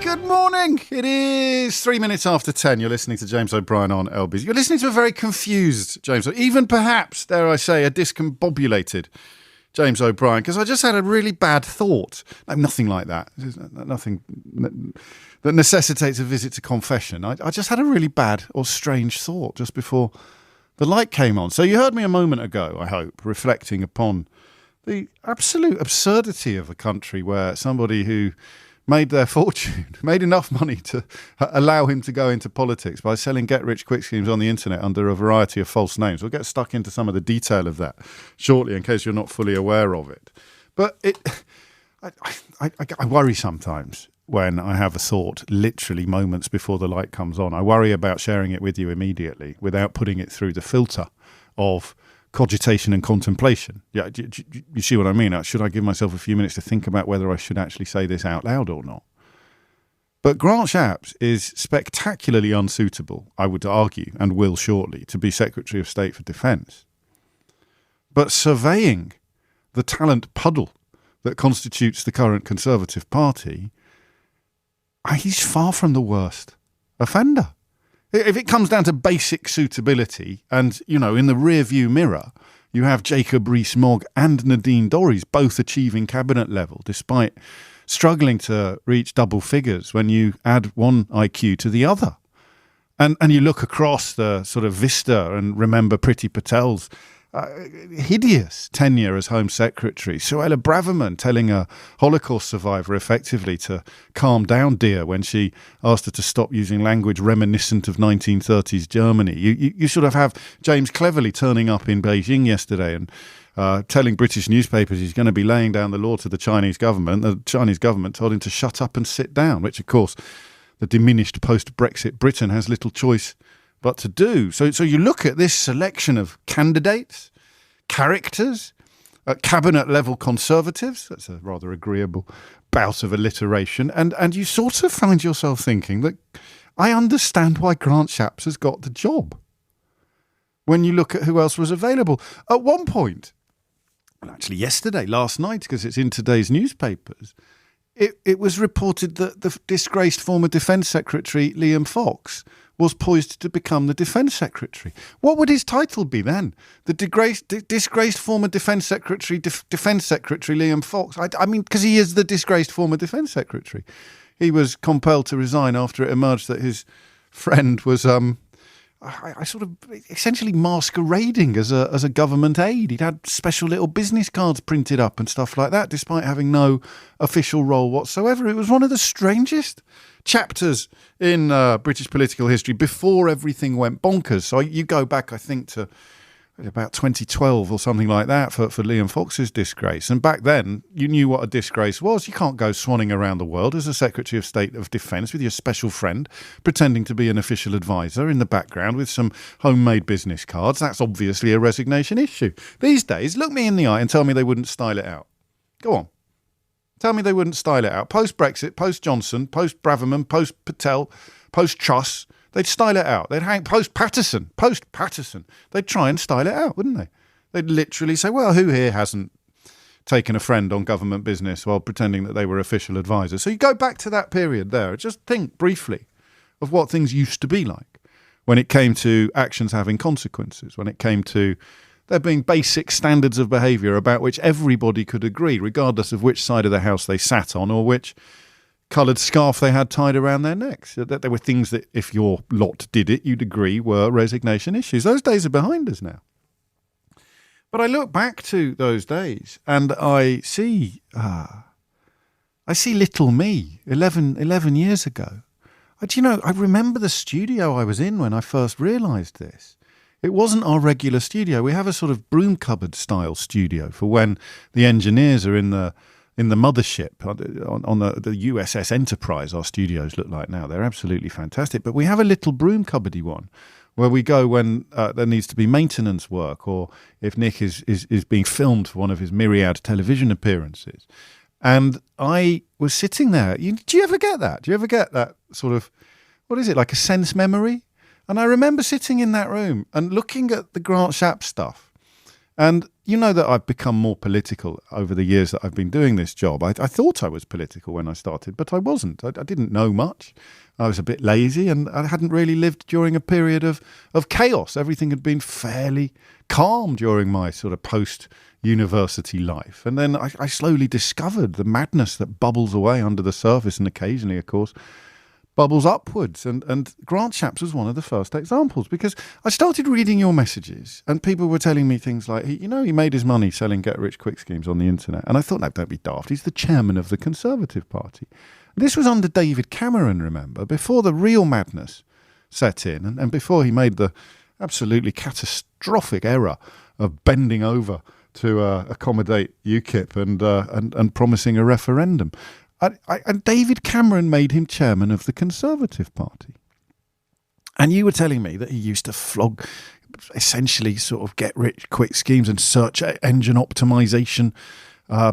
Good morning. It is 3 minutes after 10. You're listening to James O'Brien on LBC. You're listening to a very confused James, even perhaps, dare I say, a discombobulated James O'Brien, because I just had a really bad thought. No, nothing like that. Nothing that necessitates a visit to confession. I just had a really bad or strange thought just before the light came on. So you heard me a moment ago, I hope, reflecting upon the absolute absurdity of a country where somebody who made their fortune, made enough money to allow him to go into politics by selling get-rich-quick schemes on the internet under a variety of false names. We'll get stuck into some of the detail of that shortly in case you're not fully aware of it. But I worry sometimes when I have a thought literally moments before the light comes on. I worry about sharing it with you immediately without putting it through the filter of cogitation and contemplation. Yeah, you see what I mean? Should I give myself a few minutes to think about whether I should actually say this out loud or not? But Grant Shapps is spectacularly unsuitable, I would argue, and will shortly, to be Secretary of State for Defence. But surveying the talent puddle that constitutes the current Conservative Party, he's far from the worst offender. If it comes down to basic suitability and, you know, in the rear view mirror, you have Jacob Rees-Mogg and Nadine Dorries both achieving cabinet level despite struggling to reach double figures when you add one IQ to the other. And you look across the sort of vista and remember Priti Patel's hideous tenure as Home Secretary. Suella Braverman telling a Holocaust survivor effectively to calm down, dear, when she asked her to stop using language reminiscent of 1930s Germany. You sort of have James Cleverly turning up in Beijing yesterday and telling British newspapers he's going to be laying down the law to the Chinese government. The Chinese government told him to shut up and sit down, which, of course, the diminished post-Brexit Britain has little choice but to do. So you look at this selection of candidates, characters, cabinet-level Conservatives. That's a rather agreeable bout of alliteration. And you sort of find yourself thinking that I understand why Grant Shapps has got the job when you look at who else was available. At one point, well, actually yesterday, last night, because it's in today's newspapers, it was reported that the disgraced former Defence Secretary Liam Fox was poised to become the Defence Secretary. What would his title be then? The disgraced former Defence Secretary, Defence Secretary Liam Fox. I mean, because he is the disgraced former Defence Secretary. He was compelled to resign after it emerged that his friend was I sort of essentially masquerading as a government aide. He'd had special little business cards printed up and stuff like that, despite having no official role whatsoever. It was one of the strangest chapters in British political history before everything went bonkers. So you go back, I think, to about 2012 or something like that for Liam Fox's disgrace. And back then, you knew what a disgrace was. You can't go swanning around the world as a Secretary of State of Defence with your special friend pretending to be an official advisor in the background with some homemade business cards. That's obviously a resignation issue. These days, look me in the eye and tell me they wouldn't style it out. Go on. Tell me they wouldn't style it out. Post-Brexit, post-Johnson, post-Braverman, post-Patel, post-Truss, they'd style it out. They'd hang post-Patterson. They'd try and style it out, wouldn't they? They'd literally say, well, who here hasn't taken a friend on government business while pretending that they were official advisors? So you go back to that period there. Just think briefly of what things used to be like when it came to actions having consequences, when it came to there being basic standards of behaviour about which everybody could agree, regardless of which side of the house they sat on or which coloured scarf they had tied around their necks. That there were things that, if your lot did it, you'd agree were resignation issues. Those days are behind us now. But I look back to those days and I see little me 11 years ago. I remember the studio I was in when I first realised this. It wasn't our regular studio. We have a sort of broom cupboard style studio for when the engineers are in the mothership on the USS Enterprise. Our studios look like now. They're absolutely fantastic. But we have a little broom cupboardy one where we go when there needs to be maintenance work or if Nick is being filmed for one of his myriad television appearances. And I was sitting there. Do you ever get that? Do you ever get that sort of, what is it, like a sense memory? And I remember sitting in that room and looking at the Grant Shapps stuff. And, you know that I've become more political over the years that I've been doing this job. I thought I was political when I started, but I wasn't. I didn't know much. I was a bit lazy, and I hadn't really lived during a period of chaos. Everything had been fairly calm during my sort of post-university life. And then I slowly discovered the madness that bubbles away under the surface, and occasionally, of course, bubbles upwards. And Grant Shapps was one of the first examples, because I started reading your messages and people were telling me things like, he made his money selling get-rich-quick schemes on the internet. And I thought, no, don't be daft. He's the chairman of the Conservative Party. This was under David Cameron, remember, before the real madness set in, and before he made the absolutely catastrophic error of bending over to accommodate UKIP and promising a referendum. And David Cameron made him chairman of the Conservative Party. And you were telling me that he used to flog essentially sort of get-rich-quick schemes and search engine optimization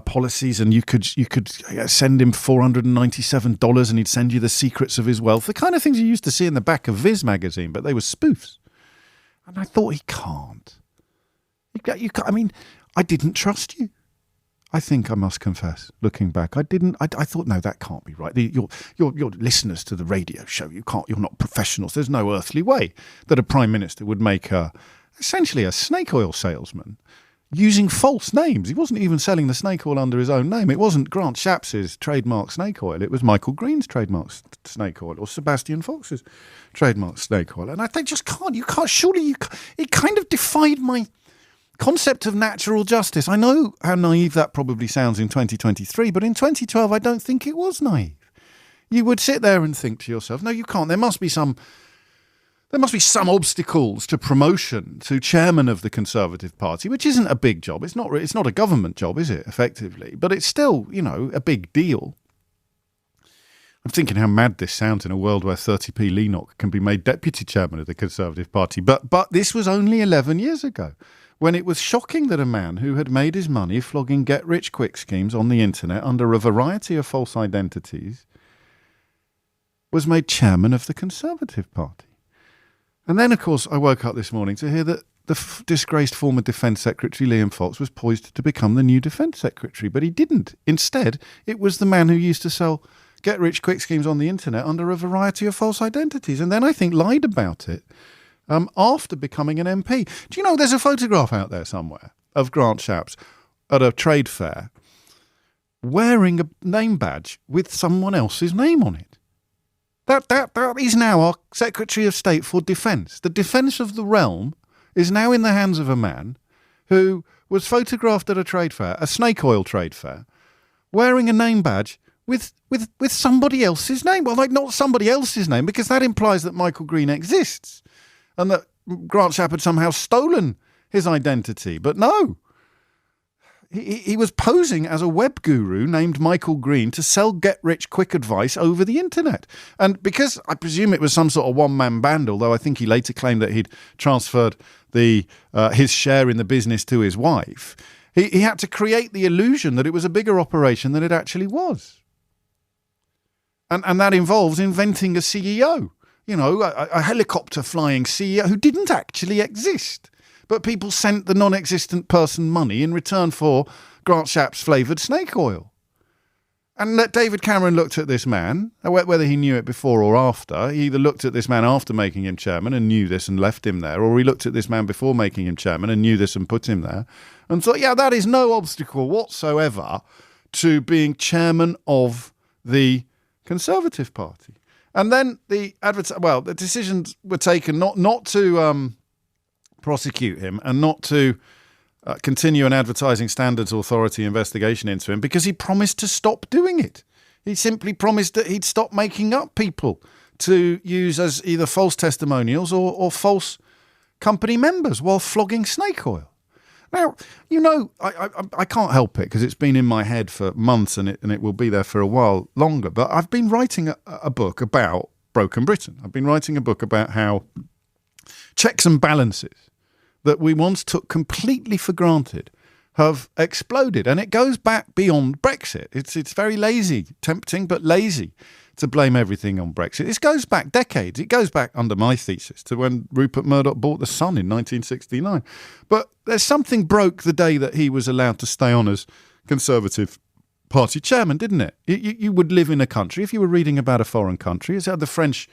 policies, and you could send him $497 and he'd send you the secrets of his wealth, the kind of things you used to see in the back of Viz magazine, but they were spoofs. And I thought, he can't. You can't. I mean, I didn't trust you. I think I must confess, looking back, I didn't. I thought, no, that can't be right. Your listeners to the radio show, you're not professionals. There's no earthly way that a prime minister would make essentially a snake oil salesman using false names. He wasn't even selling the snake oil under his own name. It wasn't Grant Shapps' trademark snake oil. It was Michael Green's trademark snake oil, or Sebastian Fox's trademark snake oil. And they just can't. You can't. Surely you can't. It kind of defied my concept of natural justice. I know how naive that probably sounds in 2023, but in 2012, I don't think it was naive. You would sit there and think to yourself, no, you can't. There must be some obstacles to promotion to chairman of the Conservative Party, which isn't a big job. It's not a government job, is it, effectively? But it's still, a big deal. I'm thinking how mad this sounds in a world where 30p Leenock can be made deputy chairman of the Conservative Party. But this was only 11 years ago, when it was shocking that a man who had made his money flogging get-rich-quick schemes on the internet under a variety of false identities was made chairman of the Conservative Party. And then, of course, I woke up this morning to hear that the disgraced former Defence Secretary Liam Fox was poised to become the new Defence Secretary, but he didn't. Instead, it was the man who used to sell get-rich-quick schemes on the internet under a variety of false identities, and then I think lied about it after becoming an MP. Do you know there's a photograph out there somewhere of Grant Shapps at a trade fair wearing a name badge with someone else's name on it? That is now our Secretary of State for Defence. The defence of the realm is now in the hands of a man who was photographed at a trade fair, a snake oil trade fair, wearing a name badge with somebody else's name. Well, not somebody else's name, because that implies that Michael Green exists and that Grant Shapps had somehow stolen his identity. But no. He was posing as a web guru named Michael Green to sell get-rich-quick advice over the internet. And because I presume it was some sort of one-man band, although I think he later claimed that he'd transferred his share in the business to his wife, he had to create the illusion that it was a bigger operation than it actually was. And that involves inventing a CEO, a helicopter-flying CEO who didn't actually exist. But people sent the non-existent person money in return for Grant Shapps flavoured snake oil. And David Cameron looked at this man, whether he knew it before or after. He either looked at this man after making him chairman and knew this and left him there, or he looked at this man before making him chairman and knew this and put him there, and thought, yeah, that is no obstacle whatsoever to being chairman of the Conservative Party. And then the decisions were taken not to prosecute him and not to continue an advertising standards authority investigation into him, because he promised to stop doing it. He simply promised that he'd stop making up people to use as either false testimonials or false company members while flogging snake oil. Now, I can't help it because it's been in my head for months and it will be there for a while longer, but I've been writing a book about Broken Britain. I've been writing a book about how checks and balances that we once took completely for granted have exploded. And it goes back beyond Brexit. It's very lazy, tempting but lazy, to blame everything on Brexit. This goes back decades. It goes back, under my thesis, to when Rupert Murdoch bought The Sun in 1969. But there's something broke the day that he was allowed to stay on as Conservative Party chairman, didn't it? You would live in a country, if you were reading about a foreign country, it's how the French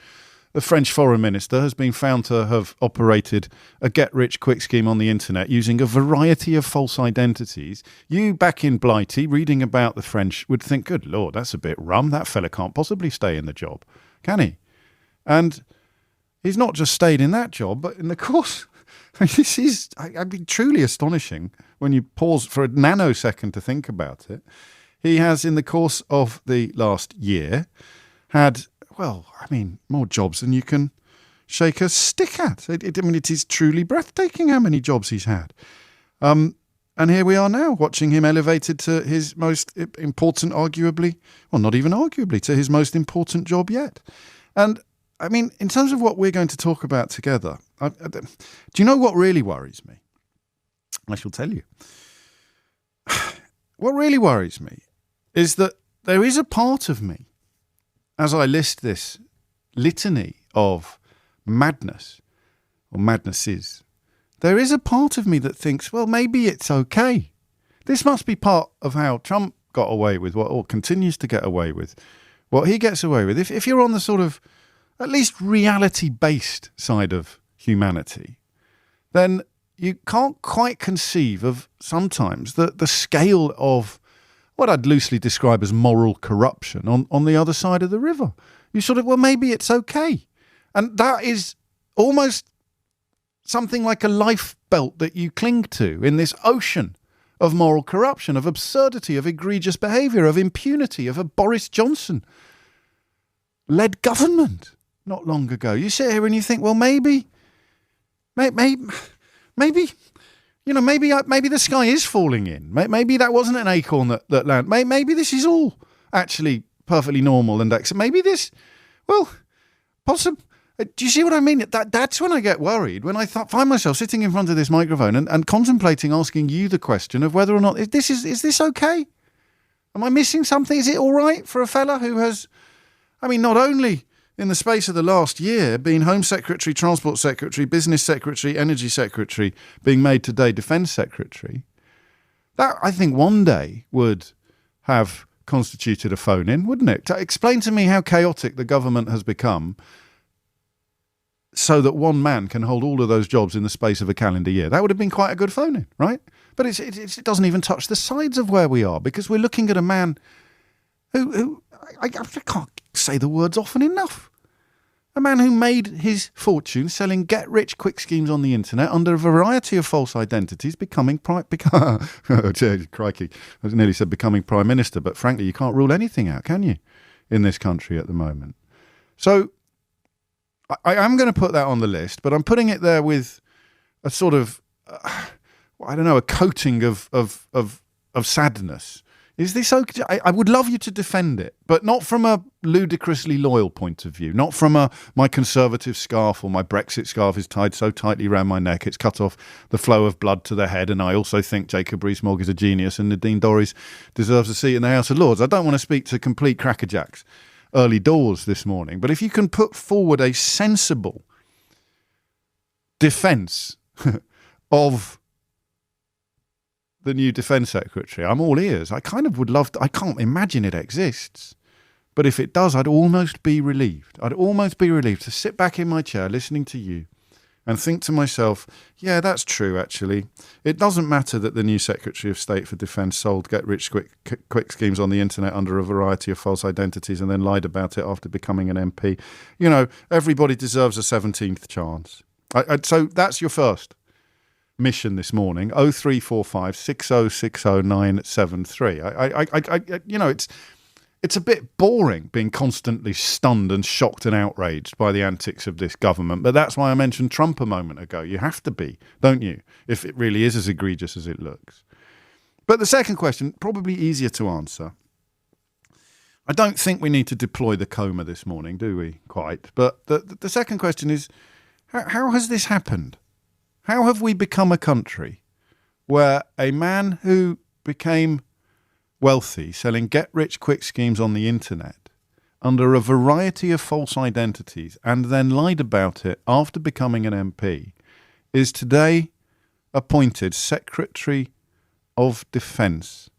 foreign minister has been found to have operated a get-rich-quick scheme on the internet using a variety of false identities. You, back in Blighty, reading about the French, would think, good Lord, that's a bit rum. That fella can't possibly stay in the job, can he? And he's not just stayed in that job, but in the course... This is, I mean, truly astonishing when you pause for a nanosecond to think about it. He has, in the course of the last year, had... well, I mean, more jobs than you can shake a stick at. It is truly breathtaking how many jobs he's had. And here we are now, watching him elevated to his most important, arguably, well, not even arguably, to his most important job yet. And, I mean, in terms of what we're going to talk about together, do you know what really worries me? I shall tell you. What really worries me is that there is a part of me, as I list this litany of madness, or madnesses, there is a part of me that thinks, well, maybe it's okay. This must be part of how Trump got away with what, or continues to get away with, what he gets away with. If you're on the sort of, at least reality-based side of humanity, then you can't quite conceive of sometimes the scale of what I'd loosely describe as moral corruption on the other side of the river. You sort of, well, maybe it's okay. And that is almost something like a lifebelt that you cling to in this ocean of moral corruption, of absurdity, of egregious behaviour, of impunity, of a Boris Johnson-led government not long ago. You sit here and you think, well, maybe, you know, maybe the sky is falling in. Maybe that wasn't an acorn that landed. Maybe this is all actually perfectly normal and maybe this, well, possible. Do you see what I mean? That's when I get worried, when I find myself sitting in front of this microphone and contemplating asking you the question of whether or not is this okay? Am I missing something? Is it all right for a fella who has, I mean, not only in the space of the last year, being Home Secretary, Transport Secretary, Business Secretary, Energy Secretary, being made today Defence Secretary, that I think one day would have constituted a phone-in, wouldn't it? To explain to me how chaotic the government has become so that one man can hold all of those jobs in the space of a calendar year. That would have been quite a good phone-in, right? But it doesn't even touch the sides of where we are, because we're looking at a man who I can't say the words often enough. A man who made his fortune selling get-rich-quick schemes on the internet under a variety of false identities, crikey, I nearly said becoming Prime Minister, but frankly, you can't rule anything out, can you, in this country at the moment? So I am going to put that on the list, but I'm putting it there with a sort of, I don't know, a coating of sadness. Is this okay? I would love you to defend it, but not from a ludicrously loyal point of view, not from my conservative scarf or my Brexit scarf is tied so tightly around my neck it's cut off the flow of blood to the head, and I also think Jacob Rees-Mogg is a genius and Nadine Dorries deserves a seat in the House of Lords. I don't want to speak to complete crackerjacks early doors this morning, but if you can put forward a sensible defence of the new Defence Secretary, I'm all ears. I kind of would love to. I can't imagine it exists. But if it does, I'd almost be relieved. I'd almost be relieved to sit back in my chair listening to you and think to myself, yeah, that's true, actually. It doesn't matter that the new Secretary of State for Defence sold get-rich-quick schemes on the internet under a variety of false identities and then lied about it after becoming an MP. You know, everybody deserves a 17th chance. So that's your first mission this morning, 0345 6060 973. You know, it's a bit boring being constantly stunned and shocked and outraged by the antics of this government, but that's why I mentioned Trump a moment ago. You have to be, don't you, if it really is as egregious as it looks. But the second question, probably easier to answer. I don't think we need to deploy the coma this morning, do we? Quite. But the second question is, how has this happened? How have we become a country where a man who became wealthy selling get-rich-quick schemes on the internet under a variety of false identities and then lied about it after becoming an MP, is today appointed Secretary of Defence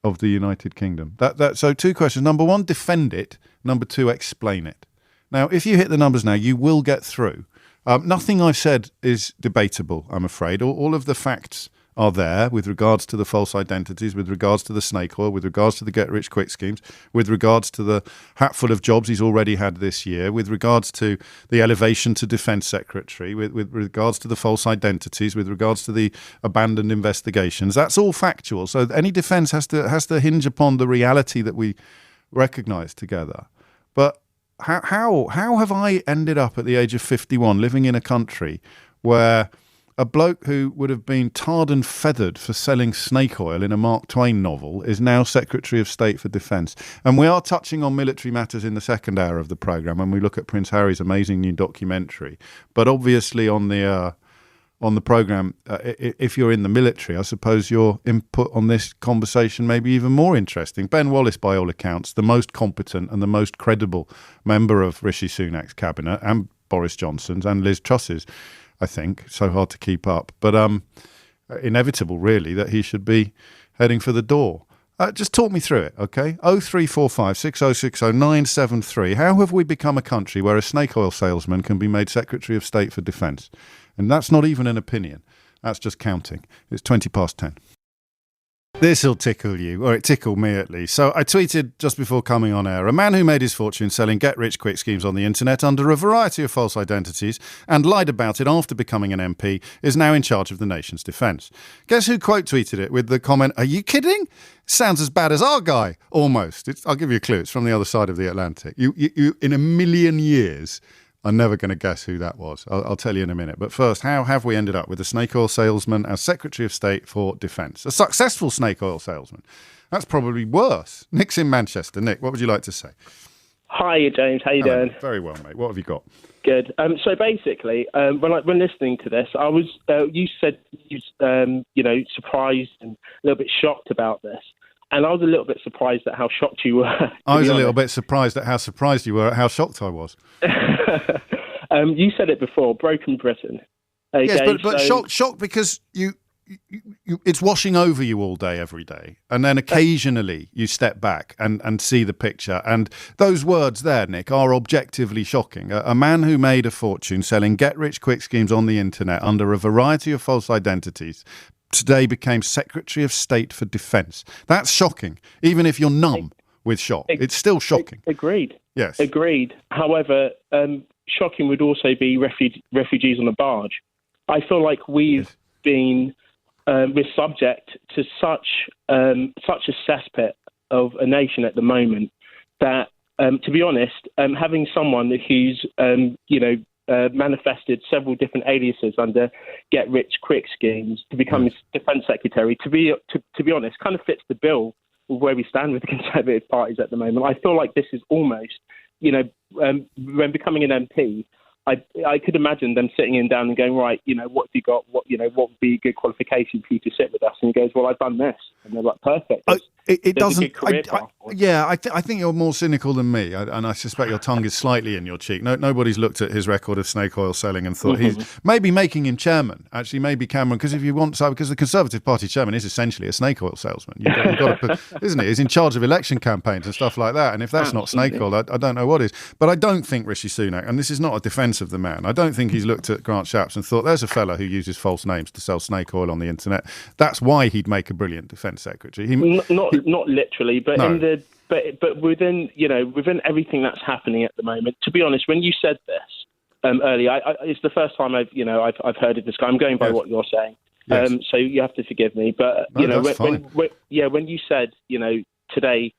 of the United Kingdom. So 2 questions. Number 1, defend it. Number 2, explain it. Now, if you hit the numbers now, you will get through. Nothing I've said is debatable, I'm afraid. All of the facts are there with regards to the false identities, with regards to the snake oil, with regards to the get-rich-quick schemes, with regards to the hatful of jobs he's already had this year, with regards to the elevation to Defence Secretary, with regards to the false identities, with regards to the abandoned investigations. That's all factual. So any defence has to hinge upon the reality that we recognise together. But how have I ended up at the age of 51 living in a country where a bloke who would have been tarred and feathered for selling snake oil in a Mark Twain novel is now Secretary of State for Defence? And we are touching on military matters in the second hour of the programme when we look at Prince Harry's amazing new documentary. But obviously on the programme, if you're in the military, I suppose your input on this conversation may be even more interesting. Ben Wallace, by all accounts, the most competent and the most credible member of Rishi Sunak's cabinet and Boris Johnson's and Liz Truss's, I think. So hard to keep up. But inevitable, really, that he should be heading for the door. Just talk me through it, okay? 0345 6060 973. How have we become a country where a snake oil salesman can be made Secretary of State for Defence? And that's not even an opinion. That's just counting. It's 20 past 10. This'll tickle you, or it tickled me at least. So I tweeted just before coming on air, a man who made his fortune selling get-rich-quick schemes on the internet under a variety of false identities and lied about it after becoming an MP is now in charge of the nation's defence. Guess who quote tweeted it with the comment, "Are you kidding? Sounds as bad as our guy." Almost. I'll give you a clue. It's from the other side of the Atlantic. You in a million years, I'm never going to guess who that was. I'll tell you in a minute. But first, how have we ended up with a snake oil salesman as Secretary of State for Defence? A successful snake oil salesman. That's probably worse. Nick's in Manchester. Nick, what would you like to say? Hi, James. How you doing? Very well, mate. What have you got? Good. So basically, when listening to this, I was you said you surprised and a little bit shocked about this. And I was a little bit surprised at how shocked you were. I was a little bit surprised at how surprised you were at how shocked I was. You said it before, broken Britain. Okay, yes, but shocked because you it's washing over you all day, every day. And then occasionally you step back and see the picture. And those words there, Nick, are objectively shocking. A man who made a fortune selling get-rich-quick schemes on the internet under a variety of false identities today became Secretary of State for Defence. That's shocking, even if you're numb with shock. It's still shocking. Agreed. Yes. Agreed. However, shocking would also be refugees on a barge. I feel like we've been we're subject to such a cesspit of a nation at the moment that, to be honest, having someone who's manifested several different aliases under get-rich-quick schemes to become Defence Secretary, to be honest, kind of fits the bill with where we stand with the Conservative parties at the moment. I feel like this is almost, when becoming an MP, I could imagine them sitting him down and going, right, what have you got? What would be a good qualification for you to sit with us? And he goes, well, I've done this. And they're like, perfect. It doesn't. I think you're more cynical than me, and I suspect your tongue is slightly in your cheek. Nobody's looked at his record of snake oil selling and thought he's maybe making him chairman. Actually, maybe Cameron, because if you want, because the Conservative Party chairman is essentially a snake oil salesman. You've got to put, isn't it? He's in charge of election campaigns and stuff like that. And if that's not snake oil, I don't know what is. But I don't think Rishi Sunak, and this is not a defence of the man, I don't think he's looked at Grant Shapps and thought, there's a fella who uses false names to sell snake oil on the internet. That's why he'd make a brilliant defence secretary. Not literally, but no. But within everything that's happening at the moment. To be honest, when you said this earlier, it's the first time I've heard of this guy. I'm going by what you're saying, so you have to forgive me. But when you said today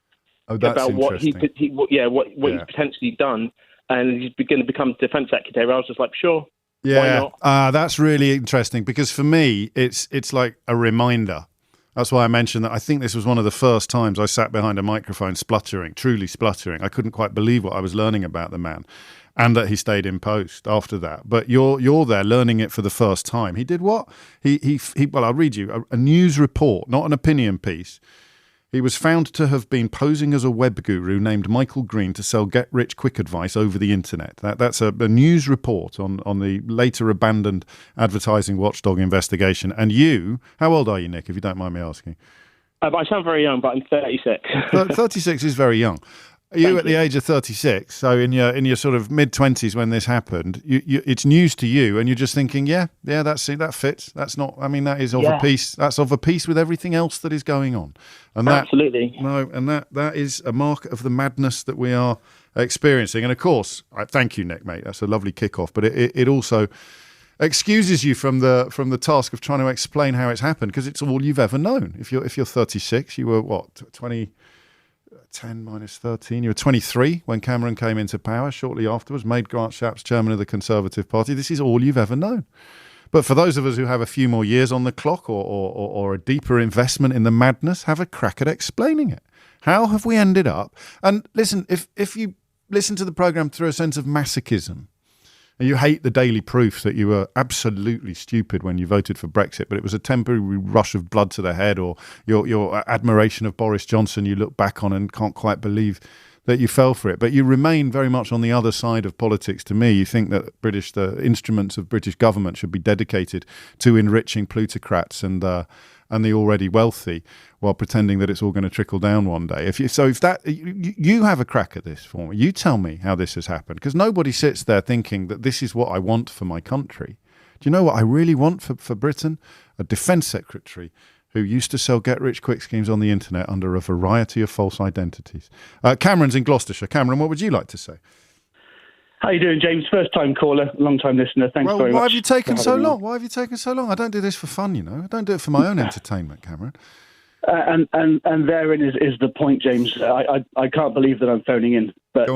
about what he's potentially done, and he's going to become Defence Secretary, I was just like, sure. Yeah, why not? That's really interesting because for me, it's like a reminder. That's why I mentioned that I think this was one of the first times I sat behind a microphone truly spluttering. I couldn't quite believe what I was learning about the man, and that he stayed in post after that. But you're there learning it for the first time. He did what? Well, I'll read you a news report, not an opinion piece. He was found to have been posing as a web guru named Michael Green to sell get-rich-quick advice over the internet. That's a news report on the later abandoned advertising watchdog investigation. And you, how old are you, Nick, if you don't mind me asking? I sound very young, but I'm 36. 36 is very young. You at the age of 36, so in your sort of mid-20s when this happened, it's news to you, and you're just thinking, that fits. That's not. I mean, that is of a piece. That's of a piece with everything else that is going on, and absolutely that is a mark of the madness that we are experiencing. And of course, thank you, Nick, mate. That's a lovely kickoff, but it also excuses you from the task of trying to explain how it's happened, because it's all you've ever known. If you're 36, you were what, 20. 10 minus 13. You were 23 when Cameron came into power. Shortly afterwards, made Grant Shapps chairman of the Conservative Party. This is all you've ever known. But for those of us who have a few more years on the clock or a deeper investment in the madness, have a crack at explaining it. How have we ended up? And listen, if you listen to the programme through a sense of masochism, and you hate the daily proof that you were absolutely stupid when you voted for Brexit, but it was a temporary rush of blood to the head, or your admiration of Boris Johnson you look back on and can't quite believe that you fell for it. But you remain very much on the other side of politics to me. You think that the instruments of British government should be dedicated to enriching plutocrats and the already wealthy, while pretending that it's all going to trickle down one day. If you have a crack at this for me, you tell me how this has happened, because nobody sits there thinking that this is what I want for my country. Do you know what I really want for Britain? A defence secretary who used to sell get-rich-quick schemes on the internet under a variety of false identities. Cameron's in Gloucestershire. Cameron, what would you like to say? How you doing, James? First-time caller, long-time listener. Thanks very much. Why have you taken so long? Why have you taken so long? I don't do this for fun, you know. I don't do it for my own entertainment, Cameron. And therein is the point, James. I can't believe that I'm phoning in, but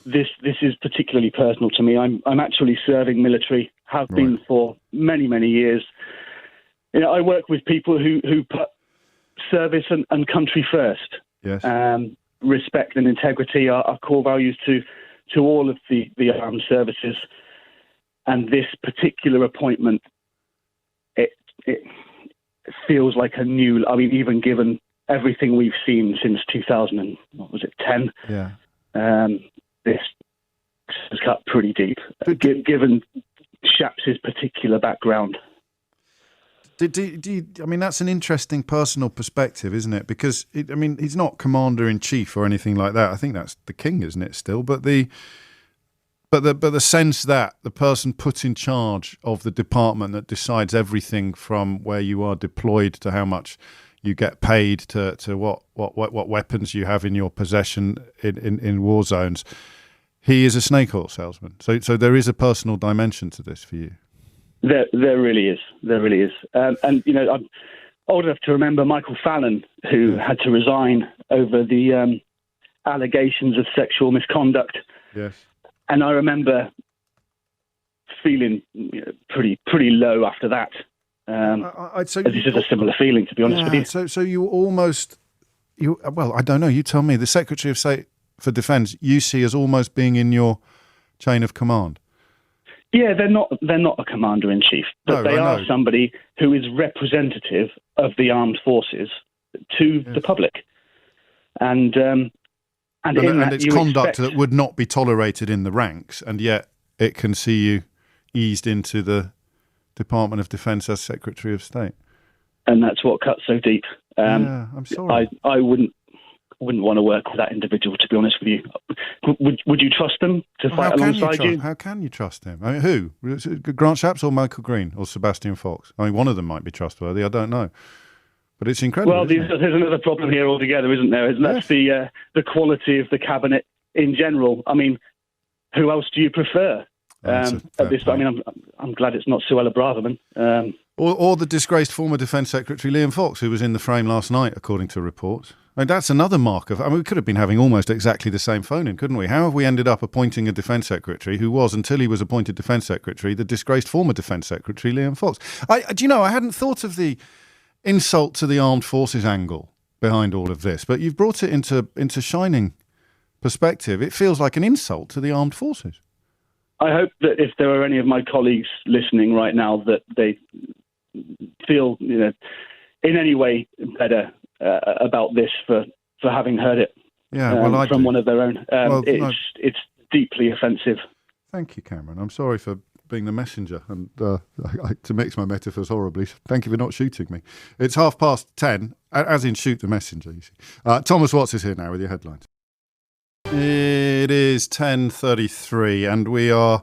this is particularly personal to me. I'm actually serving military, have been for many, many years. You know, I work with people who put service and country first. Yes. Respect and integrity are core values to all of the armed services. And this particular appointment, it feels like a new, I mean, even given everything we've seen since 2010, this has cut pretty deep, given Shapps' particular background. I mean, that's an interesting personal perspective, isn't it? Because, he's not commander-in-chief or anything like that. I think that's the king, isn't it, still? But the sense that the person put in charge of the department that decides everything from where you are deployed to how much you get paid to what weapons you have in your possession in war zones, he is a snake oil salesman. So there is a personal dimension to this for you. There really is. There really is. And, you know, I'm old enough to remember Michael Fallon, who had to resign over the allegations of sexual misconduct. Yes. And I remember feeling pretty low after that. This is a similar feeling, to be honest with you. So you almost, I don't know, you tell me, the Secretary of State for Defence you see as almost being in your chain of command. Yeah, they're not a commander-in-chief, but they are somebody who is representative of the armed forces to the public. And it's conduct that would not be tolerated in the ranks, and yet it can see you eased into the Department of Defence as Secretary of State. And that's what cuts so deep. I'm sorry. I wouldn't want to work with that individual, to be honest with you. Would you trust them to fight alongside you? How can you trust him? I mean, who? Grant Shapps or Michael Green or Sebastian Fox? I mean, one of them might be trustworthy. I don't know. But it's incredible. Well, there's another problem here altogether, isn't there? And that's the quality of the cabinet in general. I mean, who else do you prefer? At this, I mean, I'm glad it's not Suella Braverman. Or the disgraced former Defence Secretary Liam Fox, who was in the frame last night, according to reports. I mean, that's another mark of... I mean, we could have been having almost exactly the same phone-in, couldn't we? How have we ended up appointing a Defence Secretary who was, until he was appointed Defence Secretary, the disgraced former Defence Secretary Liam Fox? Do you know, I hadn't thought of the insult to the armed forces angle behind all of this, but you've brought it into shining perspective. It feels like an insult to the armed forces. I hope that if there are any of my colleagues listening right now that they feel, in any way better about this for having heard it from one of their own. It's deeply offensive. Thank you, Cameron. I'm sorry for being the messenger and to mix my metaphors horribly. Thank you for not shooting me. It's 10:30, as in shoot the messenger. You see. Thomas Watts is here now with your headlines. It is 10:33 and we are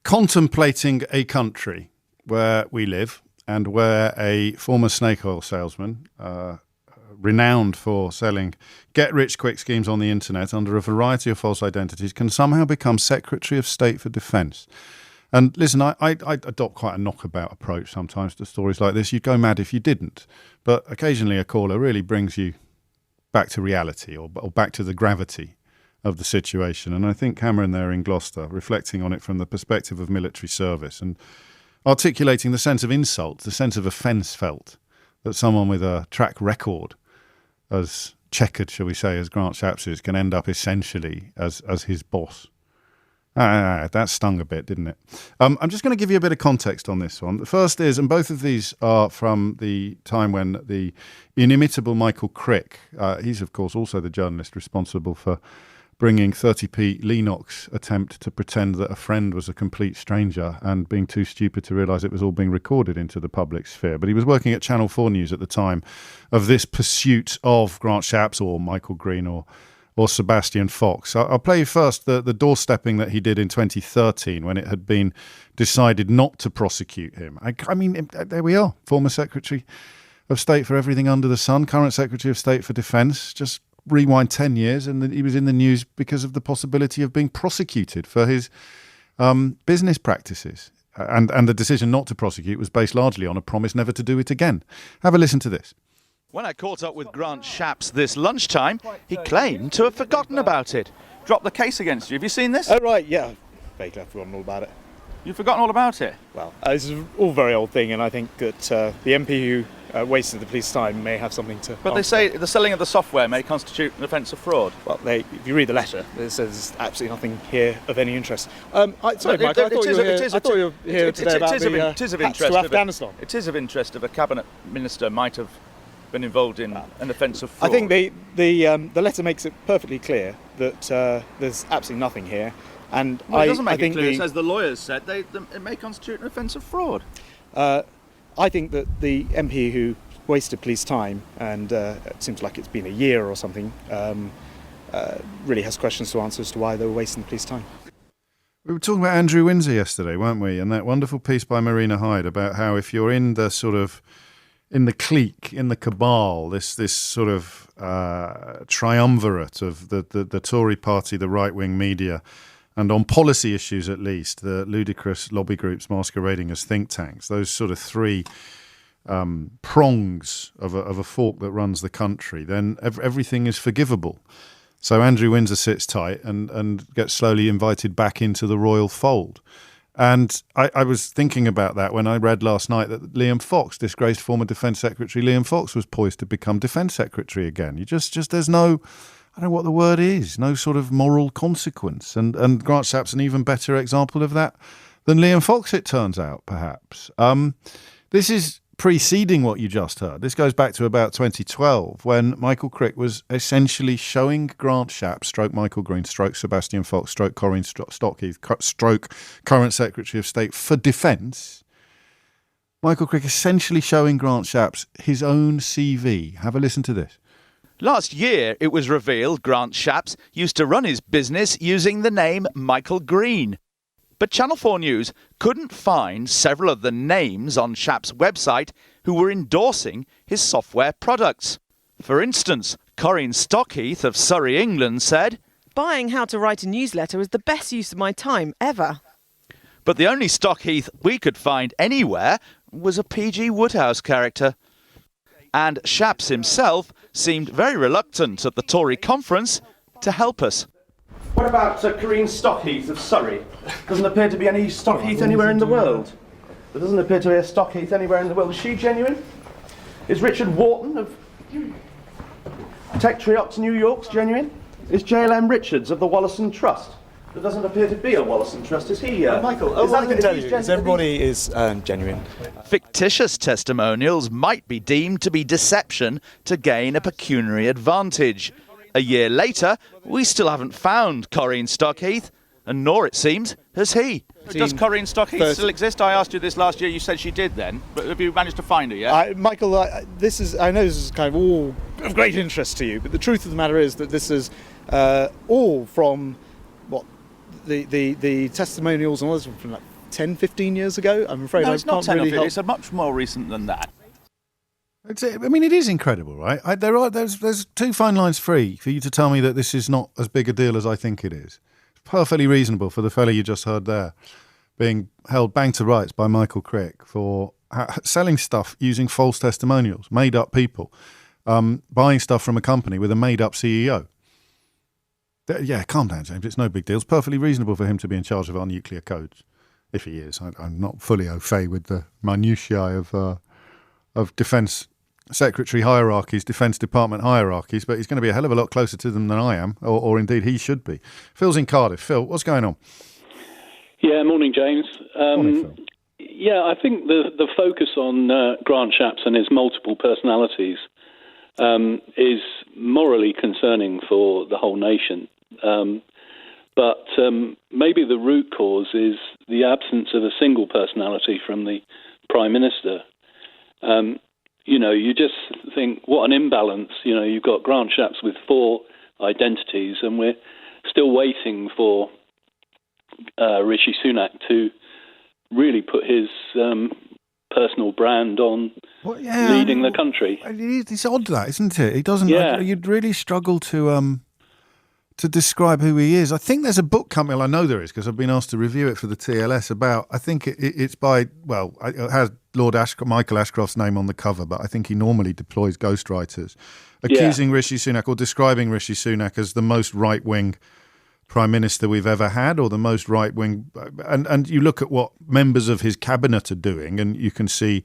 contemplating a country where we live and where a former snake oil salesman, renowned for selling get-rich-quick schemes on the internet under a variety of false identities, can somehow become Secretary of State for Defence. And listen, I adopt quite a knockabout approach sometimes to stories like this. You'd go mad if you didn't. But occasionally a caller really brings you back to reality or back to the gravity of the situation. And I think Cameron there in Gloucester, reflecting on it from the perspective of military service and articulating the sense of insult, the sense of offence felt that someone with a track record as checkered, shall we say, as Grant Shapps is, can end up essentially as his boss. That stung a bit, didn't it? I'm just going to give you a bit of context on this one. The first is, and both of these are from the time when the inimitable Michael Crick, he's of course also the journalist responsible for bringing 30p Lennox attempt to pretend that a friend was a complete stranger and being too stupid to realise it was all being recorded into the public sphere. But he was working at Channel 4 News at the time of this pursuit of Grant Shapps or Michael Green or Sebastian Fox. I'll play you first the doorstepping that he did in 2013 when it had been decided not to prosecute him. I mean, there we are, former Secretary of State for everything under the sun, current Secretary of State for Defence, just rewind 10 years and he was in the news because of the possibility of being prosecuted for his business practices. And the decision not to prosecute was based largely on a promise never to do it again. Have a listen to this. When I caught up with Grant Shapps this lunchtime, he claimed to have forgotten about it. Dropped the case against you. Have you seen this? Oh, right, yeah. Vaguely, I've forgotten all about it. You've forgotten all about it? Well, this is all a very old thing, and I think that the MP who wasted the police time may have something to... But they say the selling of the software may constitute an offence of fraud. Well, if you read the letter, it says absolutely nothing here of any interest. Sorry, Mike, I thought you were here today about the hats to Afghanistan. It is of interest if a cabinet minister might have been involved in an offence of fraud. I think the letter makes it perfectly clear that there's absolutely nothing here. And it doesn't make it clear. It says the lawyers said it may constitute an offence of fraud. I think that the MP who wasted police time, and it seems like it's been a year or something, really has questions to answer as to why they were wasting the police time. We were talking about Andrew Windsor yesterday, weren't we? And that wonderful piece by Marina Hyde about how if you're in the sort of in the clique, in the cabal, this sort of triumvirate of the Tory party, the right-wing media, and on policy issues at least, the ludicrous lobby groups masquerading as think tanks, those sort of three prongs of a fork that runs the country, then everything is forgivable. So Andrew Windsor sits tight and gets slowly invited back into the royal fold. And I was thinking about that when I read last night that Liam Fox, disgraced former Defence Secretary Liam Fox, was poised to become Defence Secretary again. You just there's no, I don't know what the word is, no sort of moral consequence. And Grant Shapps an even better example of that than Liam Fox, it turns out, perhaps. This is preceding what you just heard. This goes back to about 2012 when Michael Crick was essentially showing Grant Shapps, stroke Michael Green, stroke Sebastian Fox, stroke Corinne Stockheath, stroke current Secretary of State for Defence. Michael Crick essentially showing Grant Shapps his own CV. Have a listen to this. Last year, it was revealed Grant Shapps used to run his business using the name Michael Green. But Channel 4 News couldn't find several of the names on Shapps' website who were endorsing his software products. For instance, Corinne Stockheath of Surrey, England said, "Buying How to Write a Newsletter was the best use of my time ever." But the only Stockheath we could find anywhere was a P.G. Woodhouse character. And Shapps himself seemed very reluctant at the Tory conference to help us. What about Corinne Stockheath of Surrey? Doesn't appear to be any Stockheath anywhere in the world. There doesn't appear to be a Stockheath anywhere in the world. Is she genuine? Is Richard Wharton of Tech Triops, New York's genuine? Is JLM Richards of the Wollaston Trust? There doesn't appear to be a Wallace and Trust, is he? Michael, all I can tell you is everybody is genuine. Fictitious testimonials might be deemed to be deception to gain a pecuniary advantage. A year later, we still haven't found Corinne Stockheath, and nor, it seems, has he. Does Corinne Stockheath still exist? I asked you this last year. You said she did then, but have you managed to find her yet? Michael, I know this is kind of all of great interest to you, but the truth of the matter is that this is all from the testimonials and all this from like 10, 15 years ago. I'm afraid no, it's not 10 really It's much more recent than that. It is incredible, right? There's two fine lines free for you to tell me that this is not as big a deal as I think it is. It's perfectly reasonable for the fella you just heard there being held bang to rights by Michael Crick for selling stuff using false testimonials, made-up people, buying stuff from a company with a made-up CEO. Yeah, calm down, James. It's no big deal. It's perfectly reasonable for him to be in charge of our nuclear codes, if he is. I'm not fully au fait with the minutiae of Defence Secretary hierarchies, Defence Department hierarchies, but he's going to be a hell of a lot closer to them than I am, or indeed he should be. Phil's in Cardiff. Phil, what's going on? Yeah, morning, James. Morning, Phil. Yeah, I think the focus on Grant Shapps and his multiple personalities is morally concerning for the whole nation. But maybe the root cause is the absence of a single personality from the Prime Minister. You just think, what an imbalance. You've got Grant Shapps with 4 identities, and we're still waiting for Rishi Sunak to really put his personal brand on leading the country. It's odd, that, isn't it? He doesn't. Yeah. You'd really struggle to describe who he is. I think there's a book coming. Well, I know there is because I've been asked to review it for the TLS. About, I think it's by. Well, it has Lord Michael Ashcroft's name on the cover, but I think he normally deploys ghostwriters, accusing Rishi Sunak or describing Rishi Sunak as the most right-wing Prime Minister we've ever had, or the most right-wing, and you look at what members of his cabinet are doing, and you can see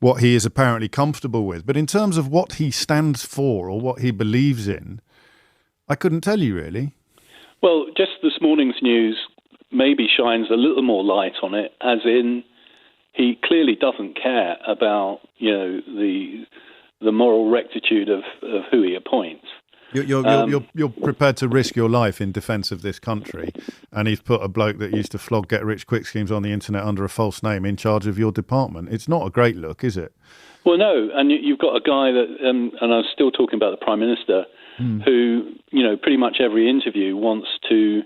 what he is apparently comfortable with. But in terms of what he stands for or what he believes in, I couldn't tell you really. Well, just this morning's news maybe shines a little more light on it, as in he clearly doesn't care about the moral rectitude of who he appoints. You're prepared to risk your life in defence of this country, and he's put a bloke that used to flog get-rich-quick schemes on the internet under a false name in charge of your department. It's not a great look, is it? Well, no, and you've got a guy that, and I was still talking about the Prime Minister, who, pretty much every interview wants to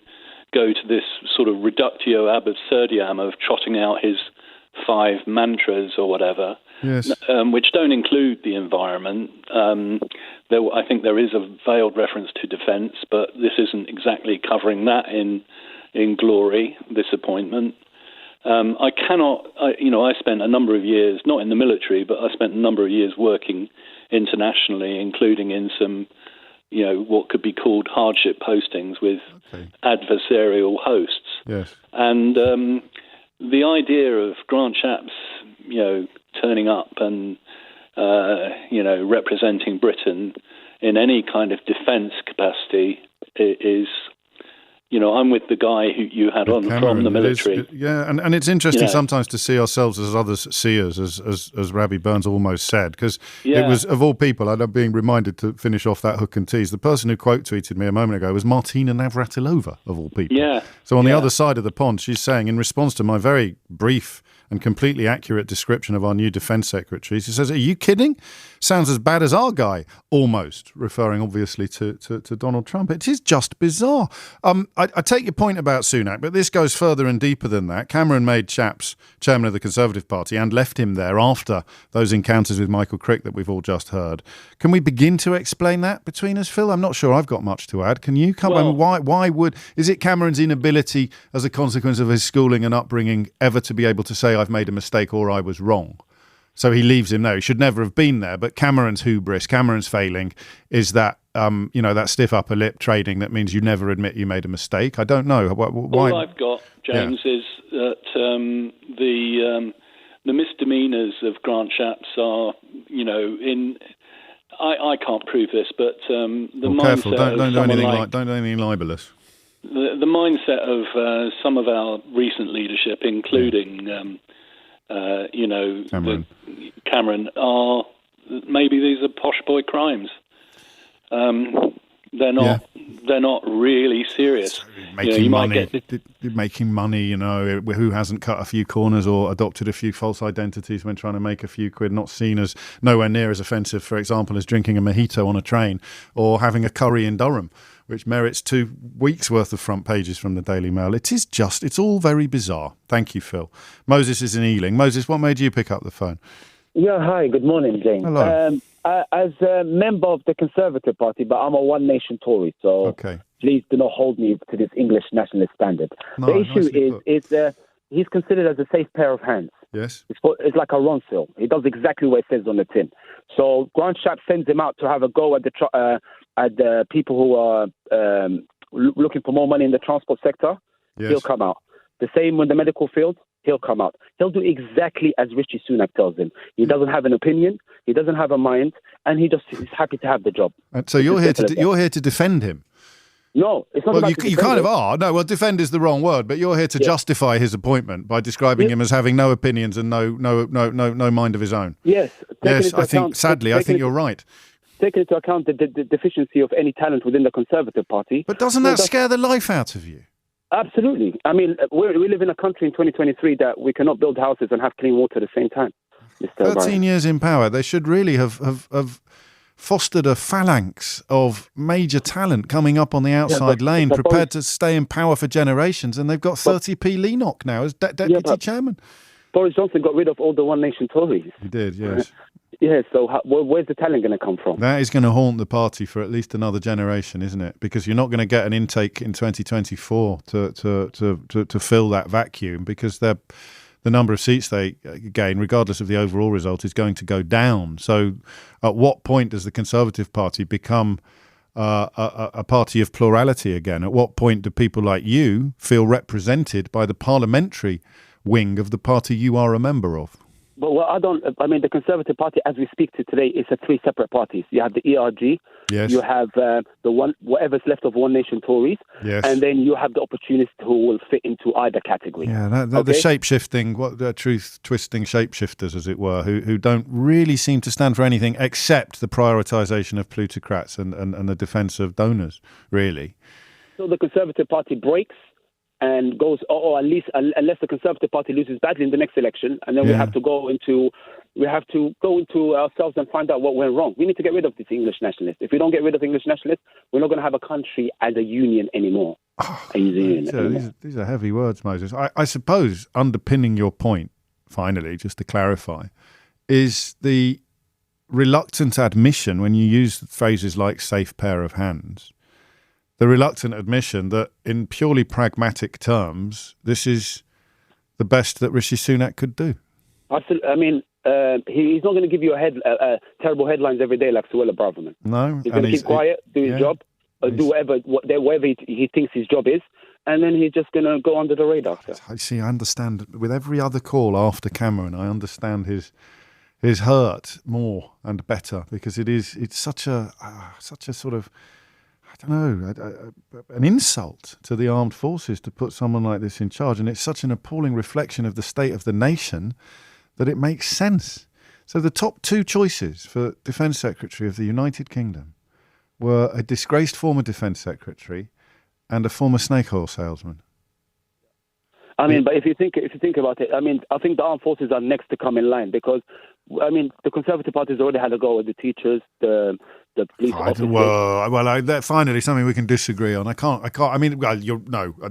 go to this sort of reductio ab absurdiam of trotting out his 5 mantras or whatever. Yes. Which don't include the environment. I think there is a veiled reference to defence, but this isn't exactly covering that in glory, this appointment. I spent a number of years, not in the military, but I spent a number of years working internationally, including in some, what could be called hardship postings with adversarial hosts. Yes. And the idea of Grant Shapps, turning up and, representing Britain in any kind of defence capacity is, I'm with the guy who you had on Cameron, from the military. And it's interesting sometimes to see ourselves as others see us, as Rabbie Burns almost said, because it was, of all people, I'm being reminded to finish off that hook and tease, the person who quote tweeted me a moment ago was Martina Navratilova, of all people. Yeah. So on the other side of the pond, she's saying, in response to my very brief and completely accurate description of our new defence secretary, she says, "Are you kidding? Sounds as bad as our guy," almost, referring obviously to Donald Trump. It is just bizarre. I take your point about Sunak, but this goes further and deeper than that. Cameron made Shapps chairman of the Conservative Party and left him there after those encounters with Michael Crick that we've all just heard. Can we begin to explain that between us, Phil? I'm not sure I've got much to add. Can you? Is it Cameron's inability as a consequence of his schooling and upbringing ever to be able to say, I've made a mistake or I was wrong? So he leaves him there. He should never have been there. But Cameron's hubris, Cameron's failing, is that that stiff upper lip trading that means you never admit you made a mistake. I don't know. Why? All I've got, James, is that the misdemeanours of Grant Shapps are, I can't prove this, but the mindset careful! Don't do anything like don't do anything libelous. the mindset of some of our recent leadership, including, Cameron, are maybe these are posh boy crimes. They're not. Yeah. They're not really serious. Making money. Who hasn't cut a few corners or adopted a few false identities when trying to make a few quid? Not seen as nowhere near as offensive, for example, as drinking a mojito on a train or having a curry in Durham, which merits 2 weeks' worth of front pages from the Daily Mail. It's all very bizarre. Thank you, Phil. Moses is in Ealing. Moses, what made you pick up the phone? Yeah, hi. Good morning, James. Hello. As a member of the Conservative Party, but I'm a One Nation Tory, so please do not hold me to this English nationalist standard. No, the issue is he's considered as a safe pair of hands. Yes. It's like a Ronsil. He does exactly what it says on the tin. So Grant Shapps sends him out to have a go at the people who are looking for more money in the transport sector. Yes. He'll come out. The same in the medical field. He'll come out. He'll do exactly as Rishi Sunak tells him. He doesn't have an opinion. He doesn't have a mind, and he just is happy to have the job. And so you're here to defend him. No, it's not. Well, you kind of are. No, well, defend is the wrong word, but you're here to justify his appointment by describing him as having no opinions and no mind of his own. Yes. I think you're right. Taking into account the deficiency of any talent within the Conservative Party. But doesn't that scare the life out of you? Absolutely. I mean, we live in a country in 2023 that we cannot build houses and have clean water at the same time. 13 years in power. They should really have fostered a phalanx of major talent coming up on the outside lane, prepared to stay in power for generations, and they've got 30p Leenock now as deputy chairman. Boris Johnson got rid of all the One Nation Tories. He did, yes. Yeah, so where's the talent going to come from? That is going to haunt the party for at least another generation, isn't it? Because you're not going to get an intake in 2024 to fill that vacuum, because the number of seats they gain, regardless of the overall result, is going to go down. So at what point does the Conservative Party become a party of plurality again? At what point do people like you feel represented by the parliamentary wing of the party you are a member of? But the Conservative Party, as we speak to today, is 3 separate parties. You have the ERG, yes. You have whatever's left of One Nation Tories, yes. And then you have the opportunists who will fit into either category. Yeah, the shape-shifting, truth-twisting shapeshifters, as it were, who don't really seem to stand for anything except the prioritisation of plutocrats and the defence of donors, really. So the Conservative Party breaks and goes, or at least unless the Conservative Party loses badly in the next election, and then we have to go into ourselves and find out what went wrong. We need to get rid of this English nationalists. If we don't get rid of English nationalists, we're not going to have a country as a union anymore. These are heavy words, Moses. I suppose underpinning your point, finally, just to clarify, is the reluctant admission when you use phrases like safe pair of hands, the reluctant admission that in purely pragmatic terms, this is the best that Rishi Sunak could do. Absolutely. I mean, he's not going to give you terrible headlines every day like Suella Braverman. No. He's going to keep quiet, do his job, do whatever he thinks his job is, and then he's just going to go under the radar. Sir. I understand. With every other call after Cameron, I understand his hurt more and better, because it's such a sort of, I don't know, an insult to the armed forces to put someone like this in charge. And it's such an appalling reflection of the state of the nation that it makes sense. So the top 2 choices for Defence Secretary of the United Kingdom were a disgraced former Defence Secretary and a former snake oil salesman. I mean, but if you think about it, I mean, I think the armed forces are next to come in line, because, I mean, the Conservative Party's already had a go at the teachers, the police officers. Finally, something we can disagree on. I can't. I mean,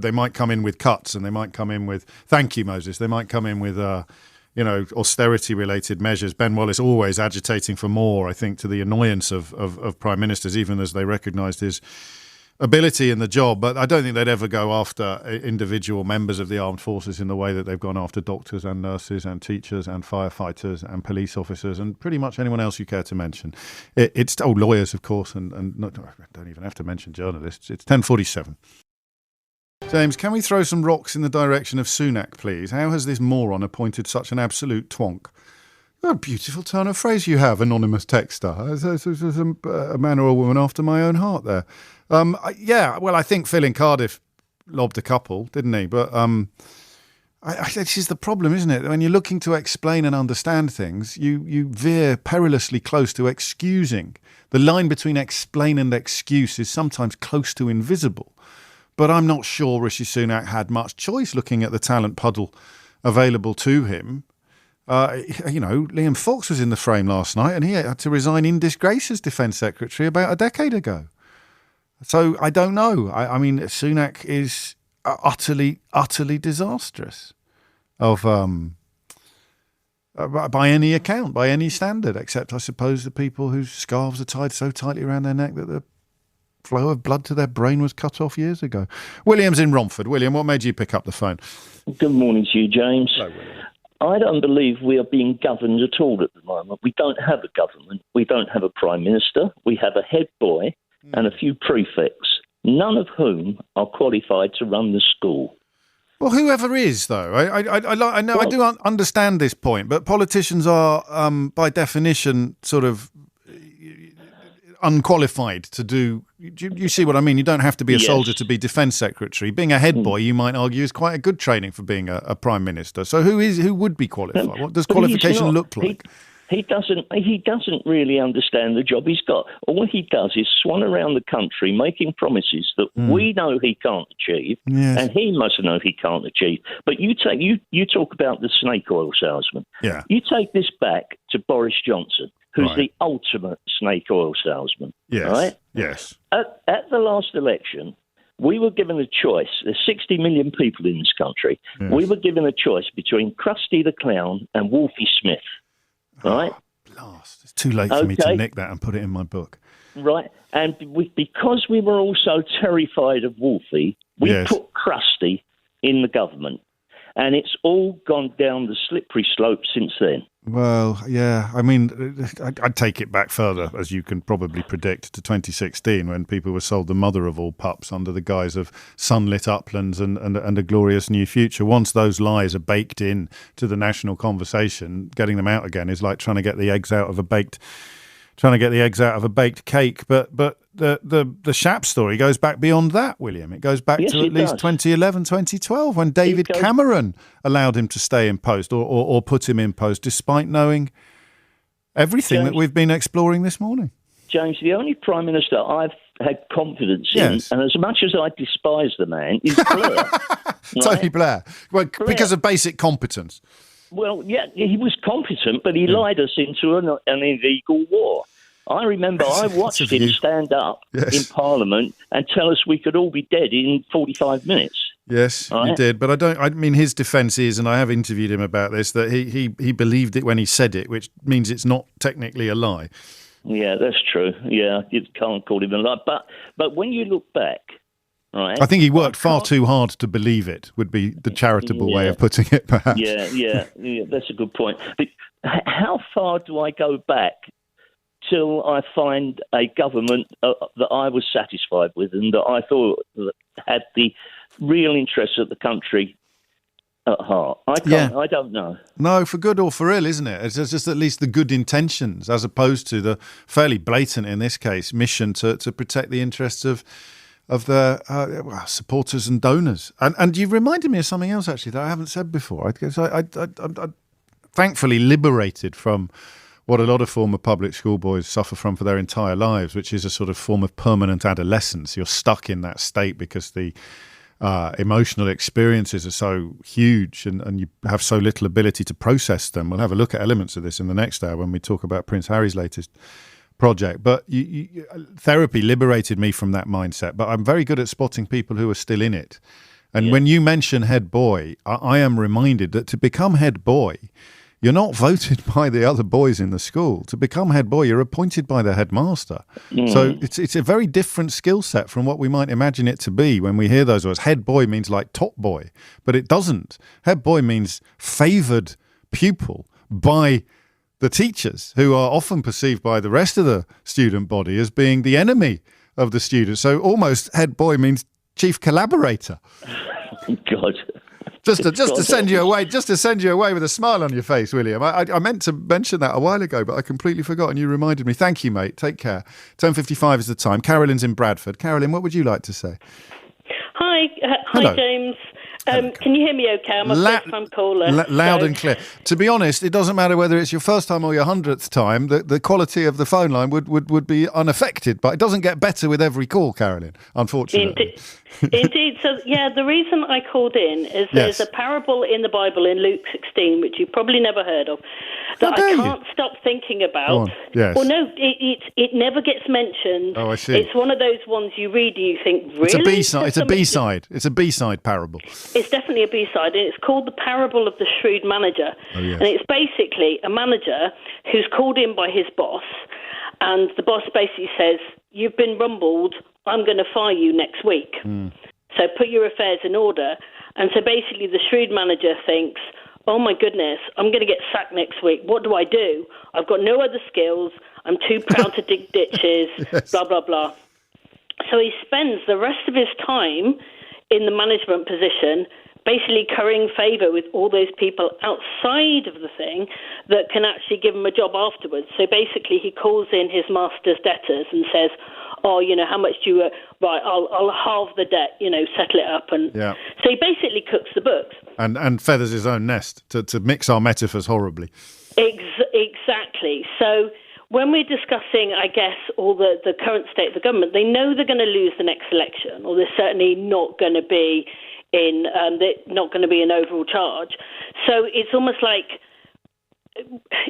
they might come in with cuts, and they might come in with. Thank you, Moses. They might come in with, austerity-related measures. Ben Wallace always agitating for more. I think to the annoyance of prime ministers, even as they recognised his ability in the job, but I don't think they'd ever go after individual members of the armed forces in the way that they've gone after doctors and nurses and teachers and firefighters and police officers and pretty much anyone else you care to mention. It's lawyers, of course, and not, I don't even have to mention journalists. It's 10:47. James, can we throw some rocks in the direction of Sunak, please? How has this moron appointed such an absolute twonk? What a beautiful turn of phrase you have, anonymous texter. A man or a woman after my own heart there. I think Phil in Cardiff lobbed a couple, didn't he? But this is the problem, isn't it? When you're looking to explain and understand things, you veer perilously close to excusing. The line between explain and excuse is sometimes close to invisible. But I'm not sure Rishi Sunak had much choice looking at the talent puddle available to him. Liam Fox was in the frame last night and he had to resign in disgrace as Defence Secretary about a decade ago. So I don't know. I mean, Sunak is utterly disastrous by any account, by any standard, except I suppose the people whose scarves are tied so tightly around their neck that the flow of blood to their brain was cut off years ago. William's in Romford. William, what made you pick up the phone? Good morning to you, James. Hello, William. I don't believe we are being governed at all at the moment. We don't have a government. We don't have a prime minister. We have a head boy and a few prefects, none of whom are qualified to run the school. Well, whoever is, though, I know I do understand this point, but politicians are, by definition, sort of unqualified to do. You see what I mean? You don't have to be a soldier to be Defence Secretary. Being a head boy, you might argue, is quite a good training for being a Prime Minister. So who would be qualified? What does qualification look like? He doesn't really understand the job he's got. All he does is swan around the country making promises that we know he can't achieve, and he must know he can't achieve. But you talk about the snake oil salesman. Yeah. You take this back to Boris Johnson, who's the ultimate snake oil salesman. Yes. Right? Yes. At the last election, we were given a choice. There's 60 million people in this country. Yes. We were given a choice between Krusty the Clown and Wolfie Smith. Right? Blast. It's too late for me to nick that and put it in my book. Right. And because we were all so terrified of Wolfie, we put Krusty in the government. And it's all gone down the slippery slope since then. Well, yeah. I mean, I'd take it back further, as you can probably predict, to 2016, when people were sold the mother of all pups under the guise of sunlit uplands and a glorious new future. Once those lies are baked in to the national conversation, getting them out again is like trying to get the eggs out of a baked cake. But the Shapps story goes back beyond that, William. It goes back to at least 2011, 2012, when David Cameron allowed him to stay in post or put him in post, despite knowing everything that we've been exploring this morning. James, the only Prime Minister I've had confidence in, and as much as I despise the man, is Blair. Tony Blair. Well, because of basic competence. Well, yeah, he was competent, but he lied us into an illegal war. I remember I watched him stand up in Parliament and tell us we could all be dead in 45 minutes. Yes, you did. But I mean, his defence is, and I have interviewed him about this, that he believed it when he said it, which means it's not technically a lie. Yeah, that's true. Yeah, you can't call him a lie. But when you look back, right, I think he worked far too hard to believe it, would be the charitable way of putting it, perhaps. Yeah, that's a good point. But how far do I go back till I find a government that I was satisfied with and that I thought had the real interests of the country at heart? I don't know. No, for good or for ill, isn't it? It's just at least the good intentions, as opposed to the fairly blatant, in this case, mission to protect the interests of the supporters and donors. And you've reminded me of something else, actually, that I haven't said before. I'm thankfully liberated from what a lot of former public school boys suffer from for their entire lives, which is a sort of form of permanent adolescence. You're stuck in that state because the emotional experiences are so huge and you have so little ability to process them. We'll have a look at elements of this in the next hour when we talk about Prince Harry's latest project. But therapy liberated me from that mindset. But I'm very good at spotting people who are still in it. And when you mention head boy, I am reminded that to become head boy, you're not voted by the other boys in the school. To become head boy, you're appointed by the headmaster. So it's a very different skill set from what we might imagine it to be when we hear those words. Head boy means like top boy, but it doesn't. Head boy means favoured pupil by the teachers, who are often perceived by the rest of the student body as being the enemy of the students. So almost head boy means chief collaborator. God. Just to send you away with a smile on your face, William. I meant to mention that a while ago, but I completely forgot, and you reminded me. Thank you, mate. Take care. 10:55 is the time. Carolyn's in Bradford. Carolyn, what would you like to say? Hello. James. Can you hear me okay? I'm a first-time caller. Loud and clear. To be honest, it doesn't matter whether it's your first time or your 100th time. The quality of the phone line would be unaffected, but it doesn't get better with every call, Carolyn, unfortunately. Indeed. So, the reason I called in is there's a parable in the Bible in Luke 16, which you've probably never heard of, that I can't stop thinking about. Yes. Well, no, it never gets mentioned. Oh, I see. It's one of those ones you read and you think, really? It's a B-side. It's a B-side. It's a B-side parable. It's definitely a B-side, and it's called The Parable of the Shrewd Manager. Oh, yes. And it's basically a manager who's called in by his boss, and the boss basically says, you've been rumbled, I'm going to fire you next week. So put your affairs in order. And so basically the shrewd manager thinks, oh my goodness, I'm going to get sacked next week. What do I do? I've got no other skills. I'm too proud to dig ditches, blah, blah, blah. So he spends the rest of his time in the management position basically currying favour with all those people outside of the thing that can actually give him a job afterwards. So basically he calls in his master's debtors and says, oh, how much do you... right, I'll halve the debt, settle it up. And so he basically cooks the books. And feathers his own nest, to mix our metaphors horribly. Exactly. So when we're discussing, I guess, all the current state of the government, they know they're going to lose the next election, or they're certainly not going to be in overall charge. So it's almost like,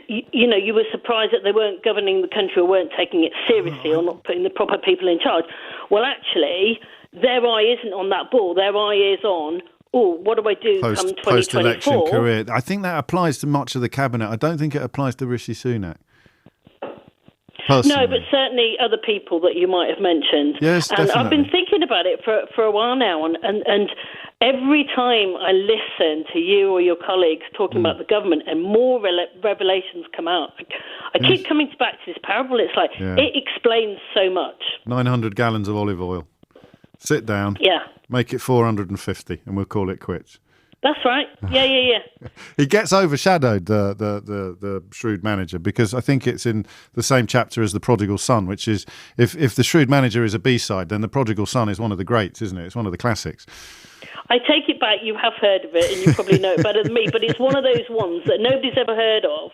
you were surprised that they weren't governing the country or weren't taking it seriously or not putting the proper people in charge. Well, actually, their eye isn't on that ball. Their eye is on, what do I do come 2024? Post-election career. I think that applies to much of the cabinet. I don't think it applies to Rishi Sunak. Personally. No, but certainly other people that you might have mentioned. Yes, definitely. And I've been thinking about it for a while now, and every time I listen to you or your colleagues talking about the government and more revelations come out, I keep coming back to this parable. It's like, it explains so much. 900 gallons of olive oil. Sit down. Yeah. Make it 450 and we'll call it quits. That's right. Yeah. He gets overshadowed, the shrewd manager, because I think it's in the same chapter as the prodigal son, which is if the shrewd manager is a B-side, then the prodigal son is one of the greats, isn't it? It's one of the classics. I take it back, you have heard of it and you probably know it better than me, but it's one of those ones that nobody's ever heard of.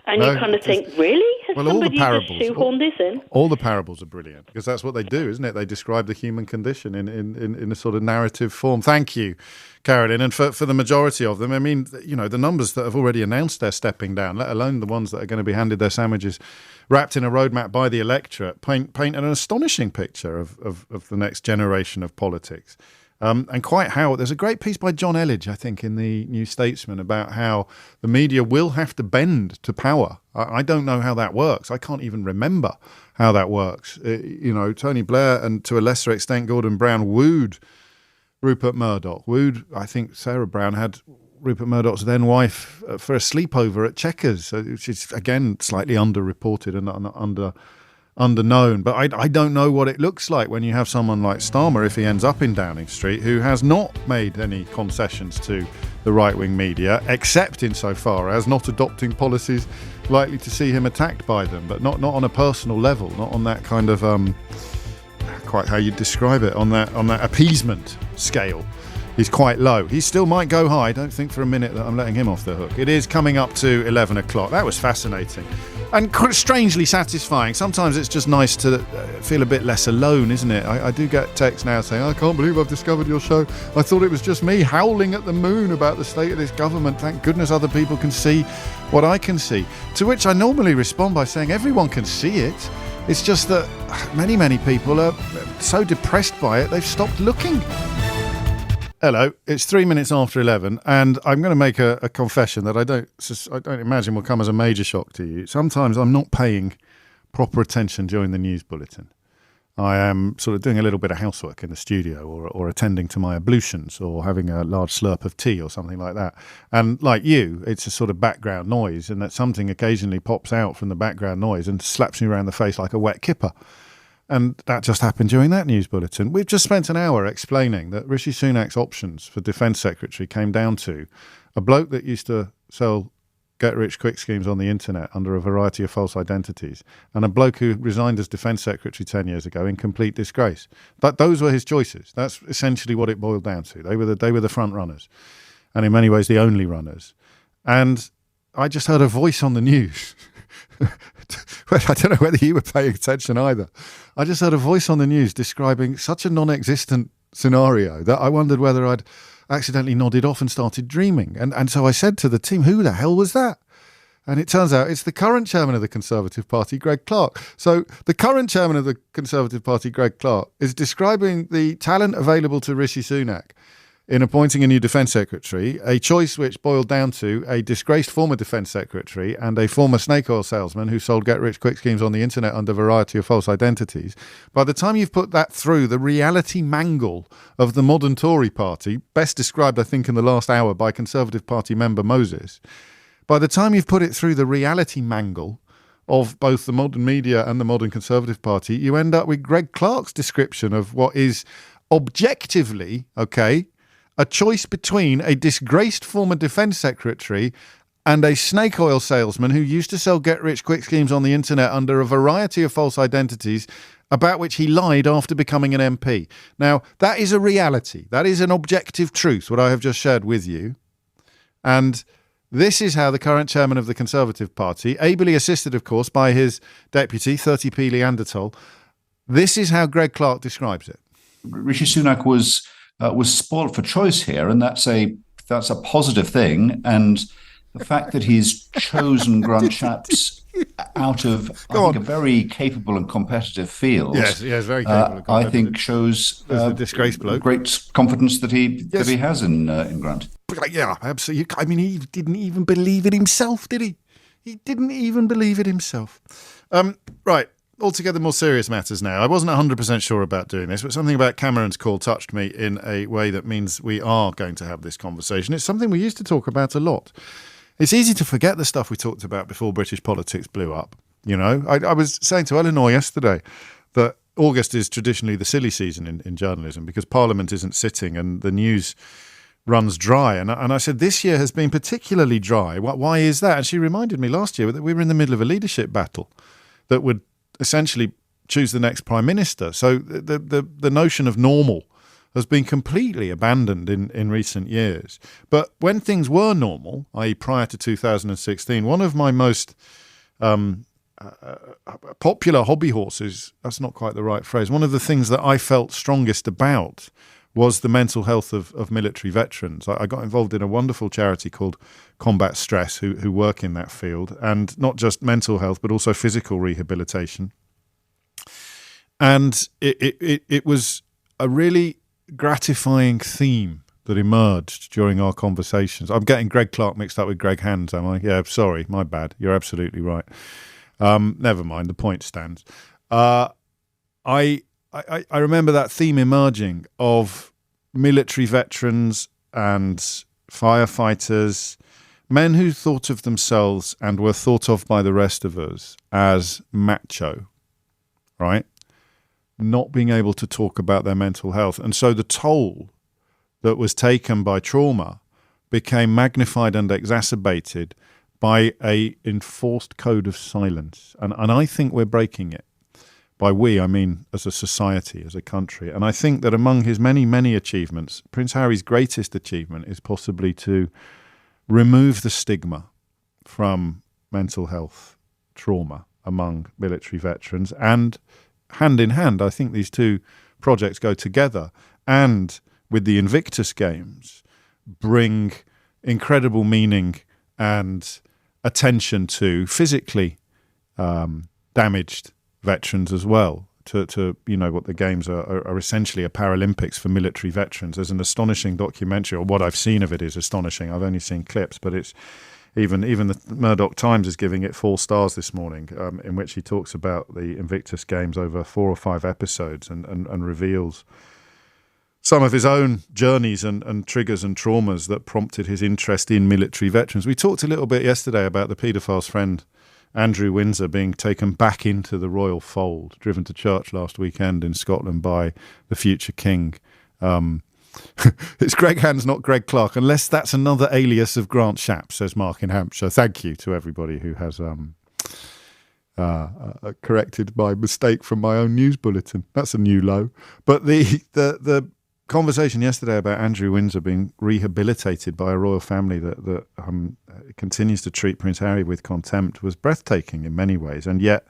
And you kind of think, really? Has somebody just shoehorned this in? All the parables are brilliant, because that's what they do, isn't it? They describe the human condition in a sort of narrative form. Thank you, Carolyn. And for the majority of them, I mean, the numbers that have already announced they're stepping down, let alone the ones that are going to be handed their sandwiches wrapped in a roadmap by the electorate, paint an astonishing picture of the next generation of politics. And quite how there's a great piece by John Elledge, I think, in the New Statesman about how the media will have to bend to power. I don't know how that works. I can't even remember how that works. Tony Blair and to a lesser extent Gordon Brown wooed Rupert Murdoch. I think Sarah Brown had Rupert Murdoch's then wife for a sleepover at Chequers, which is again slightly underreported and underknown, but I don't know what it looks like when you have someone like Starmer, if he ends up in Downing Street, who has not made any concessions to the right-wing media, except insofar as not adopting policies likely to see him attacked by them, but not on a personal level, not on that kind of quite how you'd describe it, on that appeasement scale. He's quite low. He still might go high. Don't think for a minute that I'm letting him off the hook. It is coming up to 11 o'clock. That was fascinating and strangely satisfying. Sometimes it's just nice to feel a bit less alone, isn't it? I do get texts now saying, I can't believe I've discovered your show. I thought it was just me howling at the moon about the state of this government. Thank goodness other people can see what I can see. To which I normally respond by saying everyone can see it. It's just that many, many people are so depressed by it, they've stopped looking. Hello, it's 3 minutes after 11, and I'm going to make a confession that I don't imagine will come as a major shock to you. Sometimes I'm not paying proper attention during the news bulletin. I am sort of doing a little bit of housework in the studio or attending to my ablutions or having a large slurp of tea or something like that. And like you, it's a sort of background noise, and that something occasionally pops out from the background noise and slaps me around the face like a wet kipper. And that just happened during that news bulletin. We've just spent an hour explaining that Rishi Sunak's options for Defence Secretary came down to a bloke that used to sell get-rich-quick schemes on the internet under a variety of false identities, and a bloke who resigned as Defence Secretary 10 years ago in complete disgrace. But those were his choices. That's essentially what it boiled down to. They were the front runners, and in many ways the only runners. And I just heard a voice on the news. I don't know whether you were paying attention either. I just heard a voice on the news describing such a non-existent scenario that I wondered whether I'd accidentally nodded off and started dreaming. And so I said to the team, who the hell was that? And it turns out it's the current chairman of the Conservative Party, Greg Clark. So the current chairman of the Conservative Party, Greg Clark, is describing the talent available to Rishi Sunak in appointing a new Defence Secretary, a choice which boiled down to a disgraced former Defence Secretary and a former snake oil salesman who sold get-rich-quick schemes on the internet under a variety of false identities. By the time you've put that through the reality mangle of the modern Tory party, best described, I think, in the last hour by Conservative Party member Moses, by the time you've put it through the reality mangle of both the modern media and the modern Conservative Party, you end up with Greg Clark's description of what is objectively, a choice between a disgraced former Defence Secretary and a snake oil salesman who used to sell get-rich-quick schemes on the internet under a variety of false identities about which he lied after becoming an MP. Now, that is a reality. That is an objective truth, what I have just shared with you. And this is how the current chairman of the Conservative Party, ably assisted, of course, by his deputy, 30p Leandertol, this is how Greg Clark describes it. Rishi Sunak was spoiled for choice here, and that's a positive thing. And the fact that he's chosen Grant Shapps out of a very capable and competitive field, yes, very capable. I think shows the disgraced bloke. Great confidence that he has in Grant. Yeah, absolutely. I mean, he didn't even believe it himself, did he? He didn't even believe it himself. Right. Altogether more serious matters now. I wasn't 100% sure about doing this, but something about Cameron's call touched me in a way that means we are going to have this conversation. It's something we used to talk about a lot. It's easy to forget the stuff we talked about before British politics blew up. You know, I was saying to Eleanor yesterday that August is traditionally the silly season in journalism because Parliament isn't sitting and the news runs dry. And I said, this year has been particularly dry. Why is that? And she reminded me last year that we were in the middle of a leadership battle that would essentially choose the next prime minister. So the notion of normal has been completely abandoned in recent years. But when things were normal, i.e. prior to 2016, one of my most popular hobby horses, that's not quite the right phrase, one of the things that I felt strongest about was the mental health of military veterans. I got involved in a wonderful charity called Combat Stress, who work in that field, and not just mental health, but also physical rehabilitation. And it was a really gratifying theme that emerged during our conversations. I'm getting Greg Clark mixed up with Greg Hands, am I? Yeah, sorry, my bad. You're absolutely right. Never mind, the point stands. I remember that theme emerging of military veterans and firefighters, men who thought of themselves and were thought of by the rest of us as macho, right? Not being able to talk about their mental health. And so the toll that was taken by trauma became magnified and exacerbated by a enforced code of silence. And I think we're breaking it. By we, I mean as a society, as a country. And I think that among his many, many achievements, Prince Harry's greatest achievement is possibly to remove the stigma from mental health trauma among military veterans. And hand in hand, I think these two projects go together. And with the Invictus Games, bring incredible meaning and attention to physically damaged veterans as well, to you know what the games are essentially a Paralympics for military veterans. There's an astonishing documentary, or what I've seen of it is astonishing. I've only seen clips, but it's even the Murdoch Times is giving it 4 stars this morning, in which he talks about the Invictus Games over 4 or 5 episodes and reveals some of his own journeys and triggers and traumas that prompted his interest in military veterans. We talked a little bit yesterday about the paedophile's friend Andrew Windsor being taken back into the royal fold, driven to church last weekend in Scotland by the future king. It's Greg Hands, not Greg Clark, unless that's another alias of Grant Shapps, says Mark in Hampshire. Thank you to everybody who has corrected my mistake from my own news bulletin. That's a new low. But the conversation yesterday about Andrew Windsor being rehabilitated by a royal family that continues to treat Prince Harry with contempt was breathtaking in many ways. And yet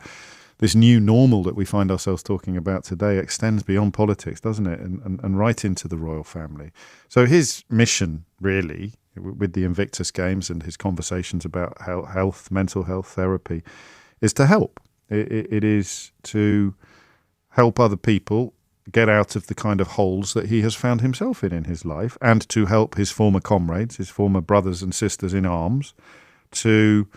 this new normal that we find ourselves talking about today extends beyond politics, doesn't it? And right into the royal family. So his mission, really, with the Invictus Games and his conversations about health, mental health therapy, is to help. It is to help other people get out of the kind of holes that he has found himself in his life, and to help his former comrades, his former brothers and sisters in arms, to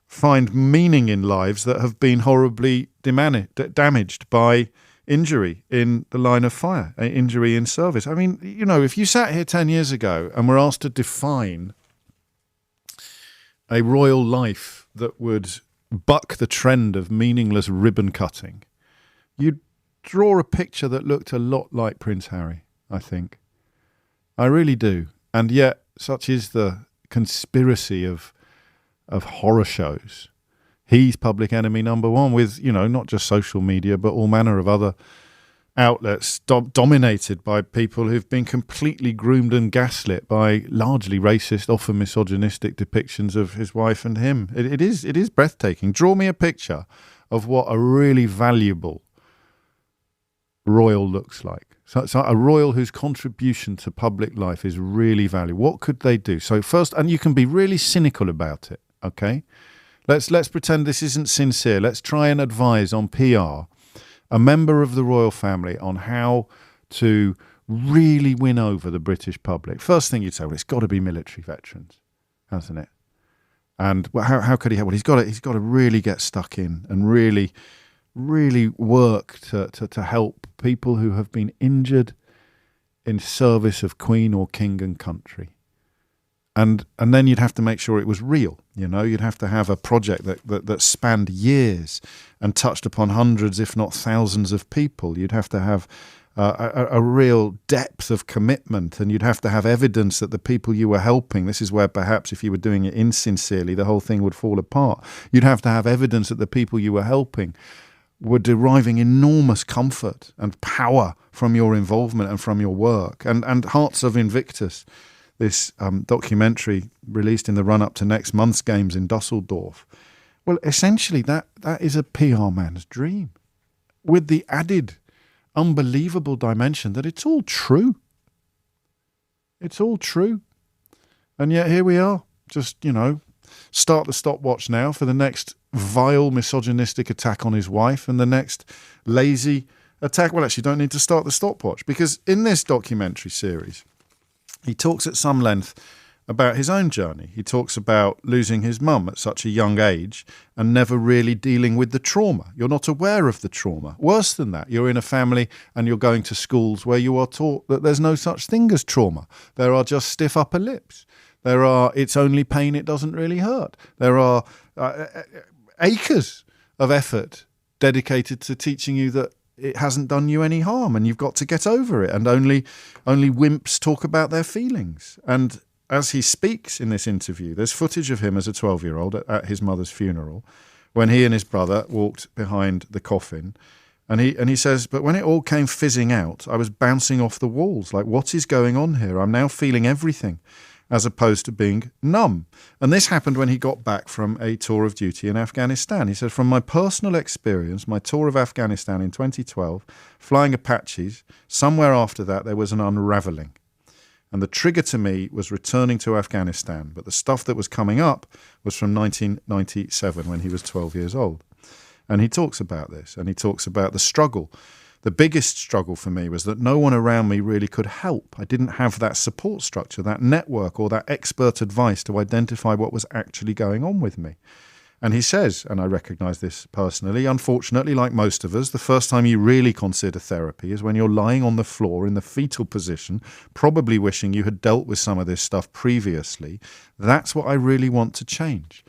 find meaning in lives that have been horribly damaged by injury in the line of fire, injury in service. I mean, you know, if you sat here 10 years ago and were asked to define a royal life that would buck the trend of meaningless ribbon cutting, you'd draw a picture that looked a lot like Prince Harry, I think. I really do. And yet, such is the conspiracy of horror shows. He's public enemy number one, with, you know, not just social media, but all manner of other outlets dominated by people who've been completely groomed and gaslit by largely racist, often misogynistic depictions of his wife and him. It is breathtaking. Draw me a picture of what a really valuable royal looks like. So a royal whose contribution to public life is really valuable. What could they do? So first, and you can be really cynical about it, okay? Let's pretend this isn't sincere. Let's try and advise on PR a member of the royal family on how to really win over the British public. First thing you'd say, well, it's got to be military veterans, hasn't it? And well, how could he have? Well, he's got to really get stuck in and really work to help people who have been injured in service of Queen or King and country. And then you'd have to make sure it was real. You know, you'd have to have a project that spanned years and touched upon hundreds, if not thousands of people. You'd have to have a real depth of commitment, and you'd have to have evidence that the people you were helping, this is where perhaps if you were doing it insincerely, the whole thing would fall apart. You'd have to have evidence that the people you were helping were deriving enormous comfort and power from your involvement and from your work. And Hearts of Invictus, this documentary released in the run-up to next month's games in Dusseldorf, well, essentially that is a PR man's dream, with the added unbelievable dimension that it's all true. It's all true. And yet here we are, just, you know, start the stopwatch now for the next vile misogynistic attack on his wife and the next lazy attack. Well, actually, don't need to start the stopwatch, because in this documentary series, he talks at some length about his own journey. He talks about losing his mum at such a young age and never really dealing with the trauma. You're not aware of the trauma. Worse than that, you're in a family and you're going to schools where you are taught that there's no such thing as trauma. There are just stiff upper lips. It's only pain, it doesn't really hurt. There are acres of effort dedicated to teaching you that it hasn't done you any harm and you've got to get over it. And only wimps talk about their feelings. And as he speaks in this interview, there's footage of him as a 12-year-old at his mother's funeral when he and his brother walked behind the coffin. And he says, but when it all came fizzing out, I was bouncing off the walls. Like, what is going on here? I'm now feeling everything, as opposed to being numb. And this happened when he got back from a tour of duty in Afghanistan. He said, from my personal experience, my tour of Afghanistan in 2012, flying Apaches, somewhere after that there was an unravelling. And the trigger to me was returning to Afghanistan. But the stuff that was coming up was from 1997, when he was 12 years old. And he talks about this, and he talks about the struggle. The biggest struggle for me was that no one around me really could help. I didn't have that support structure, that network, or that expert advice to identify what was actually going on with me. And he says, and I recognise this personally, unfortunately, like most of us, the first time you really consider therapy is when you're lying on the floor in the fetal position, probably wishing you had dealt with some of this stuff previously. That's what I really want to change.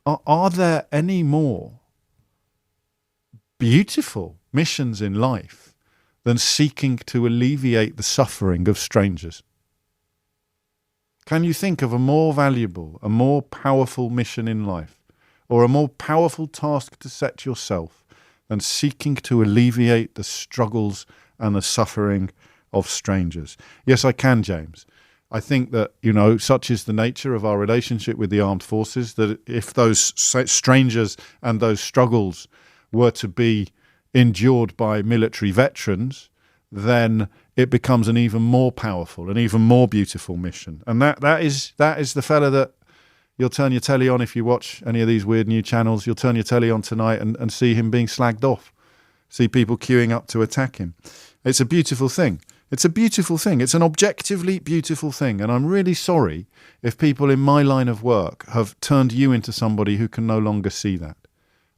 Are there any more beautiful missions in life than seeking to alleviate the suffering of strangers? Can you think of a more valuable, a more powerful mission in life, or a more powerful task to set yourself than seeking to alleviate the struggles and the suffering of strangers? Yes, I can, James. I think that, such is the nature of our relationship with the armed forces, that if those strangers and those struggles were to be endured by military veterans, then it becomes an even more powerful, an even more beautiful mission. And that is the fella that you'll turn your telly on if you watch any of these weird new channels. You'll turn your telly on tonight and see him being slagged off, see people queuing up to attack him. It's a beautiful thing. It's a beautiful thing. It's an objectively beautiful thing. And I'm really sorry if people in my line of work have turned you into somebody who can no longer see that.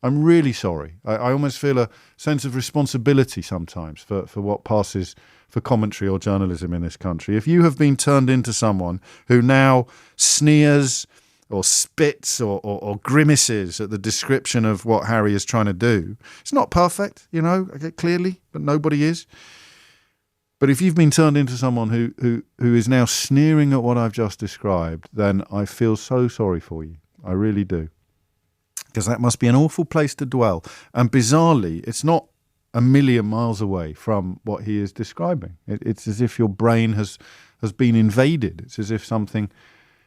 I'm really sorry. I almost feel a sense of responsibility sometimes for what passes for commentary or journalism in this country. If you have been turned into someone who now sneers or spits or grimaces at the description of what Harry is trying to do, it's not perfect, clearly, but nobody is. But if you've been turned into someone who is now sneering at what I've just described, then I feel so sorry for you. I really do. Because that must be an awful place to dwell. And bizarrely, it's not a million miles away from what he is describing. It's as if your brain has been invaded. It's as if something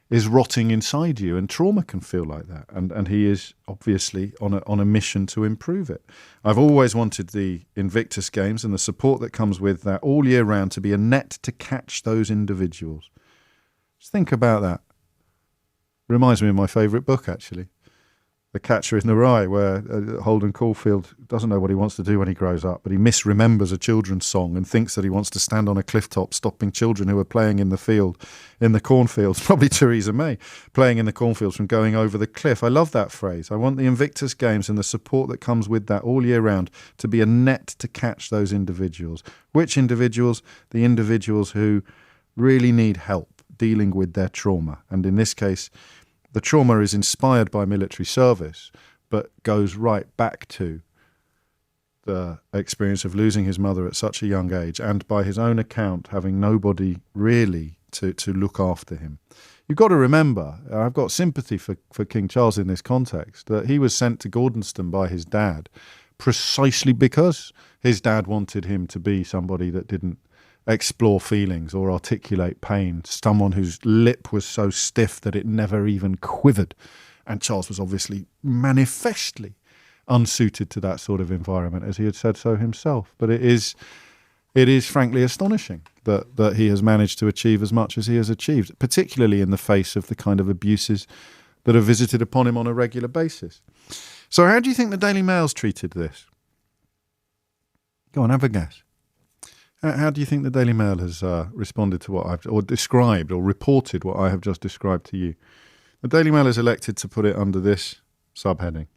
is rotting inside you, and trauma can feel like that. And he is obviously on a mission to improve it. I've always wanted the Invictus Games and the support that comes with that all year round to be a net to catch those individuals. Just think about that. Reminds me of my favourite book, actually. The Catcher in the Rye, where Holden Caulfield doesn't know what he wants to do when he grows up, but he misremembers a children's song and thinks that he wants to stand on a cliff top stopping children who are playing in the field, in the cornfields, probably Theresa May, playing in the cornfields from going over the cliff. I love that phrase. I want the Invictus Games and the support that comes with that all year round to be a net to catch those individuals. Which individuals? The individuals who really need help dealing with their trauma. And in this case, the trauma is inspired by military service, but goes right back to the experience of losing his mother at such a young age, and by his own account, having nobody really to look after him. You've got to remember, I've got sympathy for King Charles in this context, that he was sent to Gordonston by his dad precisely because his dad wanted him to be somebody that didn't explore feelings or articulate pain, someone whose lip was so stiff that it never even quivered. And Charles was obviously manifestly unsuited to that sort of environment, as he had said so himself. But it is frankly astonishing that he has managed to achieve as much as he has achieved, particularly in the face of the kind of abuses that are visited upon him on a regular basis. So how do you think the Daily Mail's treated this? Go on, have a guess. How do you think the Daily Mail has responded to what or described or reported what I have just described to you? The Daily Mail has elected to put it under this subheading.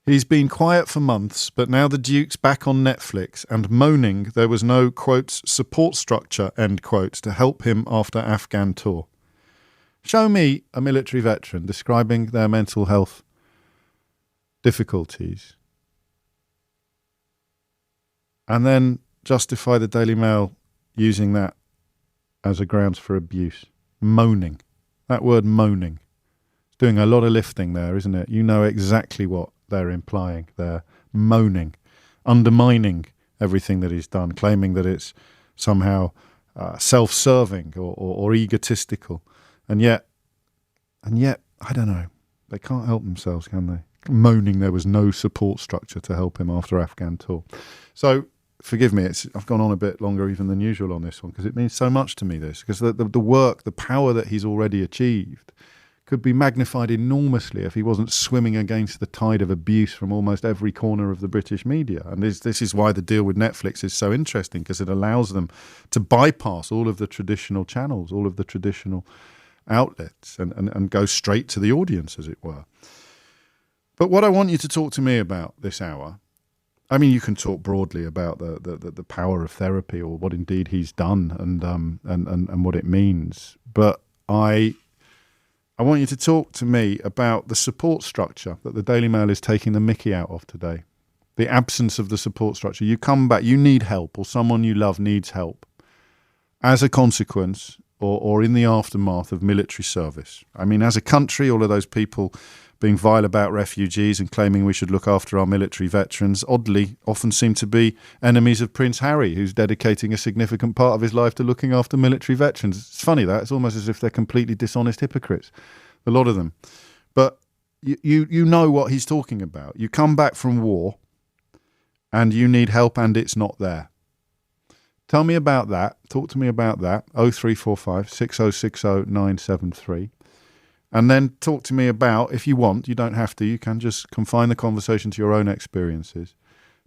He's been quiet for months, but now the Duke's back on Netflix and moaning there was no, quotes, support structure, end quotes, to help him after Afghan tour. Show me a military veteran describing their mental health difficulties and then justify the Daily Mail using that as a grounds for abuse. Moaning. That word moaning. It's doing a lot of lifting there, isn't it? You know exactly what they're implying. They're moaning, undermining everything that he's done, claiming that it's somehow self-serving or egotistical. And yet, I don't know, they can't help themselves, can they? Moaning there was no support structure to help him after Afghan tour. So, forgive me, I've gone on a bit longer even than usual on this one because it means so much to me, this, because the work, the power that he's already achieved could be magnified enormously if he wasn't swimming against the tide of abuse from almost every corner of the British media. And this is why the deal with Netflix is so interesting, because it allows them to bypass all of the traditional channels, all of the traditional outlets, and go straight to the audience, as it were. But what I want you to talk to me about this hour, I mean, you can talk broadly about the power of therapy or what indeed he's done and what it means. But I want you to talk to me about the support structure that the Daily Mail is taking the mickey out of today. the absence of the support structure. You come back, you need help, or someone you love needs help as a consequence or in the aftermath of military service. I mean, as a country, all of those people being vile about refugees and claiming we should look after our military veterans, oddly, often seem to be enemies of Prince Harry, who's dedicating a significant part of his life to looking after military veterans. It's funny that. It's almost as if they're completely dishonest hypocrites, a lot of them. But you know what he's talking about. You come back from war and you need help and it's not there. Tell me about that. Talk to me about that. 0345 6060 973. And then talk to me about, if you want, you don't have to, you can just confine the conversation to your own experiences.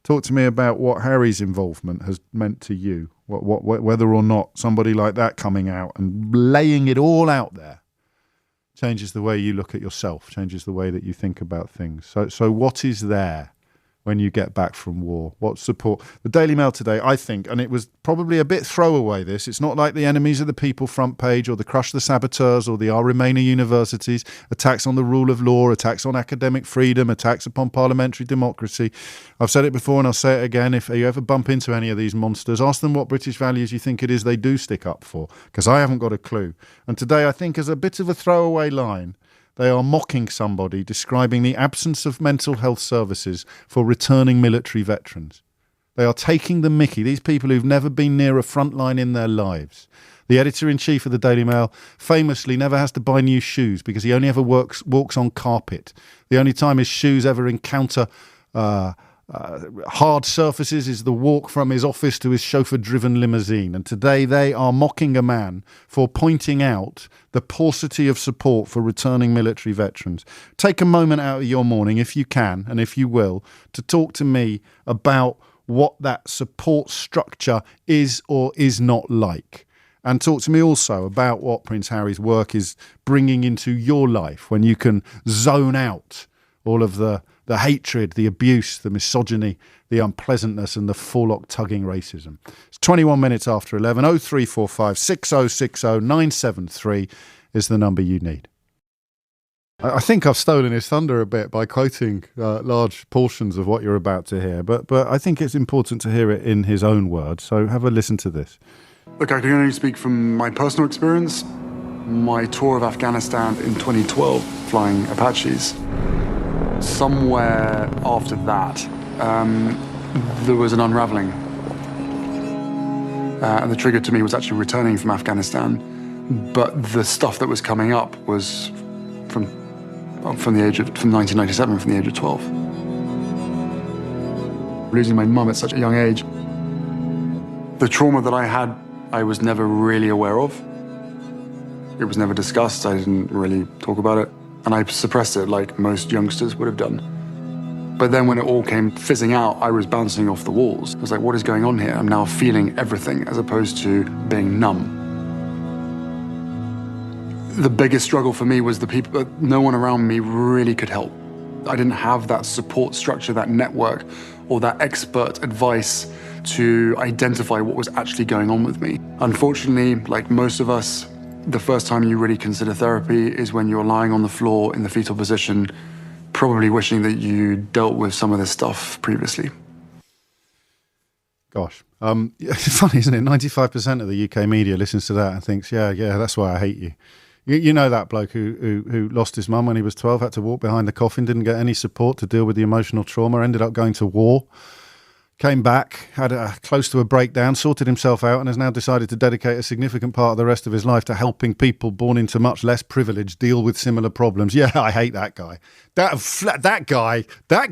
Talk to me about what Harry's involvement has meant to you, whether or not somebody like that coming out and laying it all out there changes the way you look at yourself, changes the way that you think about things. So what is there when you get back from war? What support? The Daily Mail today, I think, and it was probably a bit throwaway this, it's not like the enemies of the people front page or the crush the saboteurs or the Our Remaining Universities, attacks on the rule of law, attacks on academic freedom, attacks upon parliamentary democracy. I've said it before and I'll say it again. If you ever bump into any of these monsters, ask them what British values you think it is they do stick up for, because I haven't got a clue. And today I think as a bit of a throwaway line, they are mocking somebody describing the absence of mental health services for returning military veterans. They are taking the mickey. These people who've never been near a front line in their lives. The editor-in-chief of the Daily Mail famously never has to buy new shoes because he only ever walks on carpet. The only time his shoes ever encounter hard surfaces is the walk from his office to his chauffeur-driven limousine. And today they are mocking a man for pointing out the paucity of support for returning military veterans. Take a moment out of your morning, if you can, and if you will, to talk to me about what that support structure is or is not like. And talk to me also about what Prince Harry's work is bringing into your life when you can zone out all of the hatred, the abuse, the misogyny, the unpleasantness and the forelock tugging racism. It's 21 minutes after 11. 0345 6060 973 is the number you need. I think I've stolen his thunder a bit by quoting large portions of what you're about to hear, but I think it's important to hear it in his own words. So have a listen to this. Look, I can only speak from my personal experience. My tour of Afghanistan in 2012, flying Apaches. Somewhere after that, there was an unraveling. And the trigger to me was actually returning from Afghanistan. But the stuff that was coming up was from 1997, from the age of 12. Losing my mum at such a young age. The trauma that I had, I was never really aware of. It was never discussed. I didn't really talk about it. And I suppressed it like most youngsters would have done. But then when it all came fizzing out, I was bouncing off the walls. I was like, what is going on here? I'm now feeling everything as opposed to being numb. The biggest struggle for me was the people, no one around me really could help. I didn't have that support structure, that network, or that expert advice to identify what was actually going on with me. Unfortunately, like most of us, the first time you really consider therapy is when you're lying on the floor in the fetal position, probably wishing that you dealt with some of this stuff previously. Gosh. It's funny, isn't it? 95% of the UK media listens to that and thinks, yeah, that's why I hate you. You know that bloke who lost his mum when he was 12, had to walk behind the coffin, didn't get any support to deal with the emotional trauma, ended up going to war. Came back, had close to a breakdown, sorted himself out and has now decided to dedicate a significant part of the rest of his life to helping people born into much less privilege deal with similar problems. Yeah, I hate that guy. That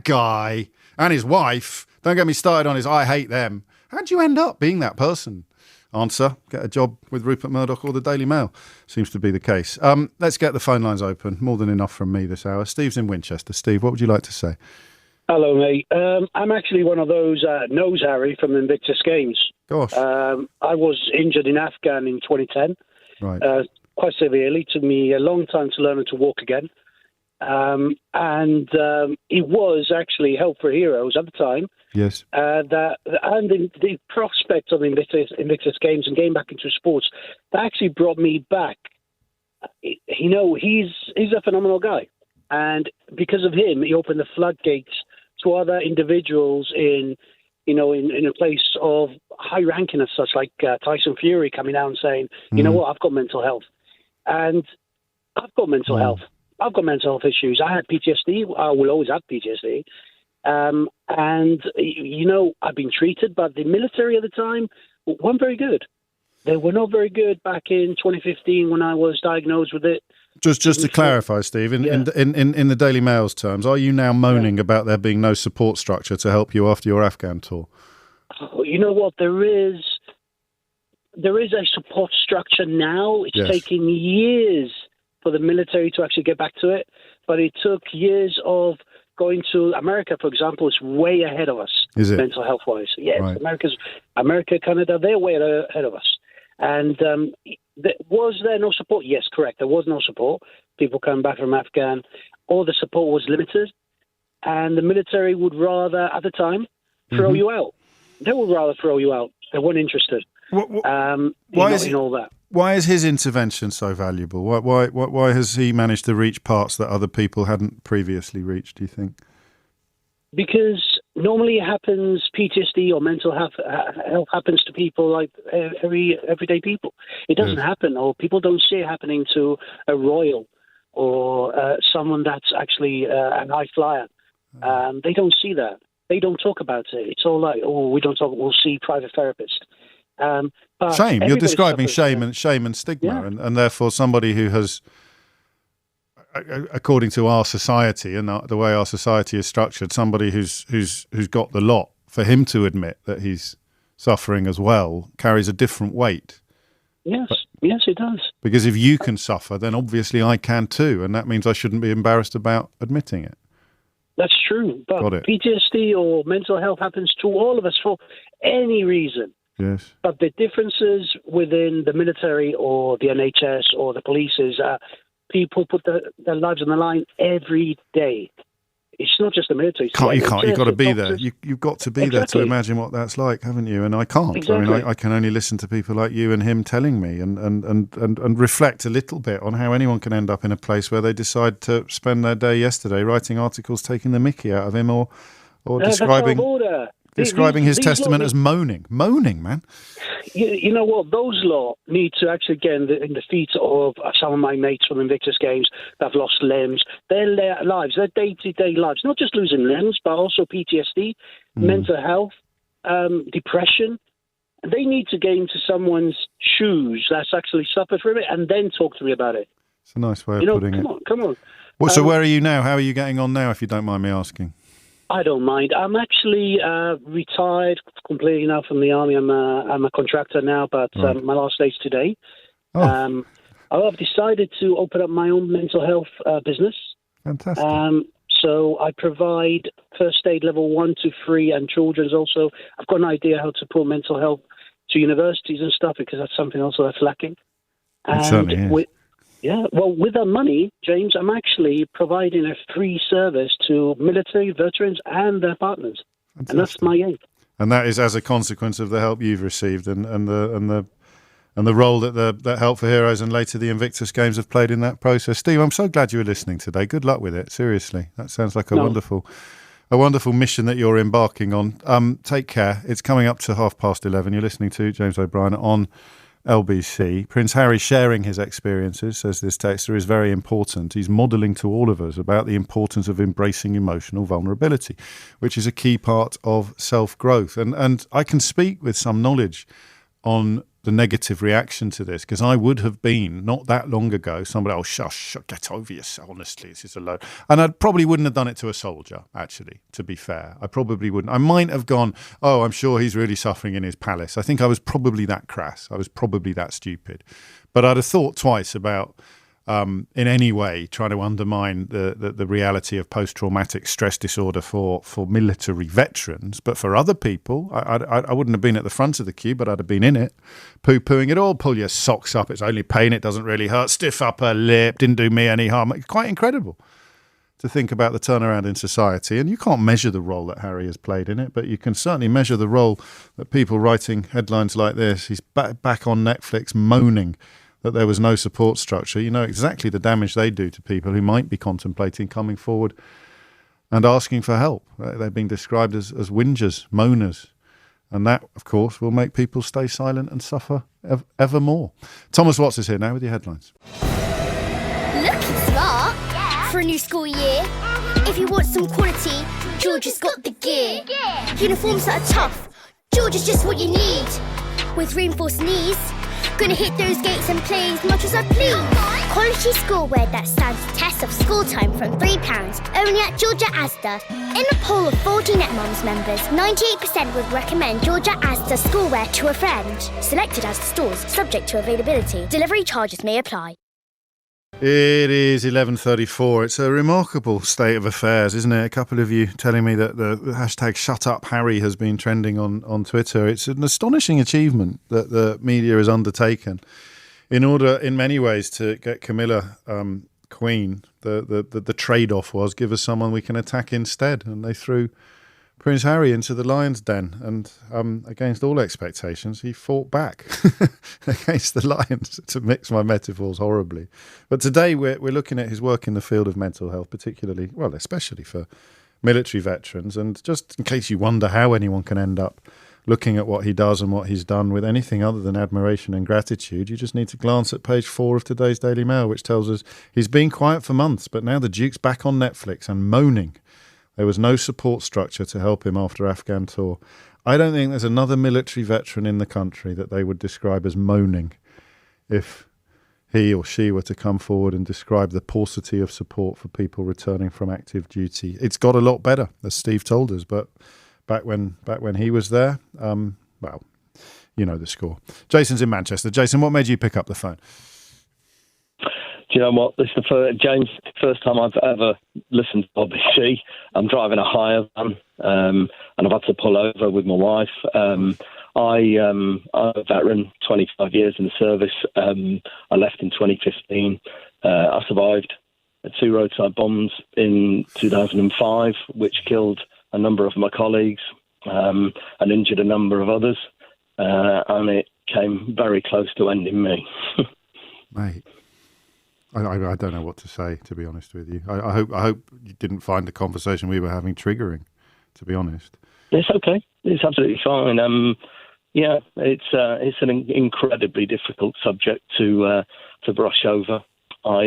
guy and his wife, don't get me started on his I hate them. How'd you end up being that person? Answer, get a job with Rupert Murdoch or the Daily Mail. Seems to be the case. Let's get the phone lines open. More than enough from me this hour. Steve's in Winchester. Steve, what would you like to say? Hello, mate. I'm actually one of those knows Harry from the Invictus Games. Gosh. I was injured in Afghan in 2010, right. Quite severely. It took me a long time to learn to walk again. It was actually Help for Heroes at the time. Yes. And the prospect of the Invictus Games and getting back into sports, that actually brought me back. You know, he's a phenomenal guy. And because of him, he opened the floodgates to other individuals in a place of high ranking as such, like Tyson Fury coming out and saying, you know what, I've got mental health. And I've got mental health. I've got mental health issues. I had PTSD. I will always have PTSD. And, I've been treated, but the military at the time weren't very good. They were not very good back in 2015 when I was diagnosed with it. Just to clarify, Steve, in the Daily Mail's terms, are you now moaning about there being no support structure to help you after your Afghan tour? You know what? There is a support structure now. It's taking years for the military to actually get back to it, but it took years of going to America, for example, is way ahead of us. Is it? Mental health-wise? Yes, Right. America, Canada, they're way ahead of us. And was there no support? Yes, correct. There was no support. People coming back from Afghan, all the support was limited, and the military would rather, at the time, throw you out. They would rather throw you out. They weren't interested in all that. Why is his intervention so valuable? Why has he managed to reach parts that other people hadn't previously reached, do you think? Because normally it happens, PTSD or mental health happens to people like everyday people. It doesn't happen, or people don't see it happening to a royal or someone that's actually an high flyer. They don't see that. They don't talk about it. It's all like, we don't talk. We'll see private therapists. But shame. You're describing suffers, shame and stigma, and therefore somebody who has, according to our society and the way our society is structured, somebody who's got the lot, for him to admit that he's suffering as well carries a different weight. Yes, it does. Because if you can suffer, then obviously I can too, and that means I shouldn't be embarrassed about admitting it. That's true. But PTSD or mental health happens to all of us for any reason. Yes. But the differences within the military or the NHS or the police is people put their lives on the line every day. It's not just the military. You've got to be there. You've got to be there to imagine what that's like, haven't you? And I can't. Exactly. I mean, I can only listen to people like you and him telling me and reflect a little bit on how anyone can end up in a place where they decide to spend their day yesterday writing articles taking the mickey out of him or describing his testament as moaning, man. You know what? Those lot need to actually get in the feet of some of my mates from Invictus Games that have lost limbs. Their lives, their day-to-day lives, not just losing limbs, but also PTSD, mental health, depression. They need to get into someone's shoes that's actually suffered from it and then talk to me about it. It's a nice way of putting it. Come on. Well, so where are you now? How are you getting on now, if you don't mind me asking? I don't mind. I'm actually retired completely now from the army. I'm a contractor now, but my last day is today. I've decided to open up my own mental health business. Fantastic. So I provide first aid level 1 to 3 and children's also. I've got an idea how to put mental health to universities and stuff because that's something also that's lacking. It certainly is. With that money, James, I'm actually providing a free service to military veterans and their partners. Fantastic. And that's my aim. And that is as a consequence of the help you've received and the role that Help for Heroes and later the Invictus Games have played in that process. Steve, I'm so glad you were listening today. Good luck with it. Seriously, that sounds like a wonderful mission that you're embarking on. Take care. It's coming up to 11:30. You're listening to James O'Brien on LBC. Prince Harry sharing his experiences, says this texter, is very important. He's modelling to all of us about the importance of embracing emotional vulnerability, which is a key part of self-growth. And I can speak with some knowledge on the negative reaction to this, because I would have been, not that long ago, somebody, shush, get over yourself, honestly, this is a load. And I probably wouldn't have done it to a soldier, actually, to be fair. I probably wouldn't. I might have gone, I'm sure he's really suffering in his palace. I think I was probably that crass. I was probably that stupid. But I'd have thought twice about, in any way, trying to undermine the reality of post-traumatic stress disorder for military veterans. But for other people, I wouldn't have been at the front of the queue, but I'd have been in it, poo-pooing it all. Pull your socks up, it's only pain, it doesn't really hurt. Stiff upper lip, didn't do me any harm. It's quite incredible to think about the turnaround in society. And you can't measure the role that Harry has played in it, but you can certainly measure the role that people writing headlines like this, he's back on Netflix moaning that there was no support structure. You know exactly the damage they do to people who might be contemplating coming forward and asking for help. They're being described as whingers, moaners. And that, of course, will make people stay silent and suffer ever more. Thomas Watts is here now with your headlines. Looking smart for a new school year. If you want some quality, George has got the gear. Uniforms that are tough, George is just what you need. With reinforced knees, gonna hit those gates and play as much as I please. Quality schoolwear that stands the test of school time from £3, only at Georgia Asda. In a poll of 40 NetMoms members, 98% would recommend Georgia Asda schoolwear to a friend. Selected Asda stores, subject to availability. Delivery charges may apply. It is 11:34. It's a remarkable state of affairs, isn't it? A couple of you telling me that the hashtag #ShutUpHarry has been trending on Twitter. It's an astonishing achievement that the media has undertaken in order, in many ways, to get Camilla Queen. The trade-off was give us someone we can attack instead, and they threw Prince Harry into the lion's den, and against all expectations, he fought back against the lions, to mix my metaphors horribly. But today we're looking at his work in the field of mental health, particularly, well, especially for military veterans. And just in case you wonder how anyone can end up looking at what he does and what he's done with anything other than admiration and gratitude, you just need to glance at page 4 of today's Daily Mail, which tells us he's been quiet for months, but now the Duke's back on Netflix and moaning there was no support structure to help him after Afghan tour. I don't think there's another military veteran in the country that they would describe as moaning if he or she were to come forward and describe the paucity of support for people returning from active duty. It's got a lot better, as Steve told us, but back when he was there, well, you know the score. Jason's in Manchester. Jason, what made you pick up the phone? Do you know what? This is James, first time I've ever listened to BBC. I'm driving a hire van, and I've had to pull over with my wife. I'm a veteran, 25 years in the service. I left in 2015. I survived 2 roadside bombs in 2005, which killed a number of my colleagues and injured a number of others. And it came very close to ending me. Mate. I don't know what to say, to be honest with you. I hope you didn't find the conversation we were having triggering, to be honest. It's okay. It's absolutely fine. Yeah, it's an incredibly difficult subject to brush over. I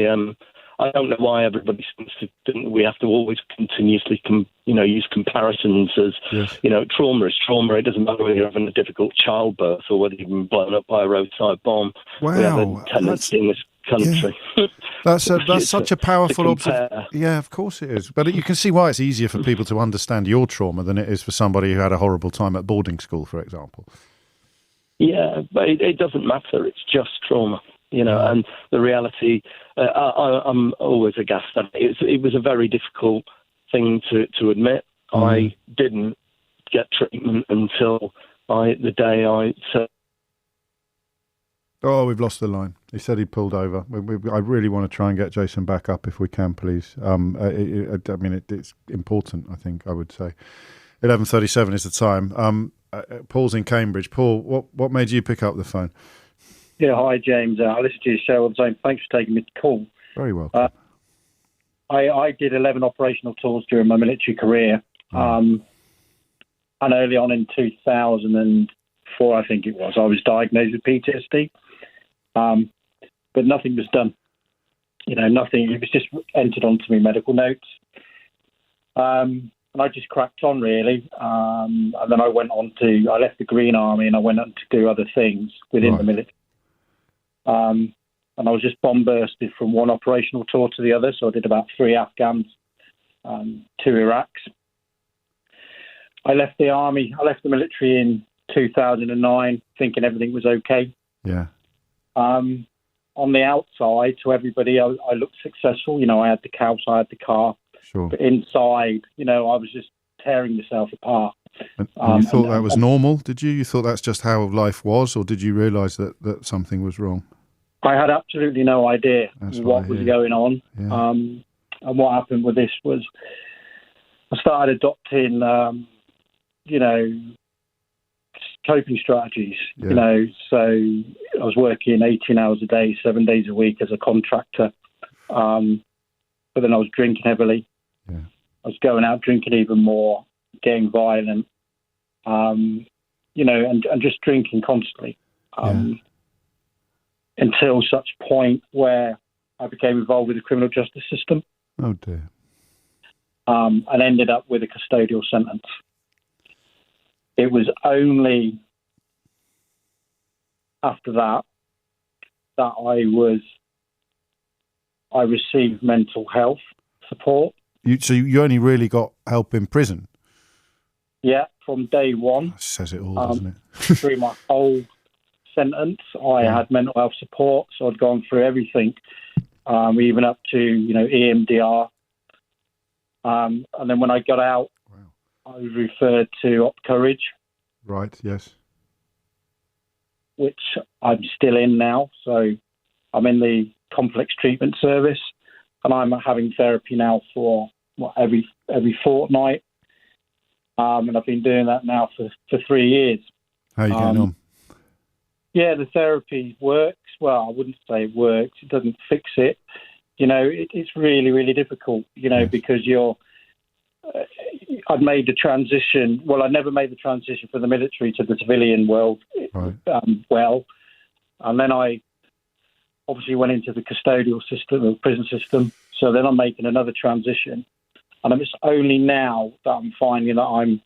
don't know why everybody seems to think we have to always continuously use comparisons as, yes. Trauma is trauma. It doesn't matter whether you're having a difficult childbirth or whether you've been blown up by a roadside bomb. Wow. We have a tendency in this country. Yeah. That's such a powerful observation. Yeah, of course it is. But you can see why it's easier for people to understand your trauma than it is for somebody who had a horrible time at boarding school, for example. Yeah, but it doesn't matter. It's just trauma, and the reality, I'm always aghast at it. It was a very difficult thing to admit. I didn't get treatment until the day I said. Oh, we've lost the line. He said he pulled over. I really want to try and get Jason back up if we can, please. It's important, I think, I would say. 11:37 is the time. Paul's in Cambridge. Paul, what made you pick up the phone? Yeah, hi, James. I listen to your show all the time. Thanks for taking me to call. Very welcome. I did 11 operational tours during my military career. And early on in 2004, I think it was, I was diagnosed with PTSD. But nothing was done. Nothing. It was just entered onto me medical notes. And I just cracked on, really. And then I left the Green Army and I went on to do other things within the military. And I was just bomb-bursted from one operational tour to the other. So I did about 3 Afghans, 2 Iraqs. I left the Army. I left the military in 2009 thinking everything was okay. Yeah. On the outside, to everybody, I looked successful. I had the house, I had the car. Sure. But inside, I was just tearing myself apart. And you thought that was normal, did you? You thought that's just how life was, or did you realise that something was wrong? I had absolutely no idea what was going on. Yeah. And what happened with this was I started adopting, coping strategies, Yeah. So I was working 18 hours a day, 7 days a week as a contractor. But then I was drinking heavily. Yeah. I was going out drinking even more, getting violent, and just drinking constantly. Until such point where I became involved with the criminal justice system. Oh dear. And ended up with a custodial sentence. It was only after that I received mental health support. So you only really got help in prison? Yeah, from day one. That says it all, doesn't it? Through my whole sentence, I had mental health support, so I'd gone through everything, even up to EMDR. And then when I got out, I was referred to Op Courage. Right. Yes. Which I'm still in now. So I'm in the complex treatment service, and I'm having therapy now for every fortnight. And I've been doing that now for 3 years. How are you getting on? Yeah, the therapy works. Well, I wouldn't say it works. It doesn't fix it. It's really, really difficult, because I'd made the transition. Well, I never made the transition from the military to the civilian world well. And then I obviously went into the custodial system, the prison system. So then I'm making another transition. And it's only now that I'm finding that I'm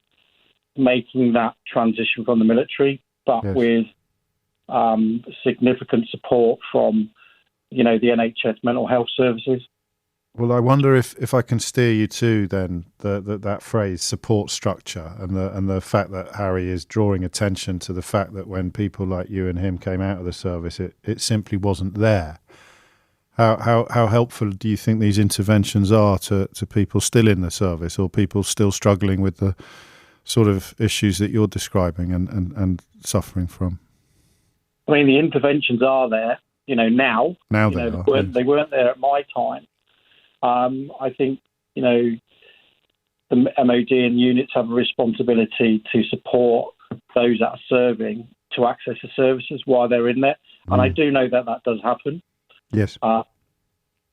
making that transition from the military, but with significant support from, the NHS mental health services. Well, I wonder if I can steer you to then that phrase support structure and the fact that Harry is drawing attention to the fact that when people like you and him came out of the service, it simply wasn't there. How helpful do you think these interventions are to people still in the service or people still struggling with the sort of issues that you're describing and suffering from? I mean, the interventions are there, now. Now they weren't there at my time. I think, the MOD and units have a responsibility to support those that are serving to access the services while they're in there. And I do know that does happen. Yes. But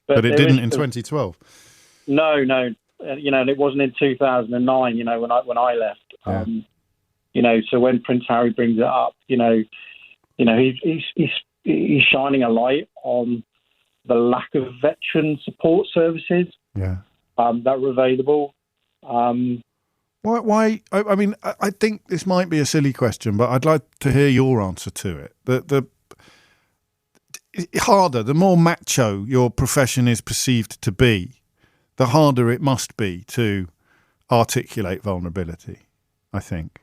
it didn't in 2012. No. And it wasn't in 2009, when I left. Yeah. So when Prince Harry brings it up, he's shining a light on the lack of veteran support services that were available. Why? I mean, I think this might be a silly question, but I'd like to hear your answer to it. The harder, the more macho your profession is perceived to be, the harder it must be to articulate vulnerability, I think.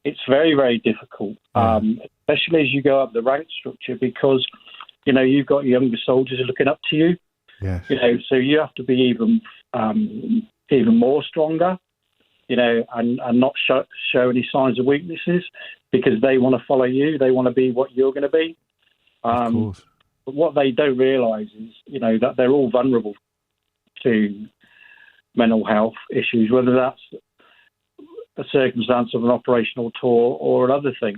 It's very, very difficult, especially as you go up the rank structure, because you've got younger soldiers looking up to you. Yes. So you have to be even more stronger, and not show any signs of weaknesses, because they want to follow you. They want to be what you're going to be. Of course. But what they don't realise is, that they're all vulnerable to mental health issues, whether that's a circumstance of an operational tour or another thing.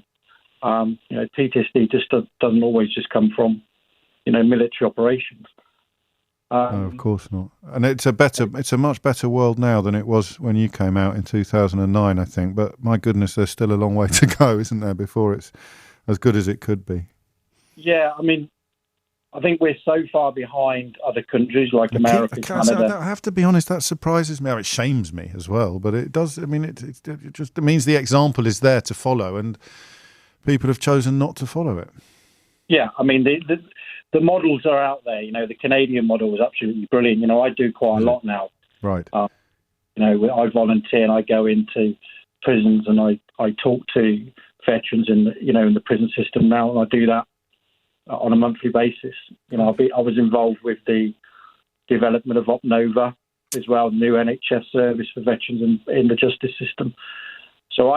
PTSD just doesn't always just come from, military operations. No, of course not. And it's a much better world now than it was when you came out in 2009, I think. But my goodness, there's still a long way to go, isn't there, before it's as good as it could be? Yeah, I mean, I think we're so far behind other countries like America, Canada. I have to be honest, that surprises me. It shames me as well, but it does. I mean, it just means the example is there to follow, and people have chosen not to follow it. Yeah, I mean, the models are out there. The Canadian model was absolutely brilliant. I do quite a lot now. Right. I volunteer and I go into prisons and I talk to veterans in the prison system now, and I do that on a monthly basis. I was involved with the development of OpNova as well, new NHS service for veterans in the justice system. So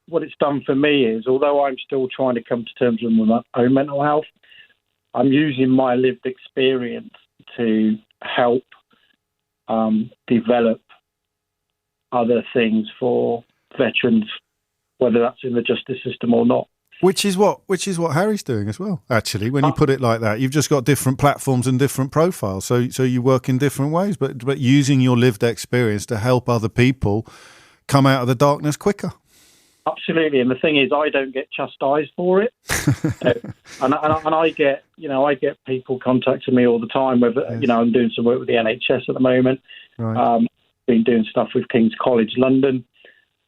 what it's done for me is, although I'm still trying to come to terms with my own mental health, I'm using my lived experience to help develop other things for veterans, whether that's in the justice system or not. Which is what Harry's doing as well. Actually, when you put it like that, you've just got different platforms and different profiles. So you work in different ways, but using your lived experience to help other people come out of the darkness quicker. Absolutely, and the thing is, I don't get chastised for it, and I get people contacting me all the time. Whether I'm doing some work with the NHS at the moment. Right. Been doing stuff with King's College London.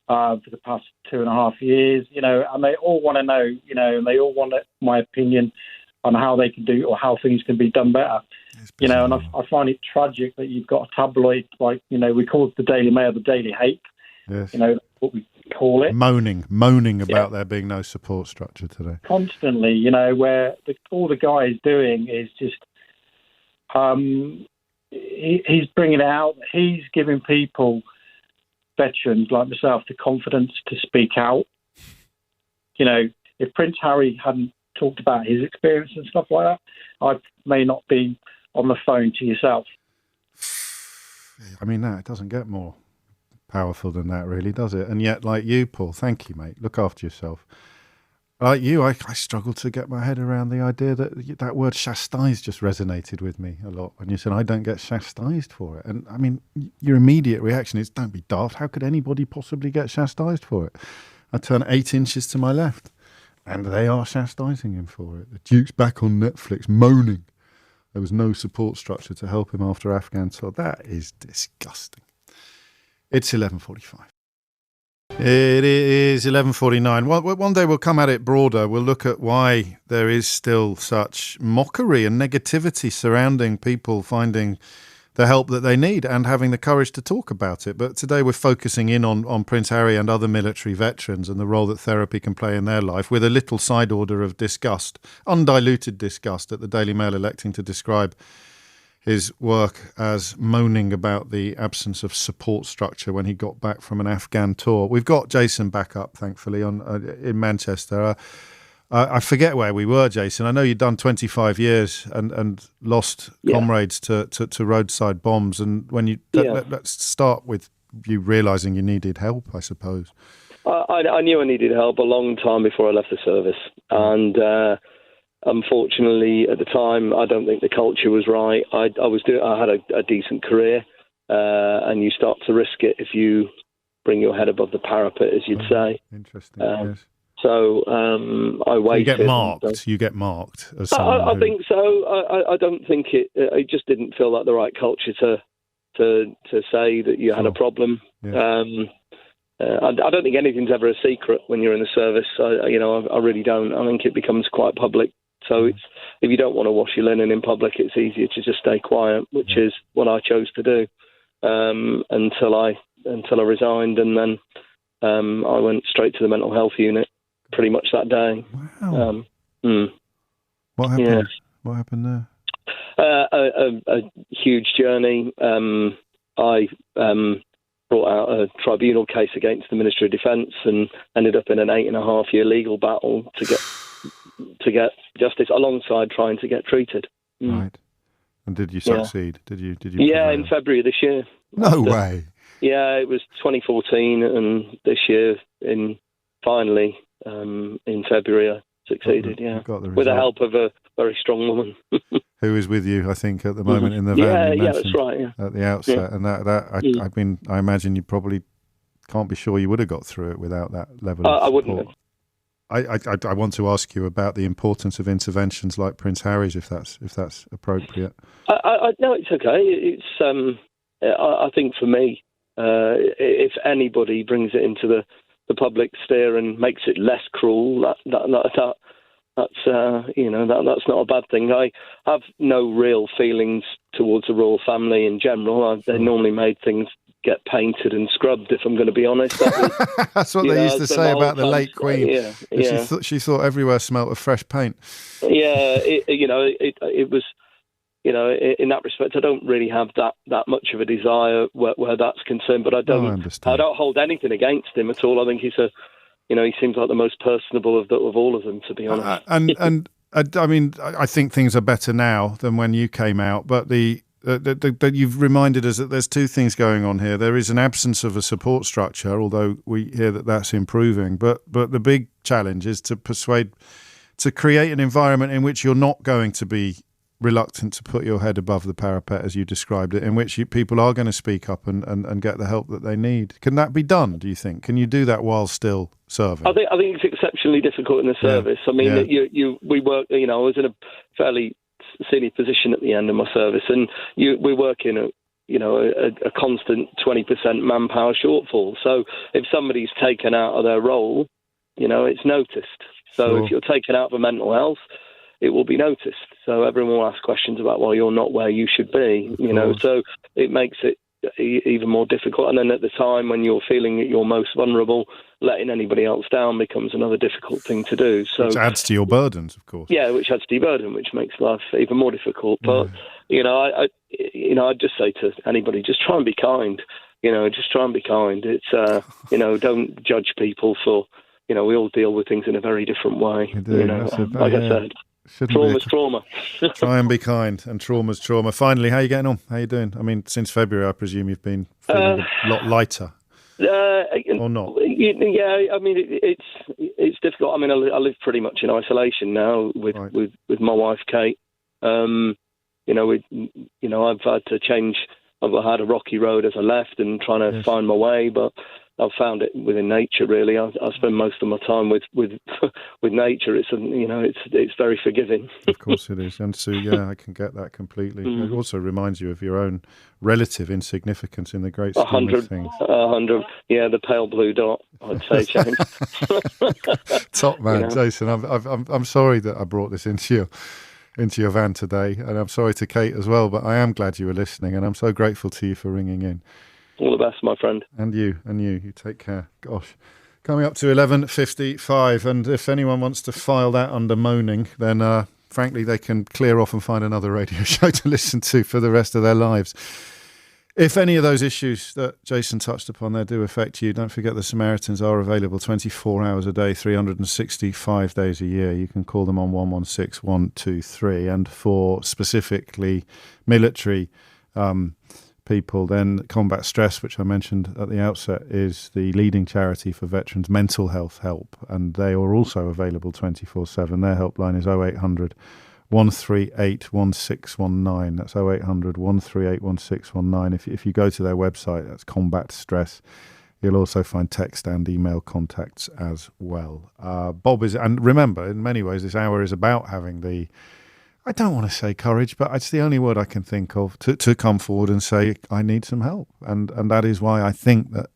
For the past 2.5 years, and they all want to know, and they all want my opinion on how they can do or how things can be done better. And I find it tragic that you've got a tabloid like, we call the Daily Mail the Daily Hate. Yes. That's what we call it. Moaning about there being no support structure today. Constantly, where all the guy is doing is just, he's bringing it out. He's giving people, veterans like myself, the confidence to speak out. If Prince Harry hadn't talked about his experience and stuff like that, I may not be on the phone to yourself. I mean, it doesn't get more powerful than that, really, does it? And yet, like you, Paul, thank you, mate. Look after yourself. Like you, I struggle to get my head around the idea that word chastised just resonated with me a lot when you said, I don't get chastised for it. And I mean, your immediate reaction is, don't be daft. How could anybody possibly get chastised for it? I turn 8 inches to my left and they are chastising him for it. The Duke's back on Netflix moaning there was no support structure to help him after Afghan tour. That is disgusting. It's 11:45. It is 11:49. One day we'll come at it broader. We'll look at why there is still such mockery and negativity surrounding people finding the help that they need and having the courage to talk about it. But today we're focusing in on Prince Harry and other military veterans and the role that therapy can play in their life, with a little side order of disgust, undiluted disgust, at the Daily Mail electing to describe his work as moaning about the absence of support structure when he got back from an Afghan tour. We've got Jason back up, thankfully, in Manchester. I forget where we were, Jason. I know you'd done 25 years and lost comrades to roadside bombs. And when let's start with you realising you needed help, I suppose. I knew I needed help a long time before I left the service. And unfortunately, at the time, I don't think the culture was right. I had a decent career, and you start to risk it if you bring your head above the parapet, as you'd say. Interesting. Yes. So I waited. You get marked. As I think so. I don't think it just didn't feel like the right culture to say that you had a problem. Yeah. I don't think anything's ever a secret when you're in the service. I really don't. I think it becomes quite public. So if you don't want to wash your linen in public, it's easier to just stay quiet, which is what I chose to do until I resigned, and then I went straight to the mental health unit pretty much that day. Wow. What happened? Yeah. What happened there? A huge journey. I brought out a tribunal case against the Ministry of Defence and ended up in an 8.5-year legal battle to get justice alongside trying to get treated. Right. And did you succeed? Did you? Yeah, in February this year. No way. Yeah, it was 2014, and this year finally in February I succeeded. With the help of a very strong woman who is with you, I think, at the moment in the van. Yeah, that's right. Yeah. At the outset, and I imagine you probably can't be sure you would have got through it without that level of support. I wouldn't have. I want to ask you about the importance of interventions like Prince Harry's, if that's appropriate. No, it's okay. It's I think for me, if anybody brings it into the public sphere and makes it less cruel, that's that's not a bad thing. I have no real feelings towards the royal family in general. They normally made things get painted and scrubbed, if I'm going to be honest. That's what they used to say about the late Queen. Yeah. She thought everywhere smelt of fresh paint. Yeah, it was, in that respect, I don't really have that much of a desire where that's concerned. But I don't hold anything against him at all. I think he's he seems like the most personable of all of them, to be honest. I mean, I think things are better now than when you came out. But the that you've reminded us that there's two things going on here. There is an absence of a support structure, although we hear that that's improving. But the big challenge is to create an environment in which you're not going to be reluctant to put your head above the parapet, as you described it, in which people are going to speak up and get the help that they need. Can that be done, do you think? Can you do that while still serving? I think it's exceptionally difficult in the service. I mean, we work. I was in a fairly senior position at the end of my service, and we work in a constant 20% manpower shortfall. So if somebody's taken out of their role, it's noticed. So if you're taken out for mental health, it will be noticed. So everyone will ask questions about why you're not where you should be, so it makes it even more difficult. And then at the time when you're feeling that you're most vulnerable, letting anybody else down becomes another difficult thing to do. So which adds to your burdens, of course. Yeah, which adds to your burden, which makes life even more difficult. But, I'd just say to anybody, just try and be kind. Just try and be kind. It's, don't judge people for, we all deal with things in a very different way. I said. Trauma's trauma. Try and be kind, and trauma's trauma. Finally, how are you getting on? How are you doing? I mean, since February, I presume you've been feeling a lot lighter, or not? Yeah, I mean, it's difficult. I mean, I live pretty much in isolation now with my wife, Kate. I've had to change. I've had a rocky road as I left and trying to find my way, but I've found it within nature. Really, I spend most of my time with nature. It's very forgiving. Of course it is, and so I can get that completely. It also reminds you of your own relative insignificance in the great scheme of things. 100, the pale blue dot, I'd say, James. Top man, Jason. I'm sorry that I brought this into your van today, and I'm sorry to Kate as well. But I am glad you were listening, and I'm so grateful to you for ringing in. All the best, my friend. And you. You take care. Gosh. Coming up to 11:55, and if anyone wants to file that under moaning, then frankly they can clear off and find another radio show to listen to for the rest of their lives. If any of those issues that Jason touched upon there do affect you, don't forget the Samaritans are available 24 hours a day, 365 days a year. You can call them on 116 123. And for specifically military people, then Combat Stress, which I mentioned at the outset, is the leading charity for veterans' mental health help, and they are also available 24/7. Their helpline is 0800 138 1619. That's 0800 138 1619. If you go to their website, that's Combat Stress. You'll also find text and email contacts as well. Bob is, and remember, in many ways, this hour is about having the, I don't want to say courage, but it's the only word I can think of to come forward and say, I need some help. And that is why I think that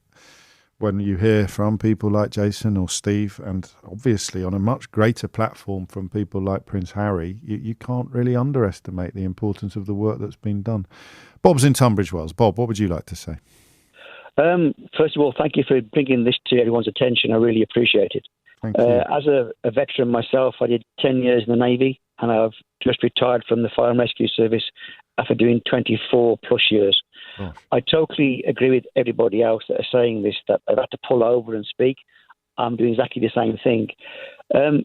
when you hear from people like Jason or Steve, and obviously on a much greater platform from people like Prince Harry, you can't really underestimate the importance of the work that's been done. Bob's in Tunbridge Wells. Bob, what would you like to say? First of all, thank you for bringing this to everyone's attention. I really appreciate it. Thank you. As a veteran myself, I did 10 years in the Navy, and I've just retired from the Fire and Rescue Service after doing 24 plus years. Oh. I totally agree with everybody else that are saying this, that they've had to pull over and speak. I'm doing exactly the same thing.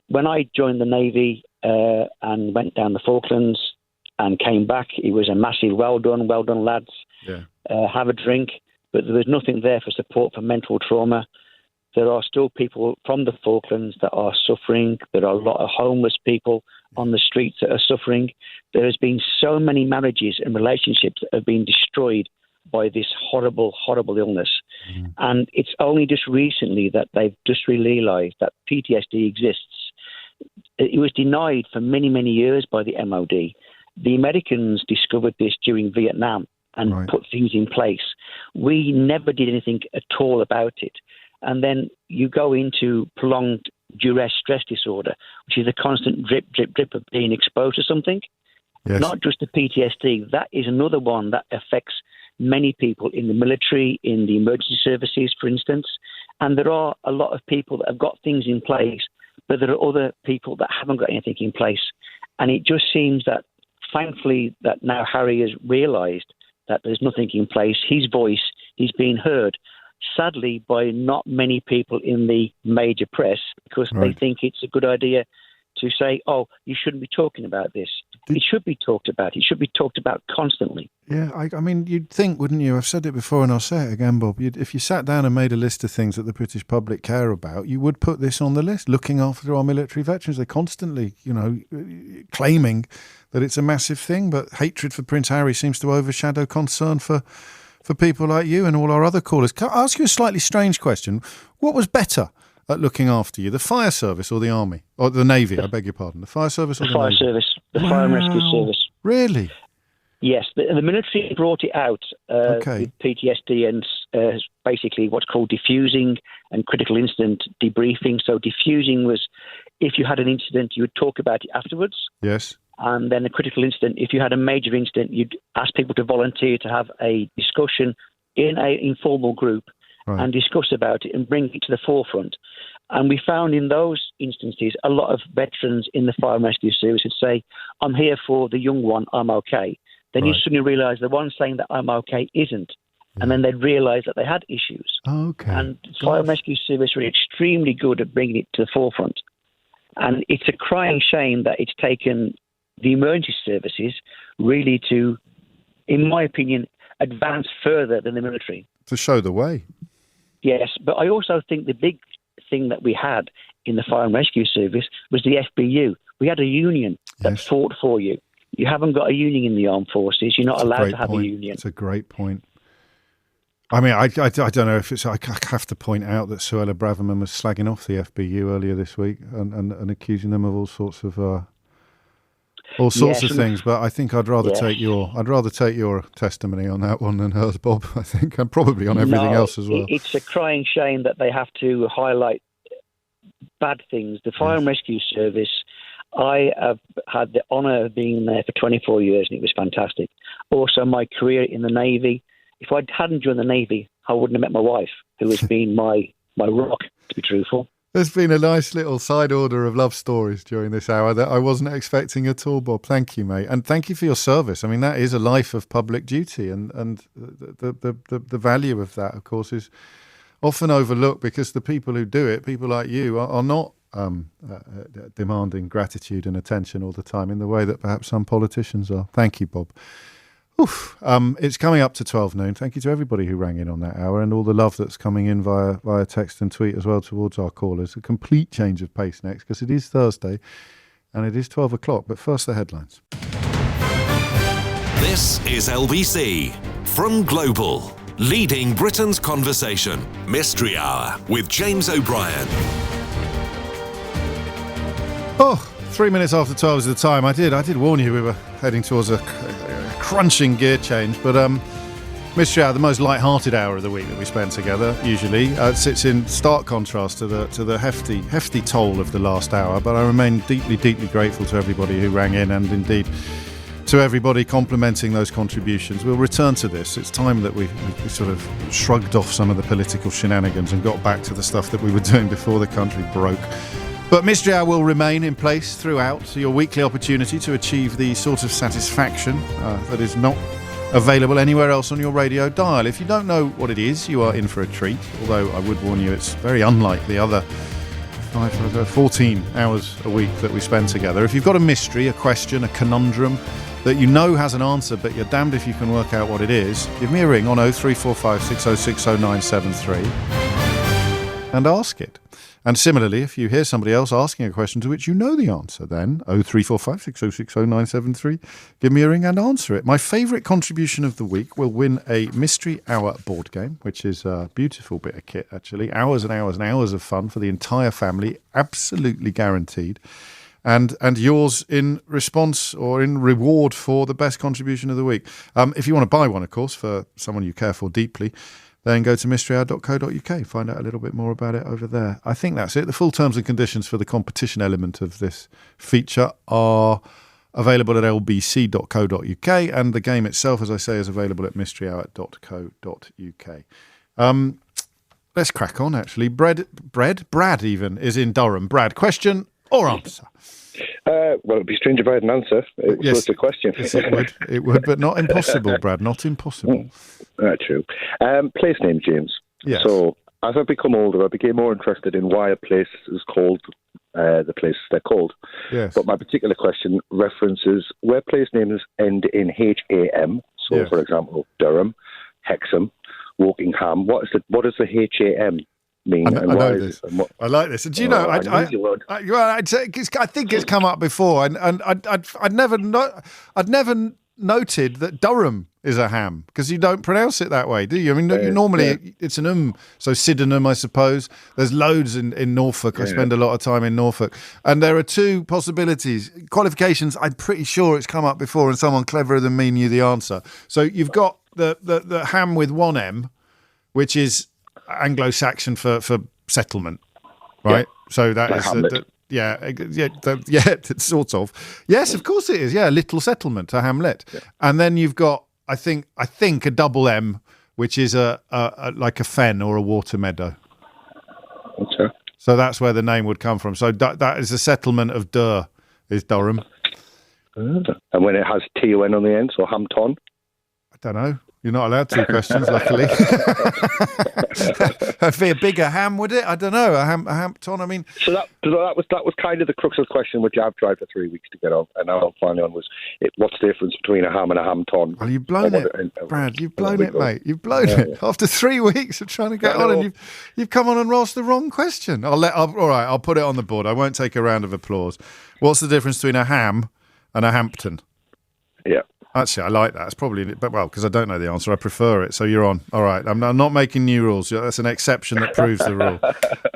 When I joined the Navy and went down the Falklands and came back, it was a massive well done lads. Yeah. Have a drink. But there was nothing there for support for mental trauma. There are still people from the Falklands that are suffering. There are a lot of homeless people on the streets that are suffering. There has been so many marriages and relationships that have been destroyed by this horrible, horrible illness. Mm. And it's only just recently that they've just realised that PTSD exists. It was denied for many, many years by the MOD. The Americans discovered this during Vietnam and put things in place. We never did anything at all about it. And then you go into prolonged duress stress disorder, which is a constant drip, drip, drip of being exposed to something. Yes. Not just the PTSD. That is another one that affects many people in the military, in the emergency services, for instance. And there are a lot of people that have got things in place, but there are other people that haven't got anything in place. And it just seems that, thankfully, that now Harry has realised that there's nothing in place. His voice is being heard, sadly, by not many people in the major press, because they think it's a good idea to say, oh, you shouldn't be talking about this. It should be talked about. It should be talked about constantly. Yeah, I mean, you'd think, wouldn't you? I've said it before and I'll say it again, Bob. If you sat down and made a list of things that the British public care about, you would put this on the list, looking after our military veterans. They're constantly, claiming that it's a massive thing, but hatred for Prince Harry seems to overshadow concern for people like you and all our other callers. Can I ask you a slightly strange question? What was better at looking after you, the fire service or the army? Or the Navy, I beg your pardon. The fire service or the fire Navy? service. The fire and rescue service. Really? Yes, the military brought it out with PTSD and basically what's called diffusing and critical incident debriefing. So diffusing was if you had an incident, you would talk about it afterwards. Yes. And then a critical incident, if you had a major incident, you'd ask people to volunteer to have a discussion in an informal group and discuss about it and bring it to the forefront. And we found in those instances, a lot of veterans in the fire and rescue service would say, I'm here for the young one, I'm okay. Then you suddenly realise the one saying that I'm okay isn't. And then they'd realise that they had issues. Okay. And fire and rescue service were extremely good at bringing it to the forefront. And it's a crying shame that it's taken the emergency services really to, in my opinion, advance further than the military. To show the way. Yes, but I also think the big thing that we had in the fire and rescue service was the FBU. We had a union that fought for you. You haven't got a union in the armed forces. You're not allowed to have a union. It's a great point. I mean, I don't know if it's... I have to point out that Suella Braverman was slagging off the FBU earlier this week and accusing them of all sorts of things. But I think I'd rather take your testimony on that one than hers, Bob. I think, and probably on everything else as well. It's a crying shame that they have to highlight bad things. The fire and rescue service, I have had the honour of being there for 24 years, and it was fantastic. Also, my career in the Navy. If I hadn't joined the Navy, I wouldn't have met my wife, who has been my rock, to be truthful. There's been a nice little side order of love stories during this hour that I wasn't expecting at all, Bob. Thank you, mate. And thank you for your service. I mean, that is a life of public duty, and the value of that, of course, is often overlooked because the people who do it, people like you, are not demanding gratitude and attention all the time in the way that perhaps some politicians are. Thank you, Bob. Oof. It's coming up to 12 noon. Thank you to everybody who rang in on that hour and all the love that's coming in via text and tweet as well towards our callers. A complete change of pace next because it is Thursday and it is 12 o'clock. But first, the headlines. This is LBC from Global, leading Britain's conversation. Mystery Hour with James O'Brien. 3 minutes after 12 is the time. I did warn you we were heading towards a crunching gear change, but Mystery Hour, the most light-hearted hour of the week that we spend together, usually, sits in stark contrast to the hefty toll of the last hour. But I remain deeply, deeply grateful to everybody who rang in, and indeed to everybody complimenting those contributions. We'll return to this. It's time that we sort of shrugged off some of the political shenanigans and got back to the stuff that we were doing before the country broke. But Mystery Hour will remain in place throughout, so your weekly opportunity to achieve the sort of satisfaction that is not available anywhere else on your radio dial. If you don't know what it is, you are in for a treat, although I would warn you it's very unlike the other 14 hours a week that we spend together. If you've got a mystery, a question, a conundrum that you know has an answer, but you're damned if you can work out what it is, give me a ring on 0345 606 0973 and ask it. And similarly, if you hear somebody else asking a question to which you know the answer, then 0345 606 0973, give me a ring and answer it. My favourite contribution of the week will win a Mystery Hour board game, which is a beautiful bit of kit, actually. Hours and hours and hours of fun for the entire family, absolutely guaranteed. And yours in response or in reward for the best contribution of the week. If you want to buy one, of course, for someone you care for deeply, then go to mysteryhour.co.uk. Find out a little bit more about it over there. I think that's it. The full terms and conditions for the competition element of this feature are available at lbc.co.uk, and the game itself, as I say, is available at mysteryhour.co.uk. Let's crack on, actually. Brad even is in Durham. Brad, question or answer? Well, it'd be strange if I had an answer. It's a question. Yes, it would, but not impossible, Brad, not impossible. True. Place name, James. Yes. So as I become older, I became more interested in why a place is called the places they're called. Yes. But my particular question references where place names end in HAM. So, Yes. for example, Durham, Hexham, Wokingham. What does the HAM mean? I know this. I like this. And do you know? I think it's come up before, and I'd never noted that Durham is a ham, because you don't pronounce it that way, do you? I mean, you normally it's an so Sydenham, I suppose. There's loads in Norfolk. I spend a lot of time in Norfolk, and there are two possibilities. Qualifications, I'm pretty sure it's come up before, and someone cleverer than me knew the answer. So you've got the ham with one M, which is Anglo-Saxon for settlement, right? So that is sort of. Yes, of course it is. Yeah, little settlement, a hamlet. Yeah. And then you've got, I think a double M, which is a like a fen or a water meadow. Okay. So that's where the name would come from. So that is the settlement of Dur, is Durham. And when it has TON on the end, so Hampton? I don't know. You're not allowed two questions, luckily. It'd be a bigger ham, would it? I don't know. A Hampton. I mean, so that was kind of the crux of the question, which I've tried for 3 weeks to get on, and now I'm finally on. What's the difference between a ham and a Hampton? Well, you've blown it, Brad. You've blown it, mate. You've blown it. After 3 weeks of trying to get on, and you've come on and asked the wrong question. All right. I'll put it on the board. I won't take a round of applause. What's the difference between a ham and a Hampton? Yeah. Actually, I like that. It's probably, because I don't know the answer. I prefer it. So you're on. All right. I'm not making new rules. That's an exception that proves the rule.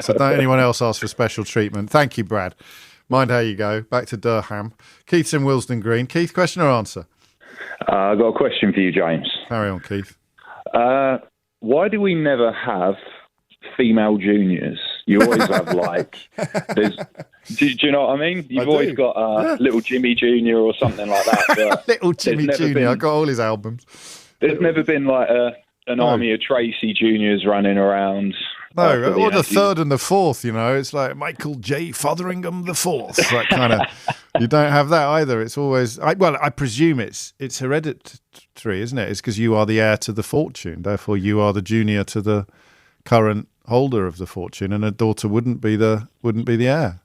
So don't anyone else ask for special treatment. Thank you, Brad. Mind how you go. Back to Durham. Keith's in Willesden Green. Keith, question or answer? I've got a question for you, James. Carry on, Keith. Why do we never have female juniors? You always have do you know what I mean? You've always got little Jimmy Junior or something like that. But little Jimmy Junior. I got all his albums. There's never been like an army of Tracy Juniors running around. No, or the third and the fourth. It's like Michael J. Fotheringham the fourth. That kind of. You don't have that either. It's always. I presume it's hereditary, isn't it? It's because you are the heir to the fortune. Therefore, you are the junior to the current holder of the fortune, and a daughter wouldn't be the heir.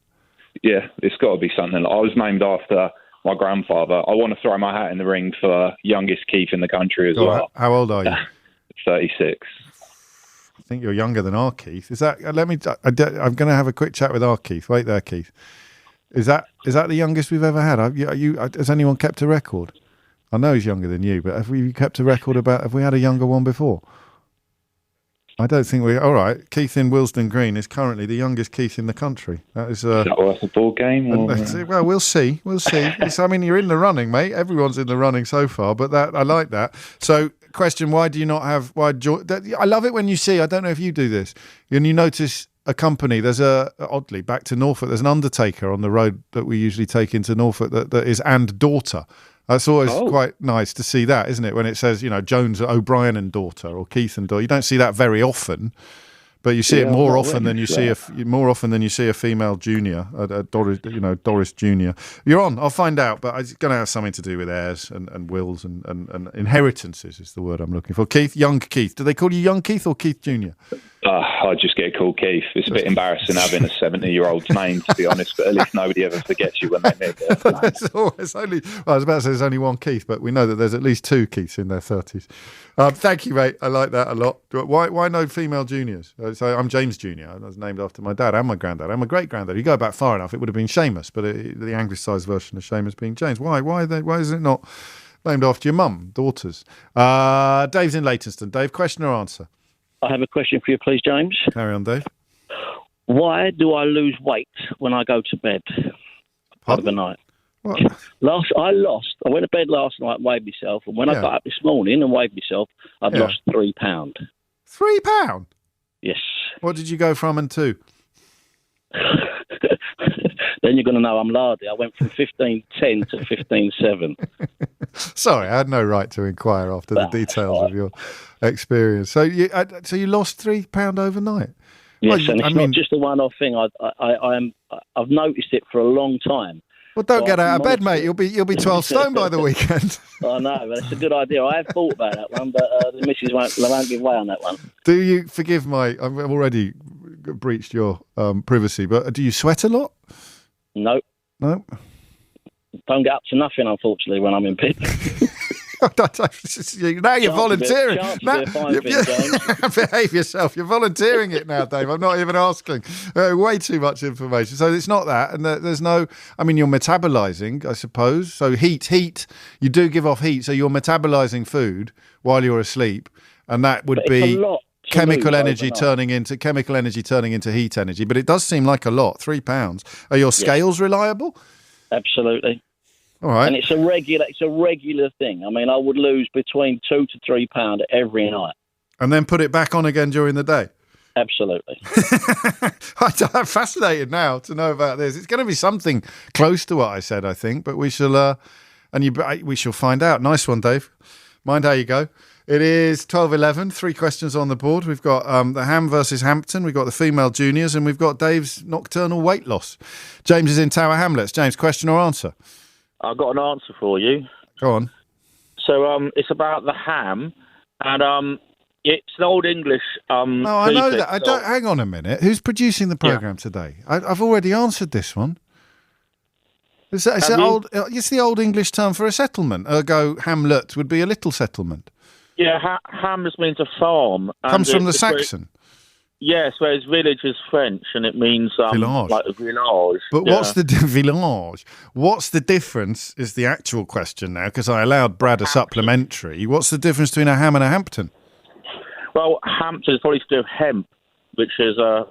Yeah, it's got to be something. I was named after my grandfather. I want to throw my hat in the ring for youngest Keith in the country as well. How old are you? 36. I think you're younger than our Keith. Is that? I'm going to have a quick chat with our Keith. Wait there, Keith. Is that the youngest we've ever had? Has anyone kept a record? I know he's younger than you, but have we kept a record have we had a younger one before? I don't think we. All right, Keith in Willesden Green is currently the youngest Keith in the country. That is. Is that worth a ball game? Or? Well, we'll see. We'll see. You're in the running, mate. Everyone's in the running so far, but I like that. So, question: why do you not have? I love it when you see. I don't know if you do this, and you notice a company. There's oddly back to Norfolk. There's an undertaker on the road that we usually take into Norfolk that is and daughter. It's always quite nice to see that, isn't it? When it says, Jones, Obrien and daughter, or Keith and daughter. You don't see that very often, but you see it more often than you see a female junior, Doris Junior. You're on. I'll find out, but it's going to have something to do with heirs and wills and inheritances is the word I'm looking for. Keith, young Keith. Do they call you young Keith or Keith Junior? I just get called Keith. It's a bit embarrassing having a 70-year-old's name, to be honest, but at least nobody ever forgets you when they meet it. I was about to say there's only one Keith, but we know that there's at least two Keiths in their 30s. Thank you, mate. I like that a lot. Why no female juniors? So I'm James Junior. I was named after my dad and my granddad and my great-granddad. You go back far enough, it would have been Shapps, but the anglicised version of Shapps being James. Why is it not named after your mum, daughters? Dave's in Leytonstone. Dave, question or answer? I have a question for you, please, James. Carry on, Dave. Why do I lose weight when I go to bed overnight? What? I went to bed last night and weighed myself, and when I got up this morning and weighed myself, I've lost 3 pounds. 3 pounds? Yes. What did you go from and to? Then you're going to know I'm lardy. I went from 15.10 to 15.7. Sorry, I had no right to inquire after the details of your experience. So you lost 3 pounds overnight? Yes, and it's not just a one-off thing. I've noticed it for a long time. Well, don't get out of bed, mate. You'll be 12 stone by the weekend. I know, but it's a good idea. I have thought about that one, but the missus won't give way on that one. Do you forgive I've already breached your privacy, but do you sweat a lot? No. No? Don't get up to nothing, unfortunately, when I'm in bed. Now you're volunteering. Behave yourself. You're volunteering it now, Dave. I'm not even asking. Way too much information. So it's not that. And there's no, I mean, you're metabolizing, I suppose. So heat, you do give off heat. So you're metabolizing food while you're asleep. And that would be chemical energy turning into heat energy. But it does seem like a lot, 3 pounds. Are your scales reliable? Absolutely. All right. And it's a regular thing. I mean, I would lose between 2 to 3 pounds every night. And then put it back on again during the day? Absolutely. I'm fascinated now to know about this. It's going to be something close to what I said, I think, but we shall we shall find out. Nice one, Dave. Mind how you go. It is 12:11. 3 questions on the board. We've got the Ham versus Hampton. We've got the female juniors, and we've got Dave's nocturnal weight loss. James is in Tower Hamlets. James, question or answer? I've got an answer for you. Go on. So it's about the ham, and it's an Old English. No, I know that. I don't. Hang on a minute. Who's producing the programme today? I've already answered this one. It's the Old English term for a settlement. Ergo, hamlet would be a little settlement. Yeah, ham just means a farm. Comes from the Saxon. Yes, whereas village is French, and it means village. Like a village. But what's the village? What's the difference? Is the actual question now? Because I allowed Brad a supplementary. What's the difference between a ham and a Hampton? Well, Hampton is probably to do with hemp, which is a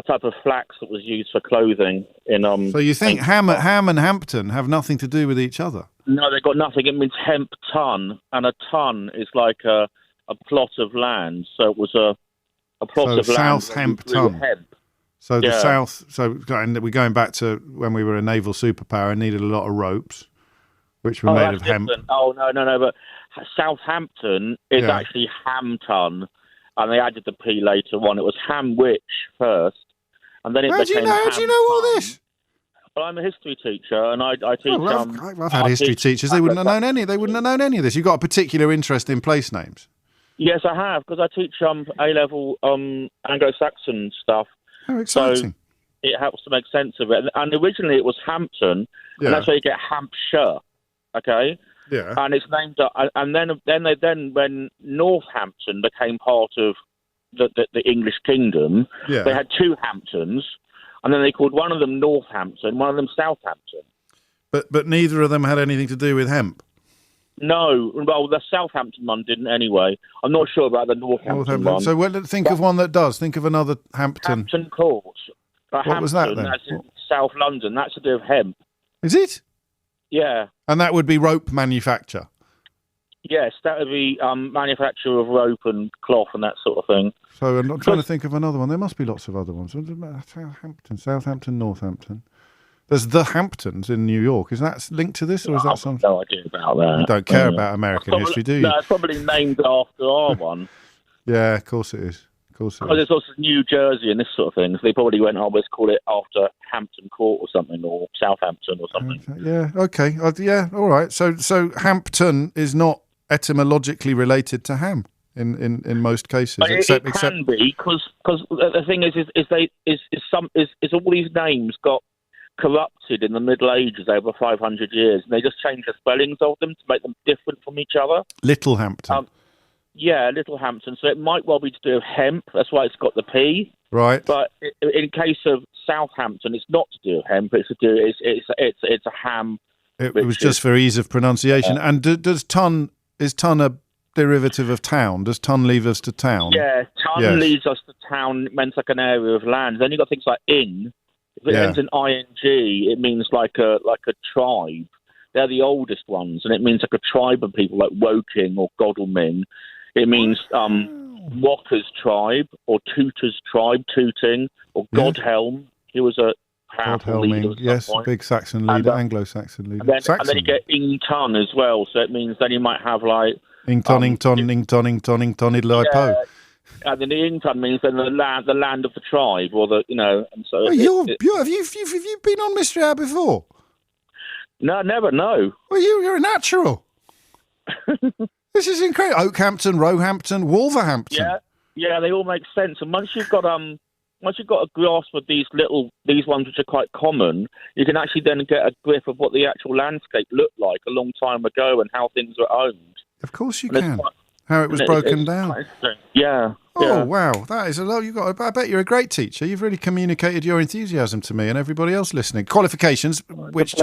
type of flax that was used for clothing in. So you think ham and Hampton have nothing to do with each other? No, they've got nothing. It means hemp ton, and a ton is like a plot of land. So it was a plot of land. Southampton. So the south. So we're going back to when we were a naval superpower and needed a lot of ropes, which were made of hemp. Oh no! But Southampton is actually Hampton, and they added the P later on. It was Hamwich first, and then it became. How do you know all this? Well, I'm a history teacher, and I teach. I've had history teachers. They wouldn't have known any. They wouldn't have known any of this. You've got a particular interest in place names. Yes, I have, because I teach A-level Anglo-Saxon stuff. How exciting. So it helps to make sense of it. And originally it was Hampton, and that's where you get Hampshire, okay? Yeah. And it's named... And then when Northampton became part of the English kingdom, they had 2 Hamptons, and then they called one of them Northampton, one of them Southampton. But neither of them had anything to do with hemp? No, well, the Southampton one didn't anyway. I'm not sure about the Northampton one. So think of one that does. Think of another Hampton. Hampton Court. What was that then? That's in South London. That's to do with hemp. Is it? Yeah. And that would be rope manufacture? Yes, that would be manufacture of rope and cloth and that sort of thing. So I'm not trying to think of another one. There must be lots of other ones. Southampton, Northampton. There's the Hamptons in New York. Is that linked to this, or is that something? No idea about that. You don't care about American history, do you? No, it's probably named after our one. Yeah, of course it is. Because there's also New Jersey and this sort of thing. So they probably went, let's call it after Hampton Court or something, or Southampton or something. Yeah, okay. Yeah, all right. So Hampton is not etymologically related to ham in most cases. It can be, because the thing is all these names got corrupted in the Middle Ages over 500 years, and they just changed the spellings of them to make them different from each other. Littlehampton. Littlehampton. So it might well be to do with hemp. That's why it's got the P. Right. But in case of Southampton, it's not to do with hemp. It's to do. It's a ham. It was just for ease of pronunciation. And is ton a derivative of town? Does ton leave us to town? Yeah, ton leads us to town. It meant like an area of land. Then you got things like ing. If it ends in ing, it means like a tribe. They're the oldest ones, and it means like a tribe of people, like Woking or Godalming. It means Walker's tribe or Tooter's tribe, Tooting, or Godhelm. He was a powerful leader. Yes, a big Saxon leader, Anglo-Saxon leader. And then you get Ington as well, so it means then you might have like... Ington, idli po. And then the Income means then the land of the tribe, or the And so have you been on Mystery Hour before? No, never. No. Well, you're a natural. This is incredible. Oakhampton, Roehampton, Wolverhampton. Yeah, they all make sense. And once you've got a grasp of these ones which are quite common, you can actually then get a grip of what the actual landscape looked like a long time ago and how things were owned. Of course you can. How it was broken down. Yeah. Oh, wow. That is a lot. I bet you're a great teacher. You've really communicated your enthusiasm to me and everybody else listening. Qualifications, which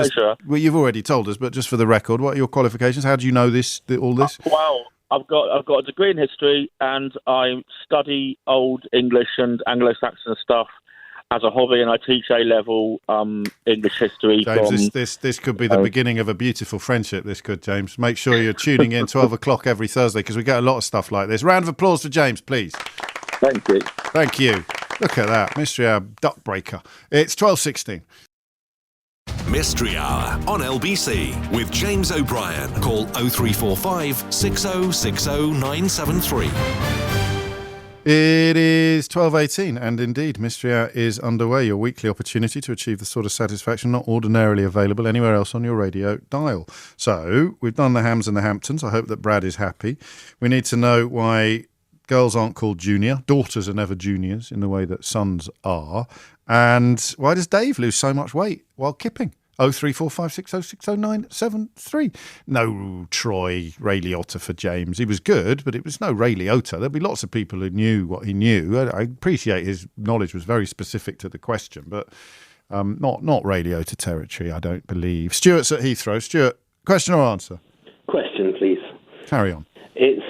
you've already told us, but just for the record, what are your qualifications? How do you know all this? Well, I've got a degree in history, and I study Old English and Anglo-Saxon stuff as a hobby, and I teach A-level English history. James, this could be the beginning of a beautiful friendship, this could, James. Make sure you're tuning in 12 o'clock every Thursday, because we get a lot of stuff like this. Round of applause for James, please. Thank you. Thank you. Look at that. Mystery Hour Duck Breaker. It's 12:16. Mystery Hour on LBC with James O'Brien. Call 0345 6060 973. It is 12:18, and indeed, Mystery Hour is underway, your weekly opportunity to achieve the sort of satisfaction not ordinarily available anywhere else on your radio dial. So, we've done the Hams and the Hamptons. I hope that Brad is happy. We need to know why girls aren't called junior. Daughters are never juniors in the way that sons are. And why does Dave lose so much weight while kipping? 03456060973. No Troy Ray Liotta for James. He was good, but it was no Ray Liotta. There'd be lots of people who knew what he knew. I appreciate his knowledge was very specific to the question, but not Ray Liotta territory, I don't believe. Stuart's at Heathrow. Stuart, question or answer? Question, please. Carry on. It's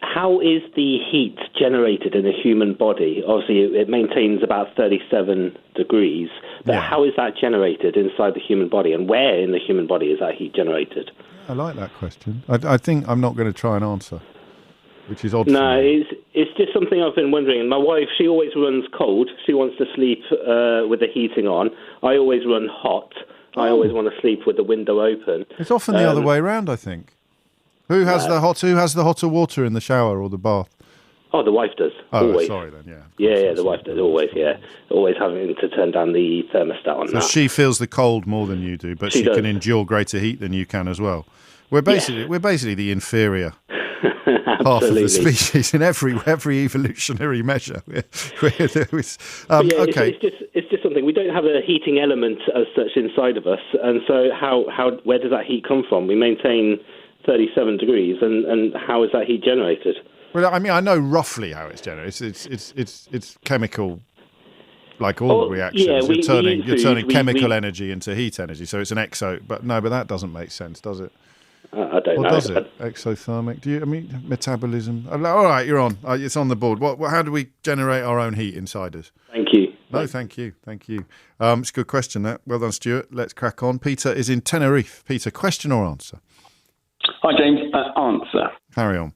how is the heat generated in a human body? Obviously, it maintains about 37 degrees, but how is that generated inside the human body, and where in the human body is that heat generated? I like that question. I think I'm not going to try and answer, which is odd. No, it's just something I've been wondering. And my wife, she always runs cold. She wants to sleep with the heating on. I always run hot. I always want to sleep with the window open. It's often the other way around, I think. Who has the hotter water in the shower or the bath? Oh, the wife does. Oh, always. Sorry then, yeah. Yeah, the wife does, always, yeah. Always having to turn down the thermostat on that. So she feels the cold more than you do, but she can endure greater heat than you can as well. We're basically the inferior half of the species in every evolutionary measure. Okay. It's just something. We don't have a heating element as such inside of us, and so where does that heat come from? We maintain 37 degrees, and how is that heat generated? Well, I mean, I know roughly how it's generated. It's chemical, like all reactions. Yeah, you're turning chemical energy into heat energy, so it's an but that doesn't make sense, does it? I don't know. Or does it? Exothermic? Metabolism? All right, you're on. It's on the board. How do we generate our own heat inside us? Thank you. No, thank you. It's a good question, that. Well done, Stuart. Let's crack on. Peter is in Tenerife. Peter, question or answer? Hi, James. Answer. Carry on.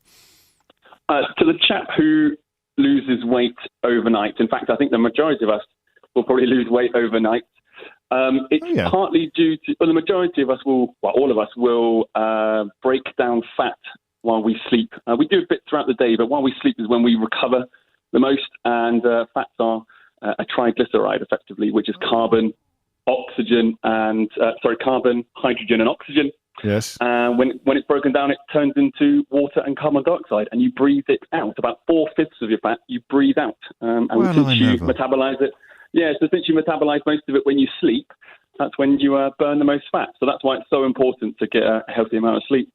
To the chap who loses weight overnight, in fact, I think the majority of us will probably lose weight overnight. It's partly due to, the majority of us all of us will break down fat while we sleep. We do a bit throughout the day, but while we sleep is when we recover the most, and fats are a triglyceride, effectively, which is carbon, hydrogen, and oxygen. Yes. When it's broken down, it turns into water and carbon dioxide, and you breathe it out. About 4/5 of your fat you breathe out, since you metabolize it. Yeah, so since you metabolize most of it when you sleep, that's when you burn the most fat. So that's why it's so important to get a healthy amount of sleep.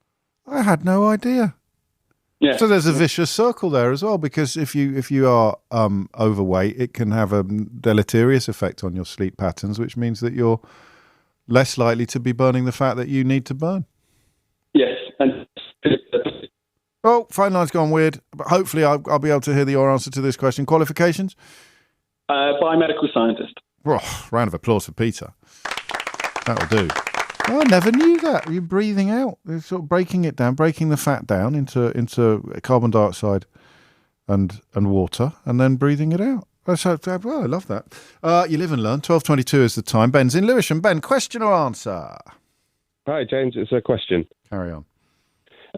I had no idea. Yeah. So there's a vicious circle there as well, because if you are overweight, it can have a deleterious effect on your sleep patterns, which means that you're less likely to be burning the fat that you need to burn. Yes. And oh, phone line's gone weird, but hopefully I'll be able to hear your answer to this question. Qualifications? Biomedical scientist. Oh, round of applause for Peter. That'll do. Oh, I never knew that. You're breathing out. You're sort of breaking it down, breaking the fat down into carbon dioxide and water, and then breathing it out. Well, I love that. You live and learn. 12:22 is the time. Ben's in Lewisham. Ben, question or answer? Hi, James. It's a question. Carry on.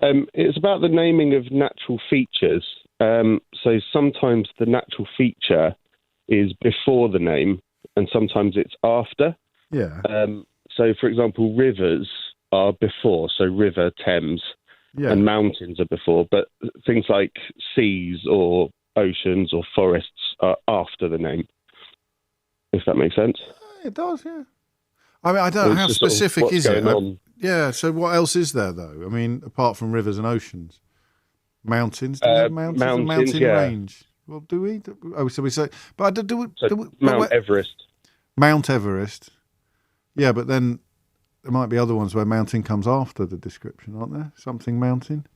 It's about the naming of natural features. So sometimes the natural feature is before the name, and sometimes it's after. Yeah. So, for example, rivers are before, so River Thames, and mountains are before. But things like seas or oceans or forests are after the name, if that makes sense. It does, yeah. I mean, I don't know how specific is it. Yeah, so what else is there, though? I mean, apart from rivers and oceans? Mountains? Do we have mountains? A mountain range? Well, do we? So we say... But Mount Everest. Mount Everest. Yeah, but then there might be other ones where mountain comes after the description, aren't there? Something mountain?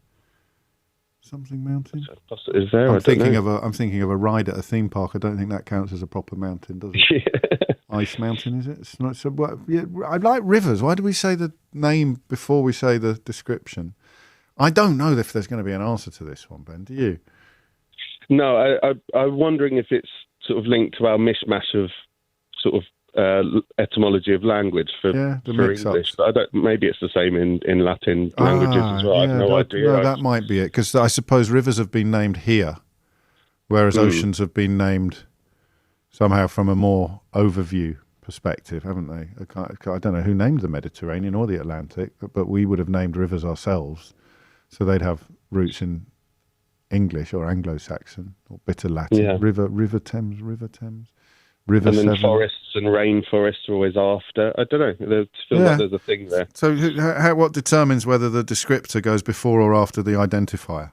Something mountain? Is there? I'm thinking of a ride at a theme park. I don't think that counts as a proper mountain, does it? Ice mountain, is it? It's not. So, I like rivers. Why do we say the name before we say the description? I don't know if there's going to be an answer to this one, Ben. Do you? No, I'm wondering if it's sort of linked to our mishmash of sort of etymology of language for English. But maybe it's the same in Latin languages as well. I have no idea. No, that might be it, because I suppose rivers have been named here, whereas oceans have been named somehow from a more overview perspective, haven't they? I don't know who named the Mediterranean or the Atlantic, but we would have named rivers ourselves, so they'd have roots in English or Anglo-Saxon or Bitter Latin. Yeah. River Thames. River and then Severn. forests and rainforests are always after. I don't know. There feels like there's a thing there. So what determines whether the descriptor goes before or after the identifier?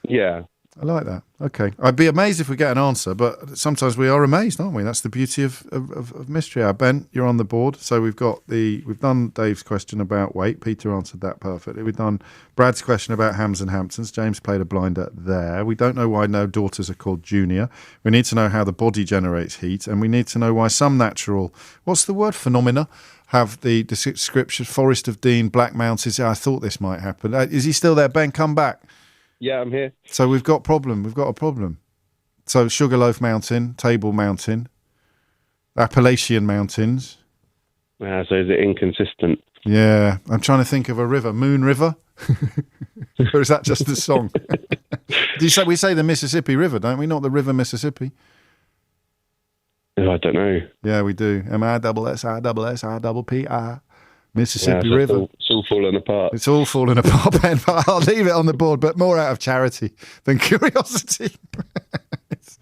Yeah. I like that. Okay. I'd be amazed if we get an answer, but sometimes we are amazed, aren't we? That's the beauty of Mystery Hour. Ben, you're on the board. So we've done Dave's question about weight. Peter answered that perfectly. We've done Brad's question about hams and Hamptons. James played a blinder there. We don't know why no daughters are called Junior. We need to know how the body generates heat, and we need to know why some natural, what's the word, phenomena, have the description, Forest of Dean, Black Mountains. I thought this might happen. Is he still there? Ben, come back. Yeah, I'm here. So we've got a problem. So Sugarloaf Mountain, Table Mountain, Appalachian Mountains. So is it inconsistent? Yeah, I'm trying to think of a river. Moon River? Or is that just the song? We say the Mississippi River, don't we? Not the River Mississippi. I don't know. Yeah, we do. MISSISSIPPI. Mississippi River. It's all falling apart. It's all falling apart, Ben, but I'll leave it on the board, but more out of charity than curiosity.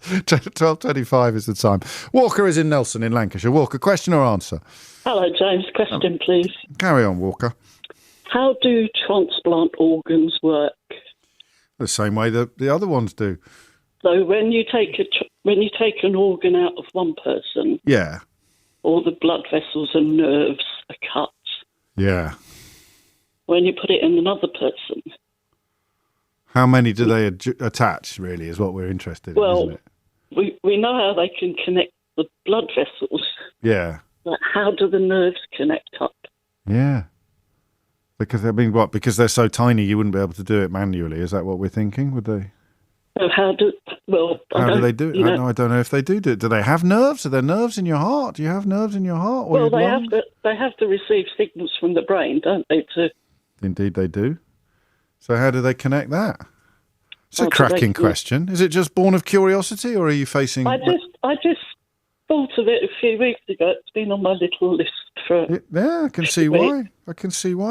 12:25 is the time. Walker is in Nelson in Lancashire. Walker, question or answer? Hello, James. Question, please. Carry on, Walker. How do transplant organs work? The same way that the other ones do. So when you take an organ out of one person, all the blood vessels and nerves are cut. Yeah. When you put it in another person, how many do they attach? Really, is what we're interested in, isn't it? We know how they can connect the blood vessels. Yeah. But how do the nerves connect up? Yeah. Because Because they're so tiny, you wouldn't be able to do it manually. Is that what we're thinking? Would they? How do they do it? I don't know if they do it. Do they have nerves? Are there nerves in your heart? Do you have nerves in your heart? Or well, they have to receive signals from the brain, don't they? Indeed, they do. So how do they connect that? It's a cracking question. Is it just born of curiosity, or are you facing? I just thought of it a few weeks ago. It's been on my little list for. Yeah, I can see why.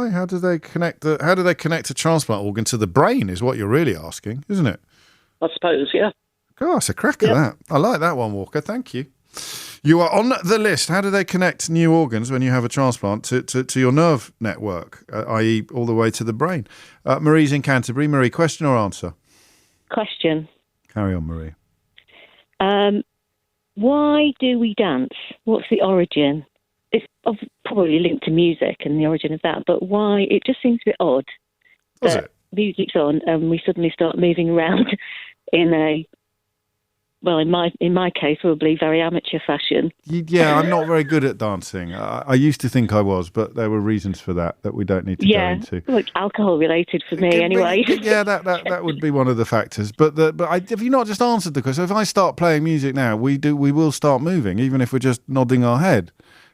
How do they connect a transplant organ to the brain? Is what you're really asking, isn't it? I suppose, yeah. Oh, it's a cracker, that. I like that one, Walker. Thank you. You are on the list. How do they connect new organs when you have a transplant to your nerve network, i.e. all the way to the brain? Marie's in Canterbury. Marie, question or answer? Question. Carry on, Marie. Why do we dance? What's the origin? It's probably linked to music and the origin of that, but why? It just seems a bit odd. Was it? Music's on and we suddenly start moving around in my case, probably very amateur fashion. Yeah, I'm not very good at dancing. I used to think I was, but there were reasons for that we don't need to go into. Like alcohol related for me, anyway. Yeah, that would be one of the factors. But have you not just answered the question? If I start playing music now, we will start moving, even if we're just nodding our head.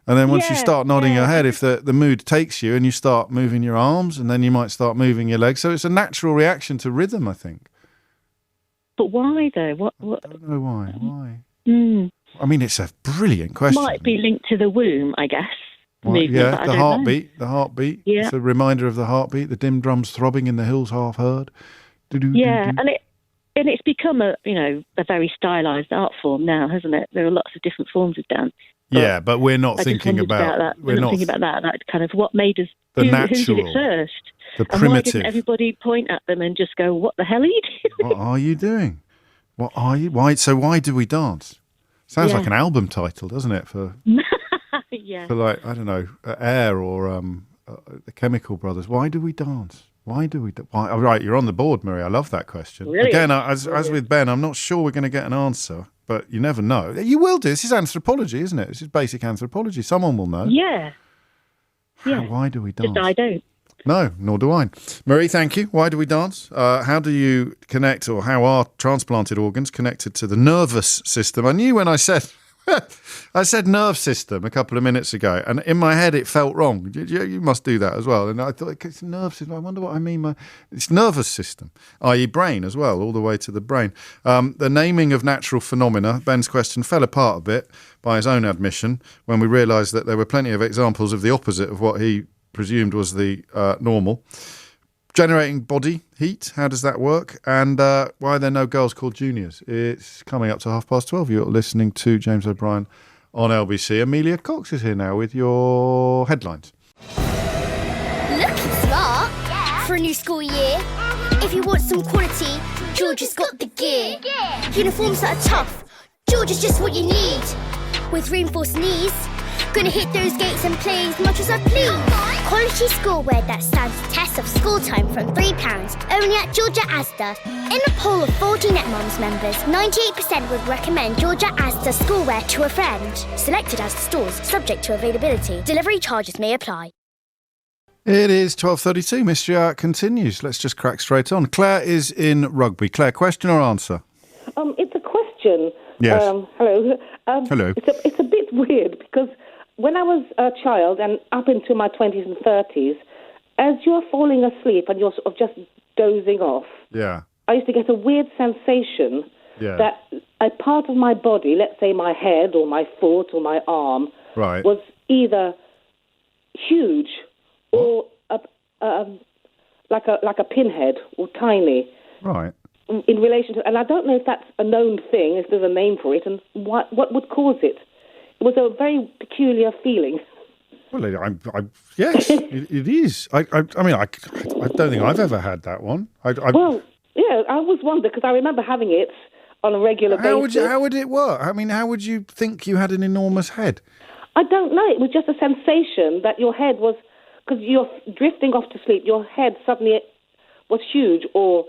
And then once you start nodding your head, if the mood takes you and you start moving your arms, and then you might start moving your legs. So it's a natural reaction to rhythm, I think. But why, though? What? I don't know why. Why? Mm. I mean, it's a brilliant question. Might be linked to the womb, I guess. Movement, yeah, but the I don't know. The heartbeat. Yeah. It's a reminder of the heartbeat, the dim drums throbbing in the hills half heard. Yeah, and it's become a very stylised art form now, hasn't it? There are lots of different forms of dance. But we're not thinking about that. We're not thinking about that. That kind of what made us. The who natural, did it first? The and primitive. why didn't everybody point at them and just go, "What the hell are you doing? What are you doing? What are you? Why? So why do we dance? Sounds like an album title, doesn't it? For yeah. For like, I don't know, Air or the Chemical Brothers. Why do we dance? Why do we? Why? Oh, right, you're on the board, Marie. I love that question. Really? Again, as with Ben, I'm not sure we're going to get an answer, but you never know. You will do. This is anthropology, isn't it? This is basic anthropology. Someone will know. Yeah. Why do we dance? Just I don't. No, nor do I. Marie, thank you. Why do we dance? How do you connect, or how are transplanted organs connected to the nervous system? I knew when I said nerve system a couple of minutes ago, and in my head it felt wrong. You must do that as well. And I thought, it's nerve system. I wonder what I mean. It's nervous system, i.e. brain as well, all the way to the brain. The naming of natural phenomena, Ben's question, fell apart a bit by his own admission when we realised that there were plenty of examples of the opposite of what he presumed was the normal. Generating body heat, how does that work? And why are there no girls called juniors? It's coming up to 12:30. You're listening to James O'Brien on LBC. Amelia Cox is here now with your headlines. Looking smart for a new school year. If you want some quality, George has got the gear. Uniforms that are tough, George is just what you need. With reinforced knees, gonna hit those gates and play as much as I please. Quality schoolwear that stands the test of school time from £3, only at Georgia Asda. In a poll of 40 NetMoms members, 98% would recommend Georgia Asda schoolwear to a friend. Selected Asda stores, subject to availability. Delivery charges may apply. It is 12:32. Mystery Hour continues. Let's just crack straight on. Claire is in Rugby. Claire, question or answer? It's a question. Yes. Hello. Hello. It's a bit weird because when I was a child and up into my 20s and 30s, as you're falling asleep and you're sort of just dozing off, I used to get a weird sensation that a part of my body, let's say my head or my foot or my arm, was either huge or like a pinhead or tiny. Right. In relation to, and I don't know if that's a known thing, if there's a name for it, and what would cause it. It was a very peculiar feeling. Well, yes, it is. I mean, I don't think I've ever had that one. Well, yeah, I always wondered because I remember having it on a regular basis. How would it work? I mean, how would you think you had an enormous head? I don't know. It was just a sensation that your head was, because you're drifting off to sleep, your head suddenly was huge or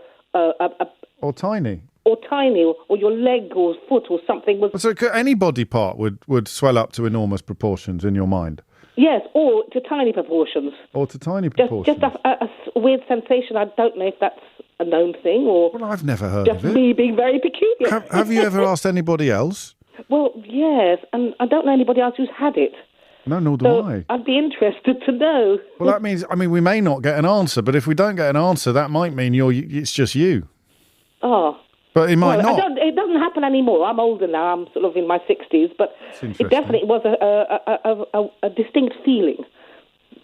or tiny. Or tiny, or your leg or foot or something was... So any body part would swell up to enormous proportions in your mind? Yes, or to tiny proportions. Or to tiny proportions. Just a weird sensation. I don't know if that's a known thing or... Well, I've never heard of it. Just me being very peculiar. Have you ever asked anybody else? Well, yes, and I don't know anybody else who's had it. No, nor do I. I'd be interested to know. Well, that means, we may not get an answer, but if we don't get an answer, that might mean it's just you. Oh. But it might not. It doesn't happen anymore. I'm older now. I'm sort of in my 60s, but it definitely was a distinct feeling.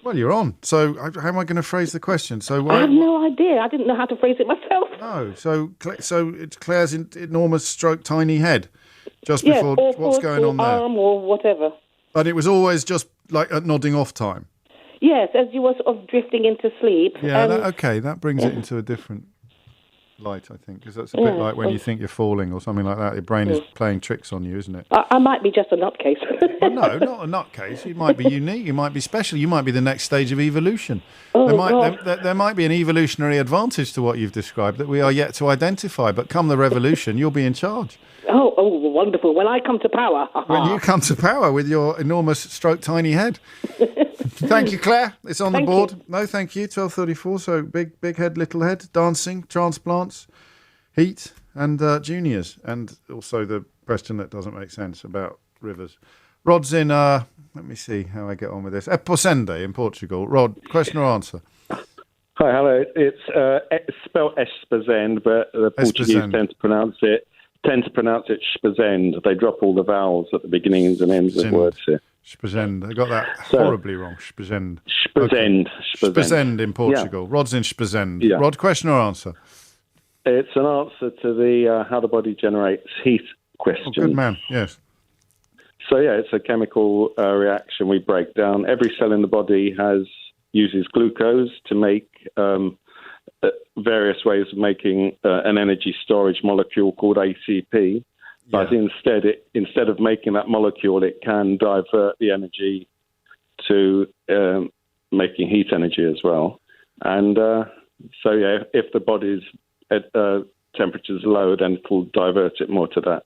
Well, you're on. So how am I going to phrase the question? I have no idea. I didn't know how to phrase it myself. No. So it's Claire's enormous stroke tiny head just before what's going on there? Arm or whatever. And it was always just like at nodding off time? Yes, as you were sort of drifting into sleep. Yeah, that brings it into a different light, I think, because that's a bit like when you think you're falling or something like that. Your brain is playing tricks on you, isn't it? I might be just a nutcase. Well, no, not a nutcase. You might be unique. You might be special. You might be the next stage of evolution. There might be an evolutionary advantage to what you've described that we are yet to identify. But come the revolution, you'll be in charge. Oh, wonderful. When I come to power. When you come to power with your enormous stroke tiny head. Thank you, Claire. It's on the board. No, thank you. 12:34. So big head, little head, dancing, transplants, heat, and juniors, and also the question that doesn't make sense about rivers. Rod's in, let me see how I get on with this. Esposende in Portugal. Rod, question or answer? Hi, hello. It's spelled Esposende, but the Portuguese tend to pronounce it Spazend. They drop all the vowels at the beginnings and ends of words here. Spazend. I got that horribly wrong. Spazend. Spazend. Okay. Spazend in Portugal. Yeah. Rod's in Spazend. Yeah. Rod, question or answer? It's an answer to the how the body generates heat question. Oh, good man, yes. So, yeah, it's a chemical reaction we break down. Every cell in the body uses glucose to make various ways of making an energy storage molecule called ATP. But instead of making that molecule, it can divert the energy to making heat energy as well. And if the body's temperature is low, then it will divert it more to that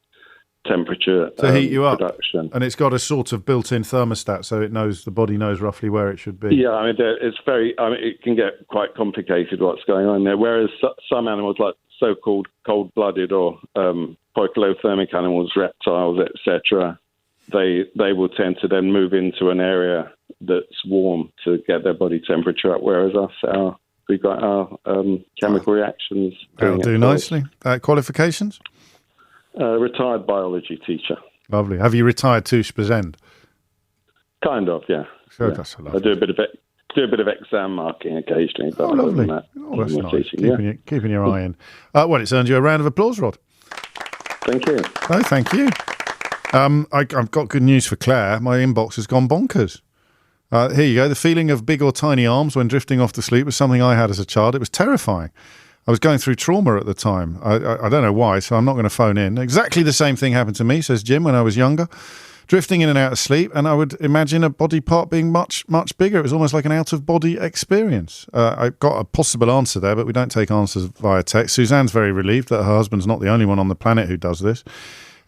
temperature to heat you up. Production. And it's got a sort of built-in thermostat, so the body knows roughly where it should be. Yeah, I mean, it can get quite complicated what's going on there. Whereas some animals, like so-called cold-blooded or poikilothermic animals, reptiles, etc., they will tend to then move into an area that's warm to get their body temperature up. Whereas we've got our chemical reactions. That'll do nicely. Qualifications? Retired biology teacher. Lovely. Have you retired to Spazend? Kind of, yeah. Sure, yeah. that's lovely. I do a bit of exam marking occasionally. But lovely. That, that's nice. Teaching, keeping your eye in. Well, it's earned you a round of applause, Rod. Thank you. No, thank you. I've got good news for Claire. My inbox has gone bonkers. Here you go. The feeling of big or tiny arms when drifting off to sleep was something I had as a child. It was terrifying. I was going through trauma at the time. I don't know why, so I'm not going to phone in. Exactly the same thing happened to me, says Jim, when I was younger. Drifting in and out of sleep, and I would imagine a body part being much, much bigger. It was almost like an out-of-body experience. I've got a possible answer there, but we don't take answers via text. Suzanne's very relieved that her husband's not the only one on the planet who does this.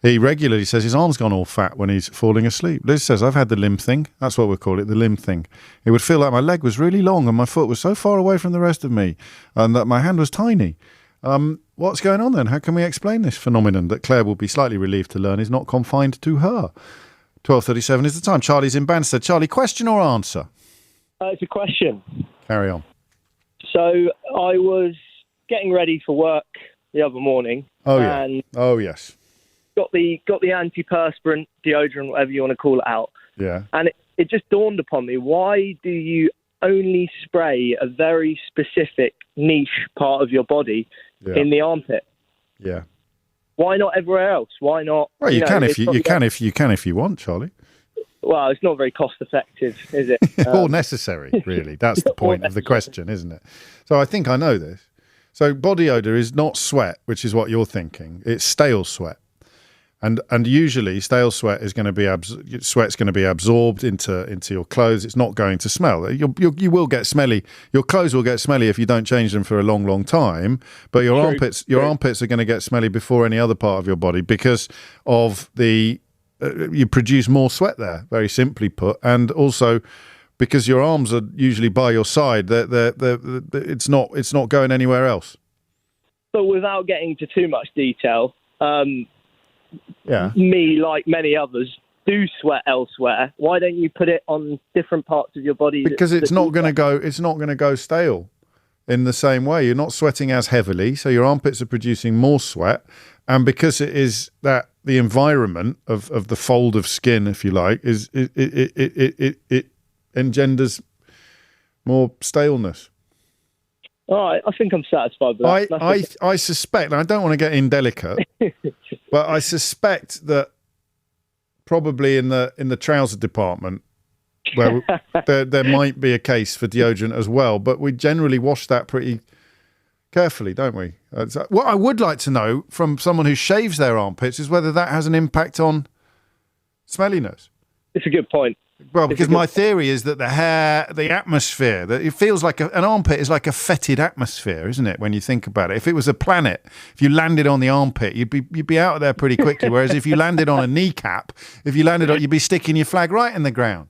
He regularly says his arm's gone all fat when he's falling asleep. Liz says, I've had the limb thing. That's what we call it, the limb thing. It would feel like my leg was really long and my foot was so far away from the rest of me and that my hand was tiny. What's going on then? How can we explain this phenomenon that Claire will be slightly relieved to learn is not confined to her? 12:37 is the time. Charlie's in Banstead. Charlie, question or answer? It's a question. Carry on. So I was getting ready for work the other morning. Oh, yeah. Oh, yes. Got the antiperspirant, deodorant, whatever you want to call it, out. Yeah. And it just dawned upon me, why do you only spray a very specific niche part of your body in the armpit? Yeah. Why not everywhere else? Why not? Well, you can if you want, Charlie. Well, it's not very cost effective, is it? Or necessary, really. That's the point of the question, isn't it? So I think I know this. So body odor is not sweat, which is what you're thinking. It's stale sweat. And usually stale sweat is going to be sweat's going to be absorbed into your clothes. It's not going to smell. You will get smelly. Your clothes will get smelly if you don't change them for a long, long time. But your armpits are going to get smelly before any other part of your body because of the you produce more sweat there. Very simply put, and also because your arms are usually by your side. It's not going anywhere else. But without getting into too much detail. Yeah. Me, like many others, do sweat elsewhere. Why don't you put it on different parts of your body? Because it's not going to go. It's not going to go stale in the same way. You're not sweating as heavily, so your armpits are producing more sweat, and because it is that the environment of the fold of skin, if you like, is it engenders more staleness. All right, I think I'm satisfied with that. I suspect, and I don't want to get indelicate, but I suspect that probably in the trouser department, where there might be a case for deodorant as well, but we generally wash that pretty carefully, don't we? What I would like to know from someone who shaves their armpits is whether that has an impact on smelliness. It's a good point. Well, because my theory is that the hair, the atmosphere, that it feels like an armpit is like a fetid atmosphere, isn't it? When you think about it, if it was a planet, if you landed on the armpit, you'd be out of there pretty quickly. Whereas if you landed on a kneecap, you'd be sticking your flag right in the ground.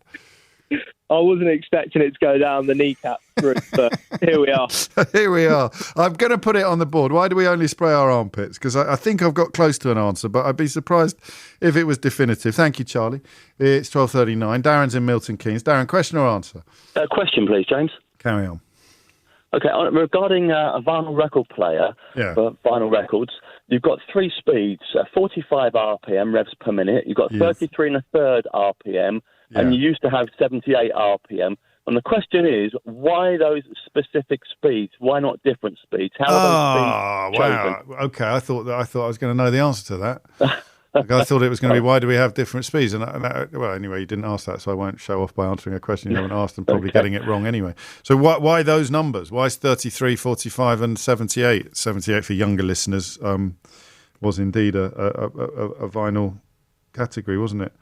I wasn't expecting it to go down the kneecap route, but here we are. Here we are. I'm going to put it on the board. Why do we only spray our armpits? Because I think I've got close to an answer, but I'd be surprised if it was definitive. Thank you, Charlie. It's 12:39. Darren's in Milton Keynes. Darren, question or answer? Question, please, James. Carry on. Okay, regarding a vinyl record player for vinyl records, you've got 3 speeds, 45 RPM, revs per minute. You've got 33 and a third RPM, and you used to have 78 RPM. And the question is, why those specific speeds? Why not different speeds? How are those speeds chosen? Wow. Okay, I thought I was going to know the answer to that. I thought it was going to be, why do we have different speeds? And well, anyway, you didn't ask that, so I won't show off by answering a question you haven't asked and probably getting it wrong anyway. So why those numbers? Why is 33, 45 and 78? 78 for younger listeners was indeed a vinyl category, wasn't it?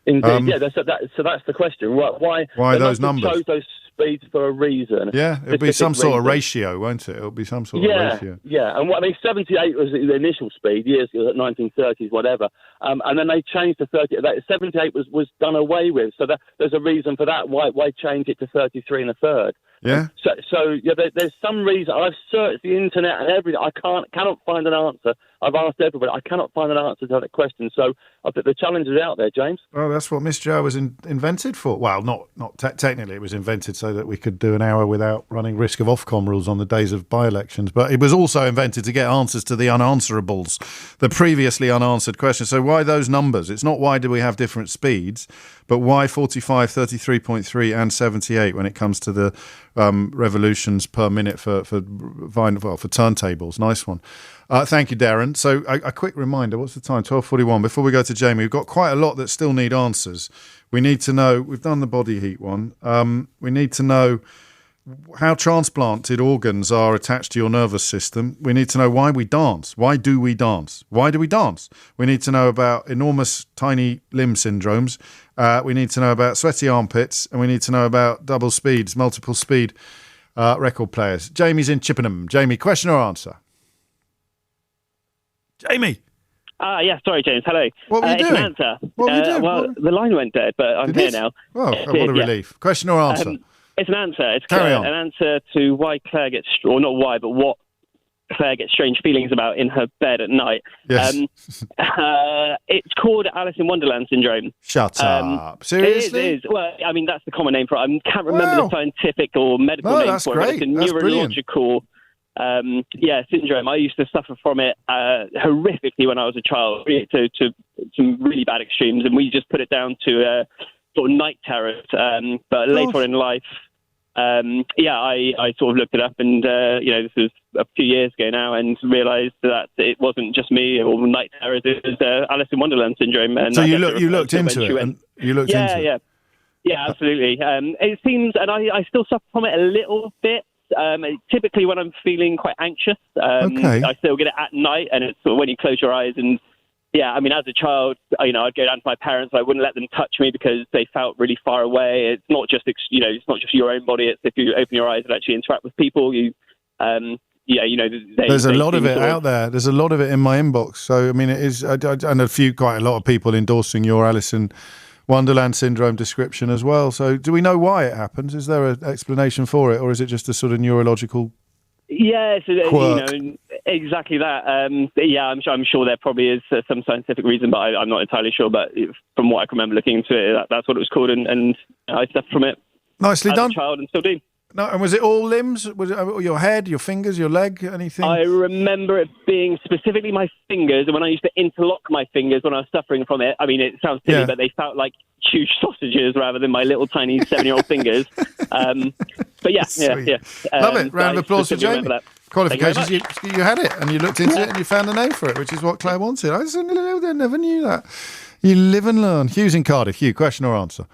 Indeed, so that's the question. Why those numbers? Chose those speeds for a reason. Yeah, it'll be some sort of ratio, won't it? It'll be some sort of ratio. Yeah, and 78 was the initial speed, years 1930s, whatever. And then they changed to 30. 78 was done away with, so there's a reason for that. Why change it to 33 and a third? Yeah. So there's some reason. I've searched the internet and everything. I cannot find an answer. I've asked everybody. I cannot find an answer to that question. So I think the challenge is out there, James. Well, that's what Miss Joe was invented for. Well, not technically. It was invented so that we could do an hour without running risk of Ofcom rules on the days of by-elections. But it was also invented to get answers to the unanswerables, the previously unanswered questions. So why those numbers? It's not why do we have different speeds, but why 45, 33.3 and 78 when it comes to the revolutions per minute for turntables. Nice one. Thank you, Darren. So a quick reminder, what's the time? 12:41. Before we go to Jamie, we've got quite a lot that still need answers. We need to know, we've done the body heat one. We need to know how transplanted organs are attached to your nervous system. We need to know why we dance. Why do we dance? Why do we dance? We need to know about enormous tiny limb syndromes. We need to know about sweaty armpits, and we need to know about double speeds, multiple speed record players. Jamie's in Chippenham. Jamie, question or answer? Jamie. Yeah, sorry, James. Hello. What were you doing? It's an answer. What were you doing? Well, the line went dead, but I'm here now. Well, what a relief. Question or answer? It's an answer. It's Carry on. An answer to why Claire gets, or not why, but what Claire gets strange feelings about in her bed at night. Yes. It's called Alice in Wonderland syndrome. Shut up. Seriously? It is. Well, I mean, that's the common name for it. I can't remember the scientific or medical name for it. It's a neurological syndrome. I used to suffer from it horrifically when I was a child, to some really bad extremes, and we just put it down to sort of night terrors. But later on in life, I sort of looked it up, and this was a few years ago now, and realised that it wasn't just me or night terrors. It was Alice in Wonderland syndrome. And so you looked into it. And you looked into it. Yeah, absolutely. It seems, and I still suffer from it a little bit. Typically when I'm feeling quite anxious, I still get it at night, and it's sort of when you close your eyes. And yeah, I mean, as a child, I'd go down to my parents. I wouldn't let them touch me because they felt really far away. It's not just it's not just your own body. It's if you open your eyes and actually interact with people, there's a lot of it out there. There's a lot of it in my inbox. So I mean, it is, and quite a lot of people endorsing your Alice in Wonderland syndrome description as well. So do we know why it happens? Is there an explanation for it, or is it just a sort of neurological quirk? Exactly that. I'm sure there probably is some scientific reason, but I'm not entirely sure. But from what I can remember looking into it, that's what it was called, and I suffered from it. Nicely done. As a child, and still do. No, and was it all limbs? Was it your head, your fingers, your leg, anything? I remember it being specifically my fingers, and when I used to interlock my fingers when I was suffering from it. I mean, it sounds silly, but they felt like huge sausages rather than my little tiny 7-year-old fingers. But yeah. Love it. Round of applause for Jamie. Qualifications, you had it, and you looked into it, and you found a name for it, which is what Claire wanted. I never knew that. You live and learn. Hugh's in Cardiff. Hugh, question or answer?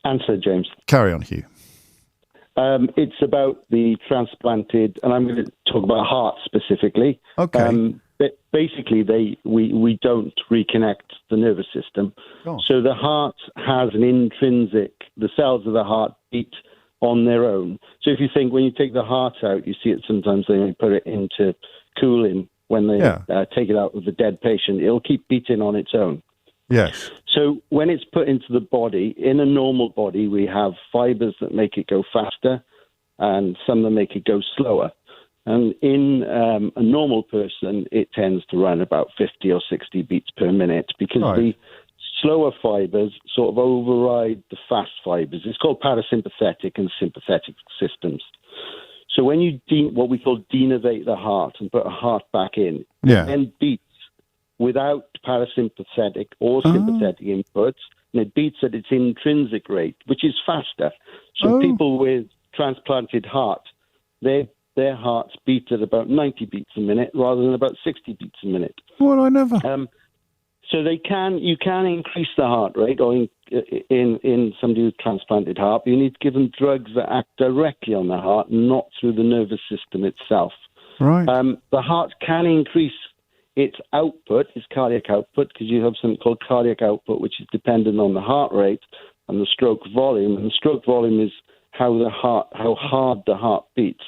Answer, James. Carry on, Hugh. It's about the transplanted, and I'm going to talk about heart specifically. Okay. But basically, we don't reconnect the nervous system. Oh. So the heart has an intrinsic, the cells of the heart beat on their own. So if you think when you take the heart out, you see it sometimes they put it into cooling when they take it out with a dead patient. It'll keep beating on its own. Yes. So when it's put into the body, in a normal body, we have fibers that make it go faster and some that make it go slower. And in a normal person, it tends to run about 50 or 60 beats per minute because the slower fibers sort of override the fast fibers. It's called parasympathetic and sympathetic systems. So when you what we call denervate the heart and put a heart back in, it then beats without parasympathetic or sympathetic inputs, and it beats at its intrinsic rate, which is faster. So people with transplanted heart, their hearts beat at about 90 beats a minute rather than about 60 beats a minute. Well, I never. So you can increase the heart rate, or in somebody with transplanted heart, but you need to give them drugs that act directly on the heart, not through the nervous system itself. Right. The heart can increase its output, its cardiac output, because you have something called cardiac output, which is dependent on the heart rate and the stroke volume. And the stroke volume is how hard the heart beats,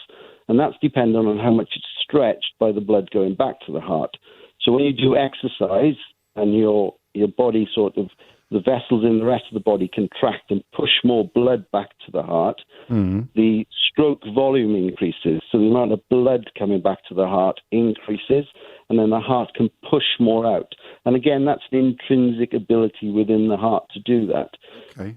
and that's dependent on how much it's stretched by the blood going back to the heart. So when you do exercise and your body sort of, the vessels in the rest of the body contract and push more blood back to the heart, the stroke volume increases. So the amount of blood coming back to the heart increases, and then the heart can push more out. And again, that's an intrinsic ability within the heart to do that. Okay.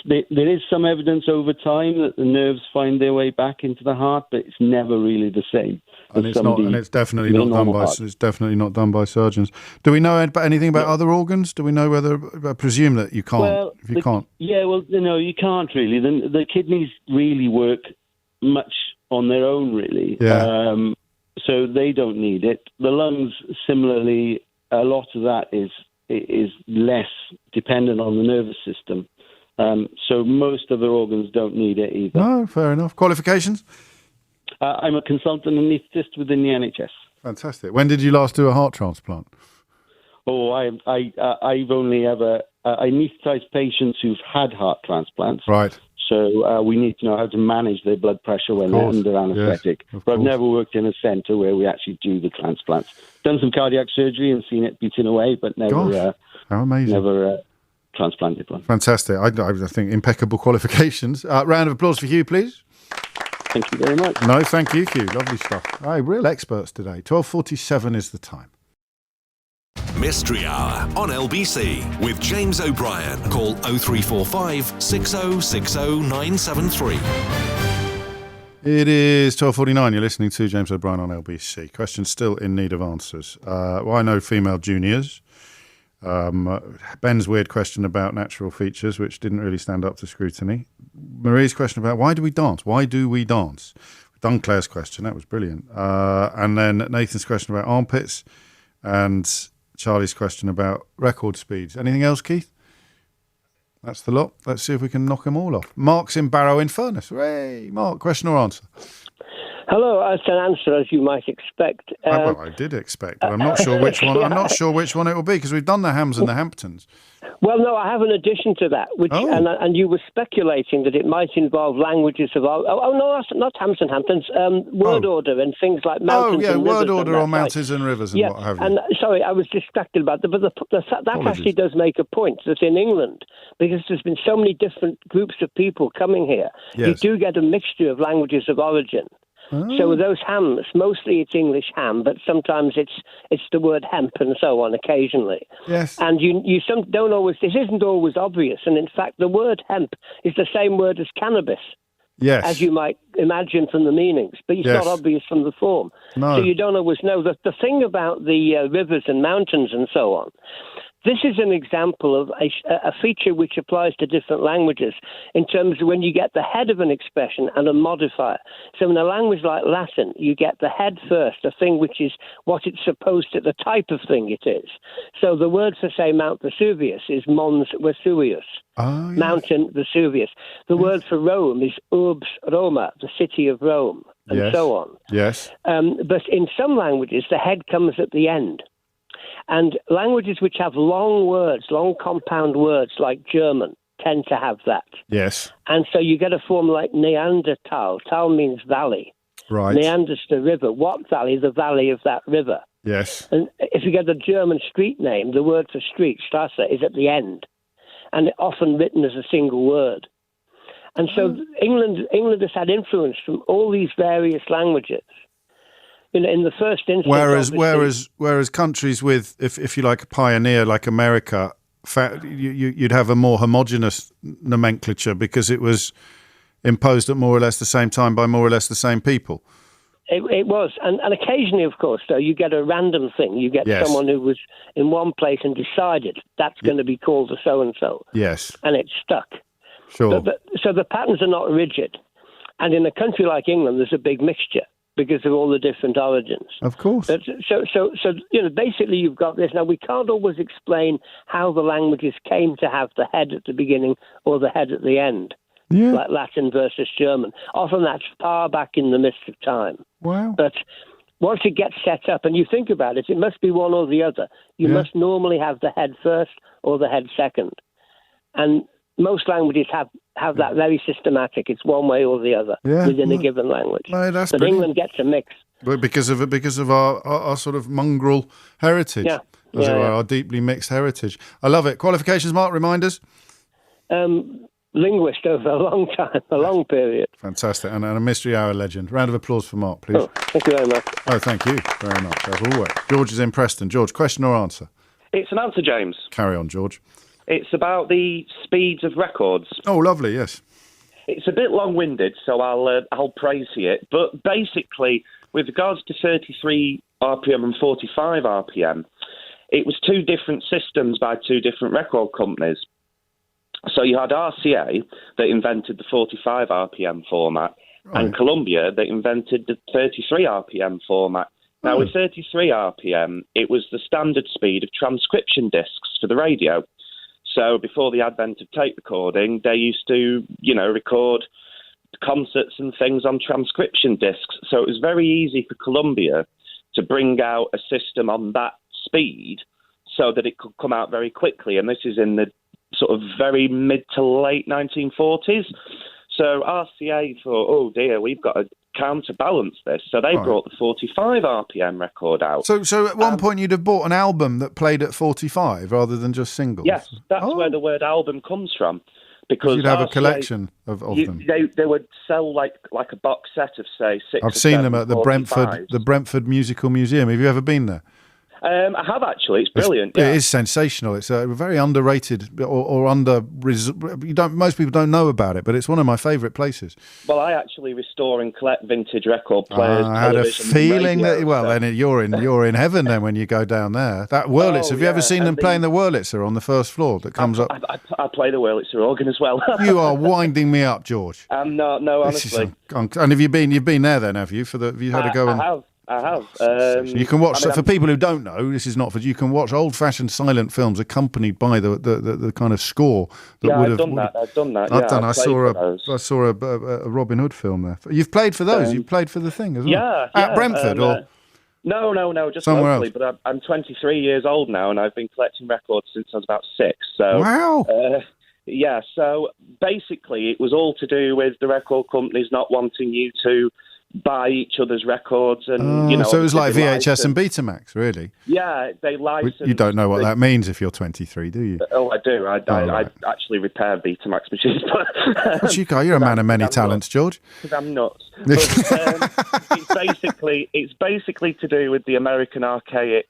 There is some evidence over time that the nerves find their way back into the heart, but it's never really the same. And it's definitely not done by. It's definitely not done by surgeons. Do we know anything about other organs? Do we know whether? I presume that you can't. Well, you can't. Yeah, well, no, you can't really. The kidneys really work much on their own, really. Yeah. So they don't need it. The lungs, similarly, a lot of that is less dependent on the nervous system. So most other organs don't need it either. No, fair enough. Qualifications? I'm a consultant anaesthetist within the NHS. Fantastic. When did you last do a heart transplant? Oh, I've only ever anaesthetised patients who've had heart transplants. Right. So we need to know how to manage their blood pressure when they're under anaesthetic. Yes, but I've never worked in a centre where we actually do the transplants. Done some cardiac surgery and seen it beaten away, but never. How amazing! Never transplanted one. Fantastic. I think impeccable qualifications. Round of applause for Hugh, please. Thank you very much. No, thank you, Hugh. Lovely stuff. Hey, real experts today. 12:47 is the time. Mystery Hour on LBC with James O'Brien. Call 0345 6060 973. It is 12:49. You're listening to James O'Brien on LBC. Questions still in need of answers. Why no female juniors? Ben's weird question about natural features, which didn't really stand up to scrutiny. Marie's question about why do we dance? Why do we dance? We've done Claire's question. That was brilliant. And then Nathan's question about armpits and Charlie's question about record speeds. Anything else, Keith? That's the lot. Let's see if we can knock them all off. Mark's in Barrow in Furness. Hooray! Mark, question or answer? Hello, it's an answer as you might expect. Well, I did expect, but I'm not sure which one. I'm not sure which one it will be because we've done the Hams and the Hamptons. Well, no, I have an addition to that, and you were speculating that it might involve languages of no, that's not Hams and Hamptons. Word order and things like mountains. Oh, yeah, and word rivers order on mountains and rivers and what have you. And sorry, I was distracted about that, but that actually does make a point that in England, because there's been so many different groups of people coming here, you do get a mixture of languages of origin. So those hams, mostly it's English ham, but sometimes it's the word hemp and so on occasionally. Yes. And you don't always, this isn't always obvious. And in fact, the word hemp is the same word as cannabis. Yes. As you might imagine from the meanings, but it's not obvious from the form. No. So you don't always know. The thing about the rivers and mountains and so on, this is an example of a feature which applies to different languages in terms of when you get the head of an expression and a modifier. So in a language like Latin, you get the head first, a thing which is what it's supposed to, the type of thing it is. So the word for, say, Mount Vesuvius is Mons Vesuvius. Oh, yes. Mountain Vesuvius. The word for Rome is Urbs Roma, the city of Rome, and so on. Yes. But in some languages, the head comes at the end. And languages which have long words, long compound words like German, tend to have that. Yes. And so you get a form like Neanderthal. Tal means valley. Right. Neander's the river. What valley? The valley of that river. Yes. And if you get a German street name, the word for street, Strasse, is at the end, and often written as a single word. And so England has had influence from all these various languages. In the first instance, whereas countries with, if you like, a pioneer like America, you'd have a more homogenous nomenclature because it was imposed at more or less the same time by more or less the same people. It was, and occasionally, of course, though, you get a random thing. You get someone who was in one place and decided that's going to be called a so-and-so. Yes. And it stuck. Sure. So the patterns are not rigid. And in a country like England, there's a big mixture because of all the different origins. Of course. So basically you've got this. Now, we can't always explain how the languages came to have the head at the beginning or the head at the end, like Latin versus German. Often that's far back in the mist of time. Wow. But once it gets set up and you think about it, it must be one or the other. You must normally have the head first or the head second. And most languages have that very systematic. It's one way or the other within a given language. No, that's but brilliant. England gets a mix. But because of our sort of mongrel heritage, our deeply mixed heritage. I love it. Qualifications, Mark, reminders? Linguist over a long time, a long period. Fantastic. And a Mystery Hour legend. Round of applause for Mark, please. Oh, thank you very much. Oh, thank you very much, as always. George is in Preston. George, question or answer? It's an answer, James. Carry on, George. It's about the speeds of records. Oh, lovely, yes. It's a bit long-winded, so I'll praise it. But basically, with regards to 33 RPM and 45 RPM, it was two different systems by two different record companies. So you had RCA that invented the 45 RPM format, and Columbia that invented the 33 RPM format. Now, with 33 RPM, it was the standard speed of transcription discs for the radio. So before the advent of tape recording, they used to, record concerts and things on transcription discs. So it was very easy for Columbia to bring out a system on that speed so that it could come out very quickly. And this is in the sort of very mid to late 1940s. So RCA thought, oh dear, we've got to counterbalance this. So they brought the 45 RPM record out. So at one point you'd have bought an album that played at 45 rather than just singles? Yes, that's where the word album comes from. Because you'd have a collection of them. They would sell like a box set of, say, 6 I've seen them at the Brentford Musical Museum. Have you ever been there? I have actually. It's brilliant. It is sensational. It's a very underrated or most people don't know about it, but it's one of my favourite places. Well, I actually restore and collect vintage record players. I had a feeling then you're in heaven then when you go down there. That Wurlitzer. Have you ever seen them playing the Wurlitzer on the first floor that comes up? I play the Wurlitzer organ as well. You are winding me up, George. No, honestly. And have you been there then? Have you have you had a go? I have. You can watch, for people who don't know, this is not for you can watch old-fashioned silent films accompanied by the kind of score that I've done that. I saw a Robin Hood film there. You've played for those. You've played for the thing as well. At Brentford or no, just somewhere locally. Else. But I'm 23 years old now, and I've been collecting records since I was about 6. So wow. So basically, it was all to do with the record companies not wanting you to buy each other's records, and so it was like VHS and Betamax, really. Yeah, they licensed. You don't know what that means if you're 23, do you? Oh, I do. I actually repair Betamax machines. You're a man of many talents, George. Because I'm nuts. But, it's basically to do with the American archaic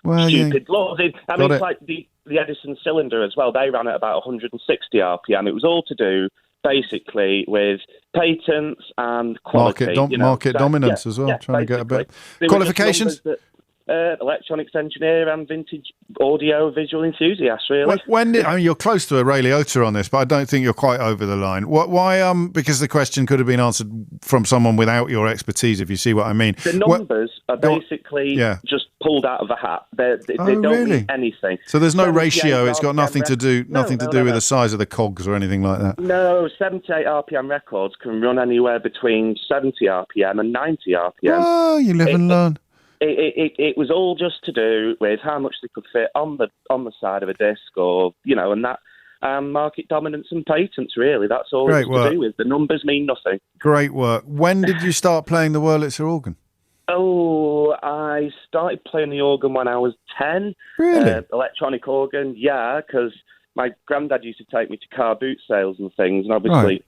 stupid laws. I mean, it's like the Edison cylinder as well. They ran at about 160 RPM. It was all to do basically with patents and quality. Market dominance as well, trying to get a bit. Qualifications? Electronics engineer and vintage audio visual enthusiast, really. You're close to a Ray Liotta on this, but I don't think you're quite over the line. Why? Because the question could have been answered from someone without your expertise, if you see what I mean. The numbers are basically just pulled out of a hat. They don't mean anything. So there's no ratio. It's got nothing to do with the size of the cogs or anything like that. No, 78 RPM records can run anywhere between 70 RPM and 90 RPM. Oh, you live and learn. It was all just to do with how much they could fit on the side of a disc, or and that market dominance and patents. Really, that's all it's to do with. The numbers mean nothing. Great work. When did you start playing the Wurlitzer organ? Oh, I I started playing the organ when I was 10. Really? Electronic organ, yeah, because my granddad used to take me to car boot sales and things, and obviously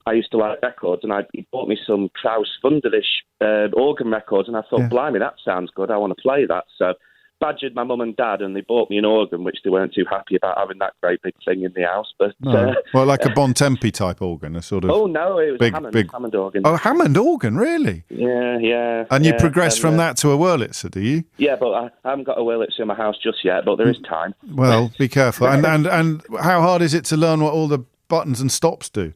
I used to like records, and he bought me some Kraus Wunderlich organ records, and I thought, blimey, that sounds good, I want to play that. So badgered my mum and dad, and they bought me an organ, which they weren't too happy about having that great big thing in the house. But well, like a Bontempi type organ, a sort of. Oh no, it was a Hammond organ. Oh, Hammond organ, really? Yeah. And you progress from that to a Wurlitzer, do you? Yeah, but I haven't got a Wurlitzer in my house just yet, but there is time. Well, be careful. And how hard is it to learn what all the buttons and stops do?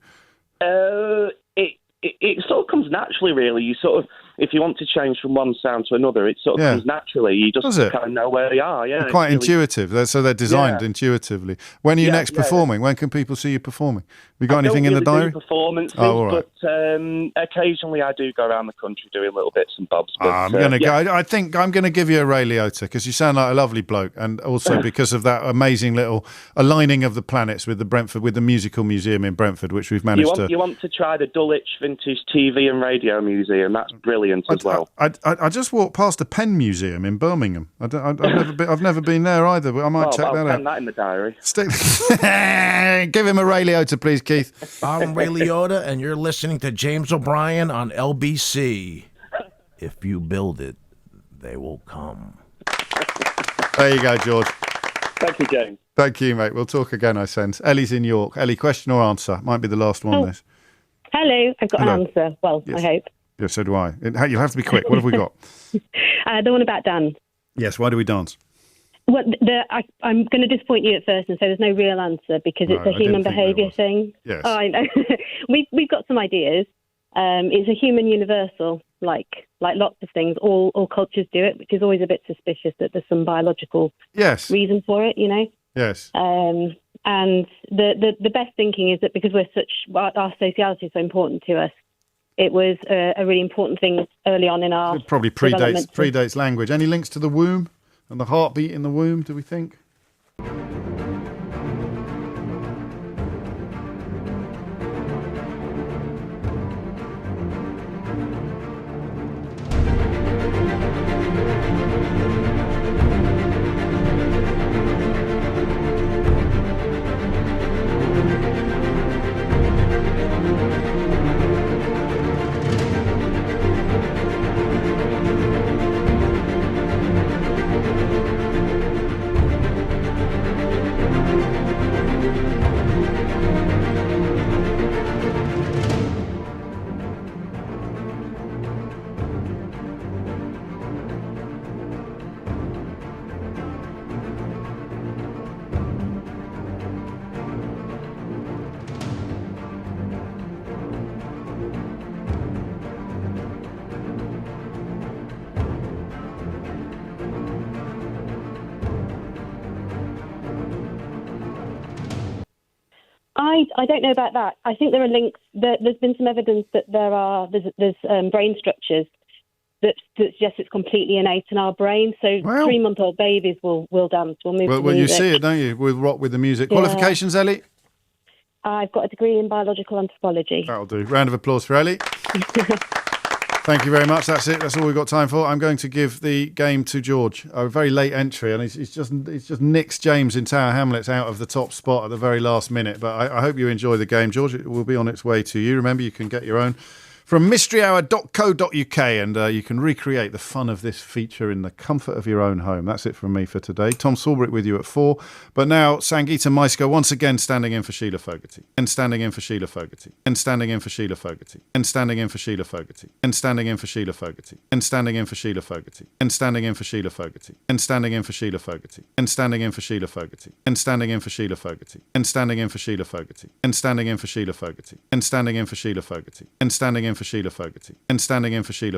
It sort of comes naturally, really. You sort of, if you want to change from one sound to another, it sort of comes naturally. You just kind of know where they are. Yeah, they're quite intuitive. So they're designed intuitively. When are you next performing? When can people see you performing? Have you got anything in the diary? Do performances, but occasionally I do go around the country doing little bits and bobs. But, I'm going to go. I think I'm going to give you a Ray Liotta because you sound like a lovely bloke, and also because of that amazing little aligning of the planets with the Musical Museum in Brentford, which we've managed to. You want to try the Dulwich Vintage TV and Radio Museum? That's brilliant as well. I just walked past the Pen Museum in Birmingham. I've never been there either, but I might check that out. I'll that in the diary. Give him a Ray Liotta, please, Keith. I'm Ray Liotta, and you're listening to James O'Brien on LBC. If you build it, they will come. There you go, George. Thank you, James. Thank you, mate. We'll talk again, I sense. Ellie's in York. Ellie, question or answer? Might be the last one, this. Hello. I've got an answer. Well, yes. I hope. Yeah, so do I. You'll have to be quick. What have we got? The one about dance. Yes, why do we dance? Well, I'm going to disappoint you at first and say there's no real answer because it's a human behaviour thing. Yes. Oh, I know. We've got some ideas. It's a human universal, like lots of things. All cultures do it, which is always a bit suspicious that there's some biological reason for it, you know? Yes. And the best thinking is that because our sociality is so important to us, it was a really important thing early on in our It probably predates language. Any links to the womb and the heartbeat in the womb, do we think? I don't know about that. I think there are links. There's been some evidence that there's brain structures that suggest it's completely innate in our brain. So 3-month-old babies will dance. Will move. Well, you see it, don't you? With rock with the music. Yeah. Qualifications, Ellie? I've got a degree in biological anthropology. That'll do. Round of applause for Ellie. Thank you very much. That's it. That's all we've got time for. I'm going to give the game to George. A very late entry, and he's just nicks James in Tower Hamlets out of the top spot at the very last minute. But I hope you enjoy the game, George. It will be on its way to you. Remember, you can get your own from mysteryhour.co.uk, and you can recreate the fun of this feature in the comfort of your own home. That's it from me for today. Tom Sawbrick with you at 4. But now, Sangeeta Maiska once again standing in for Sheila Fogarty. And standing in for Sheila Fogarty. And standing in for Sheila Fogarty. And standing in for Sheila Fogarty. And standing in for Sheila Fogarty. And standing in for Sheila Fogarty. And standing in for Sheila Fogarty. And standing in for Sheila Fogarty. And standing in for Sheila Fogarty. And standing in for Sheila Fogarty. And standing in for Sheila Fogarty. And standing in for Sheila Fogarty. And standing in for Sheila Fogarty. And standing in for Sheila Fogarty. And standing in for Sheila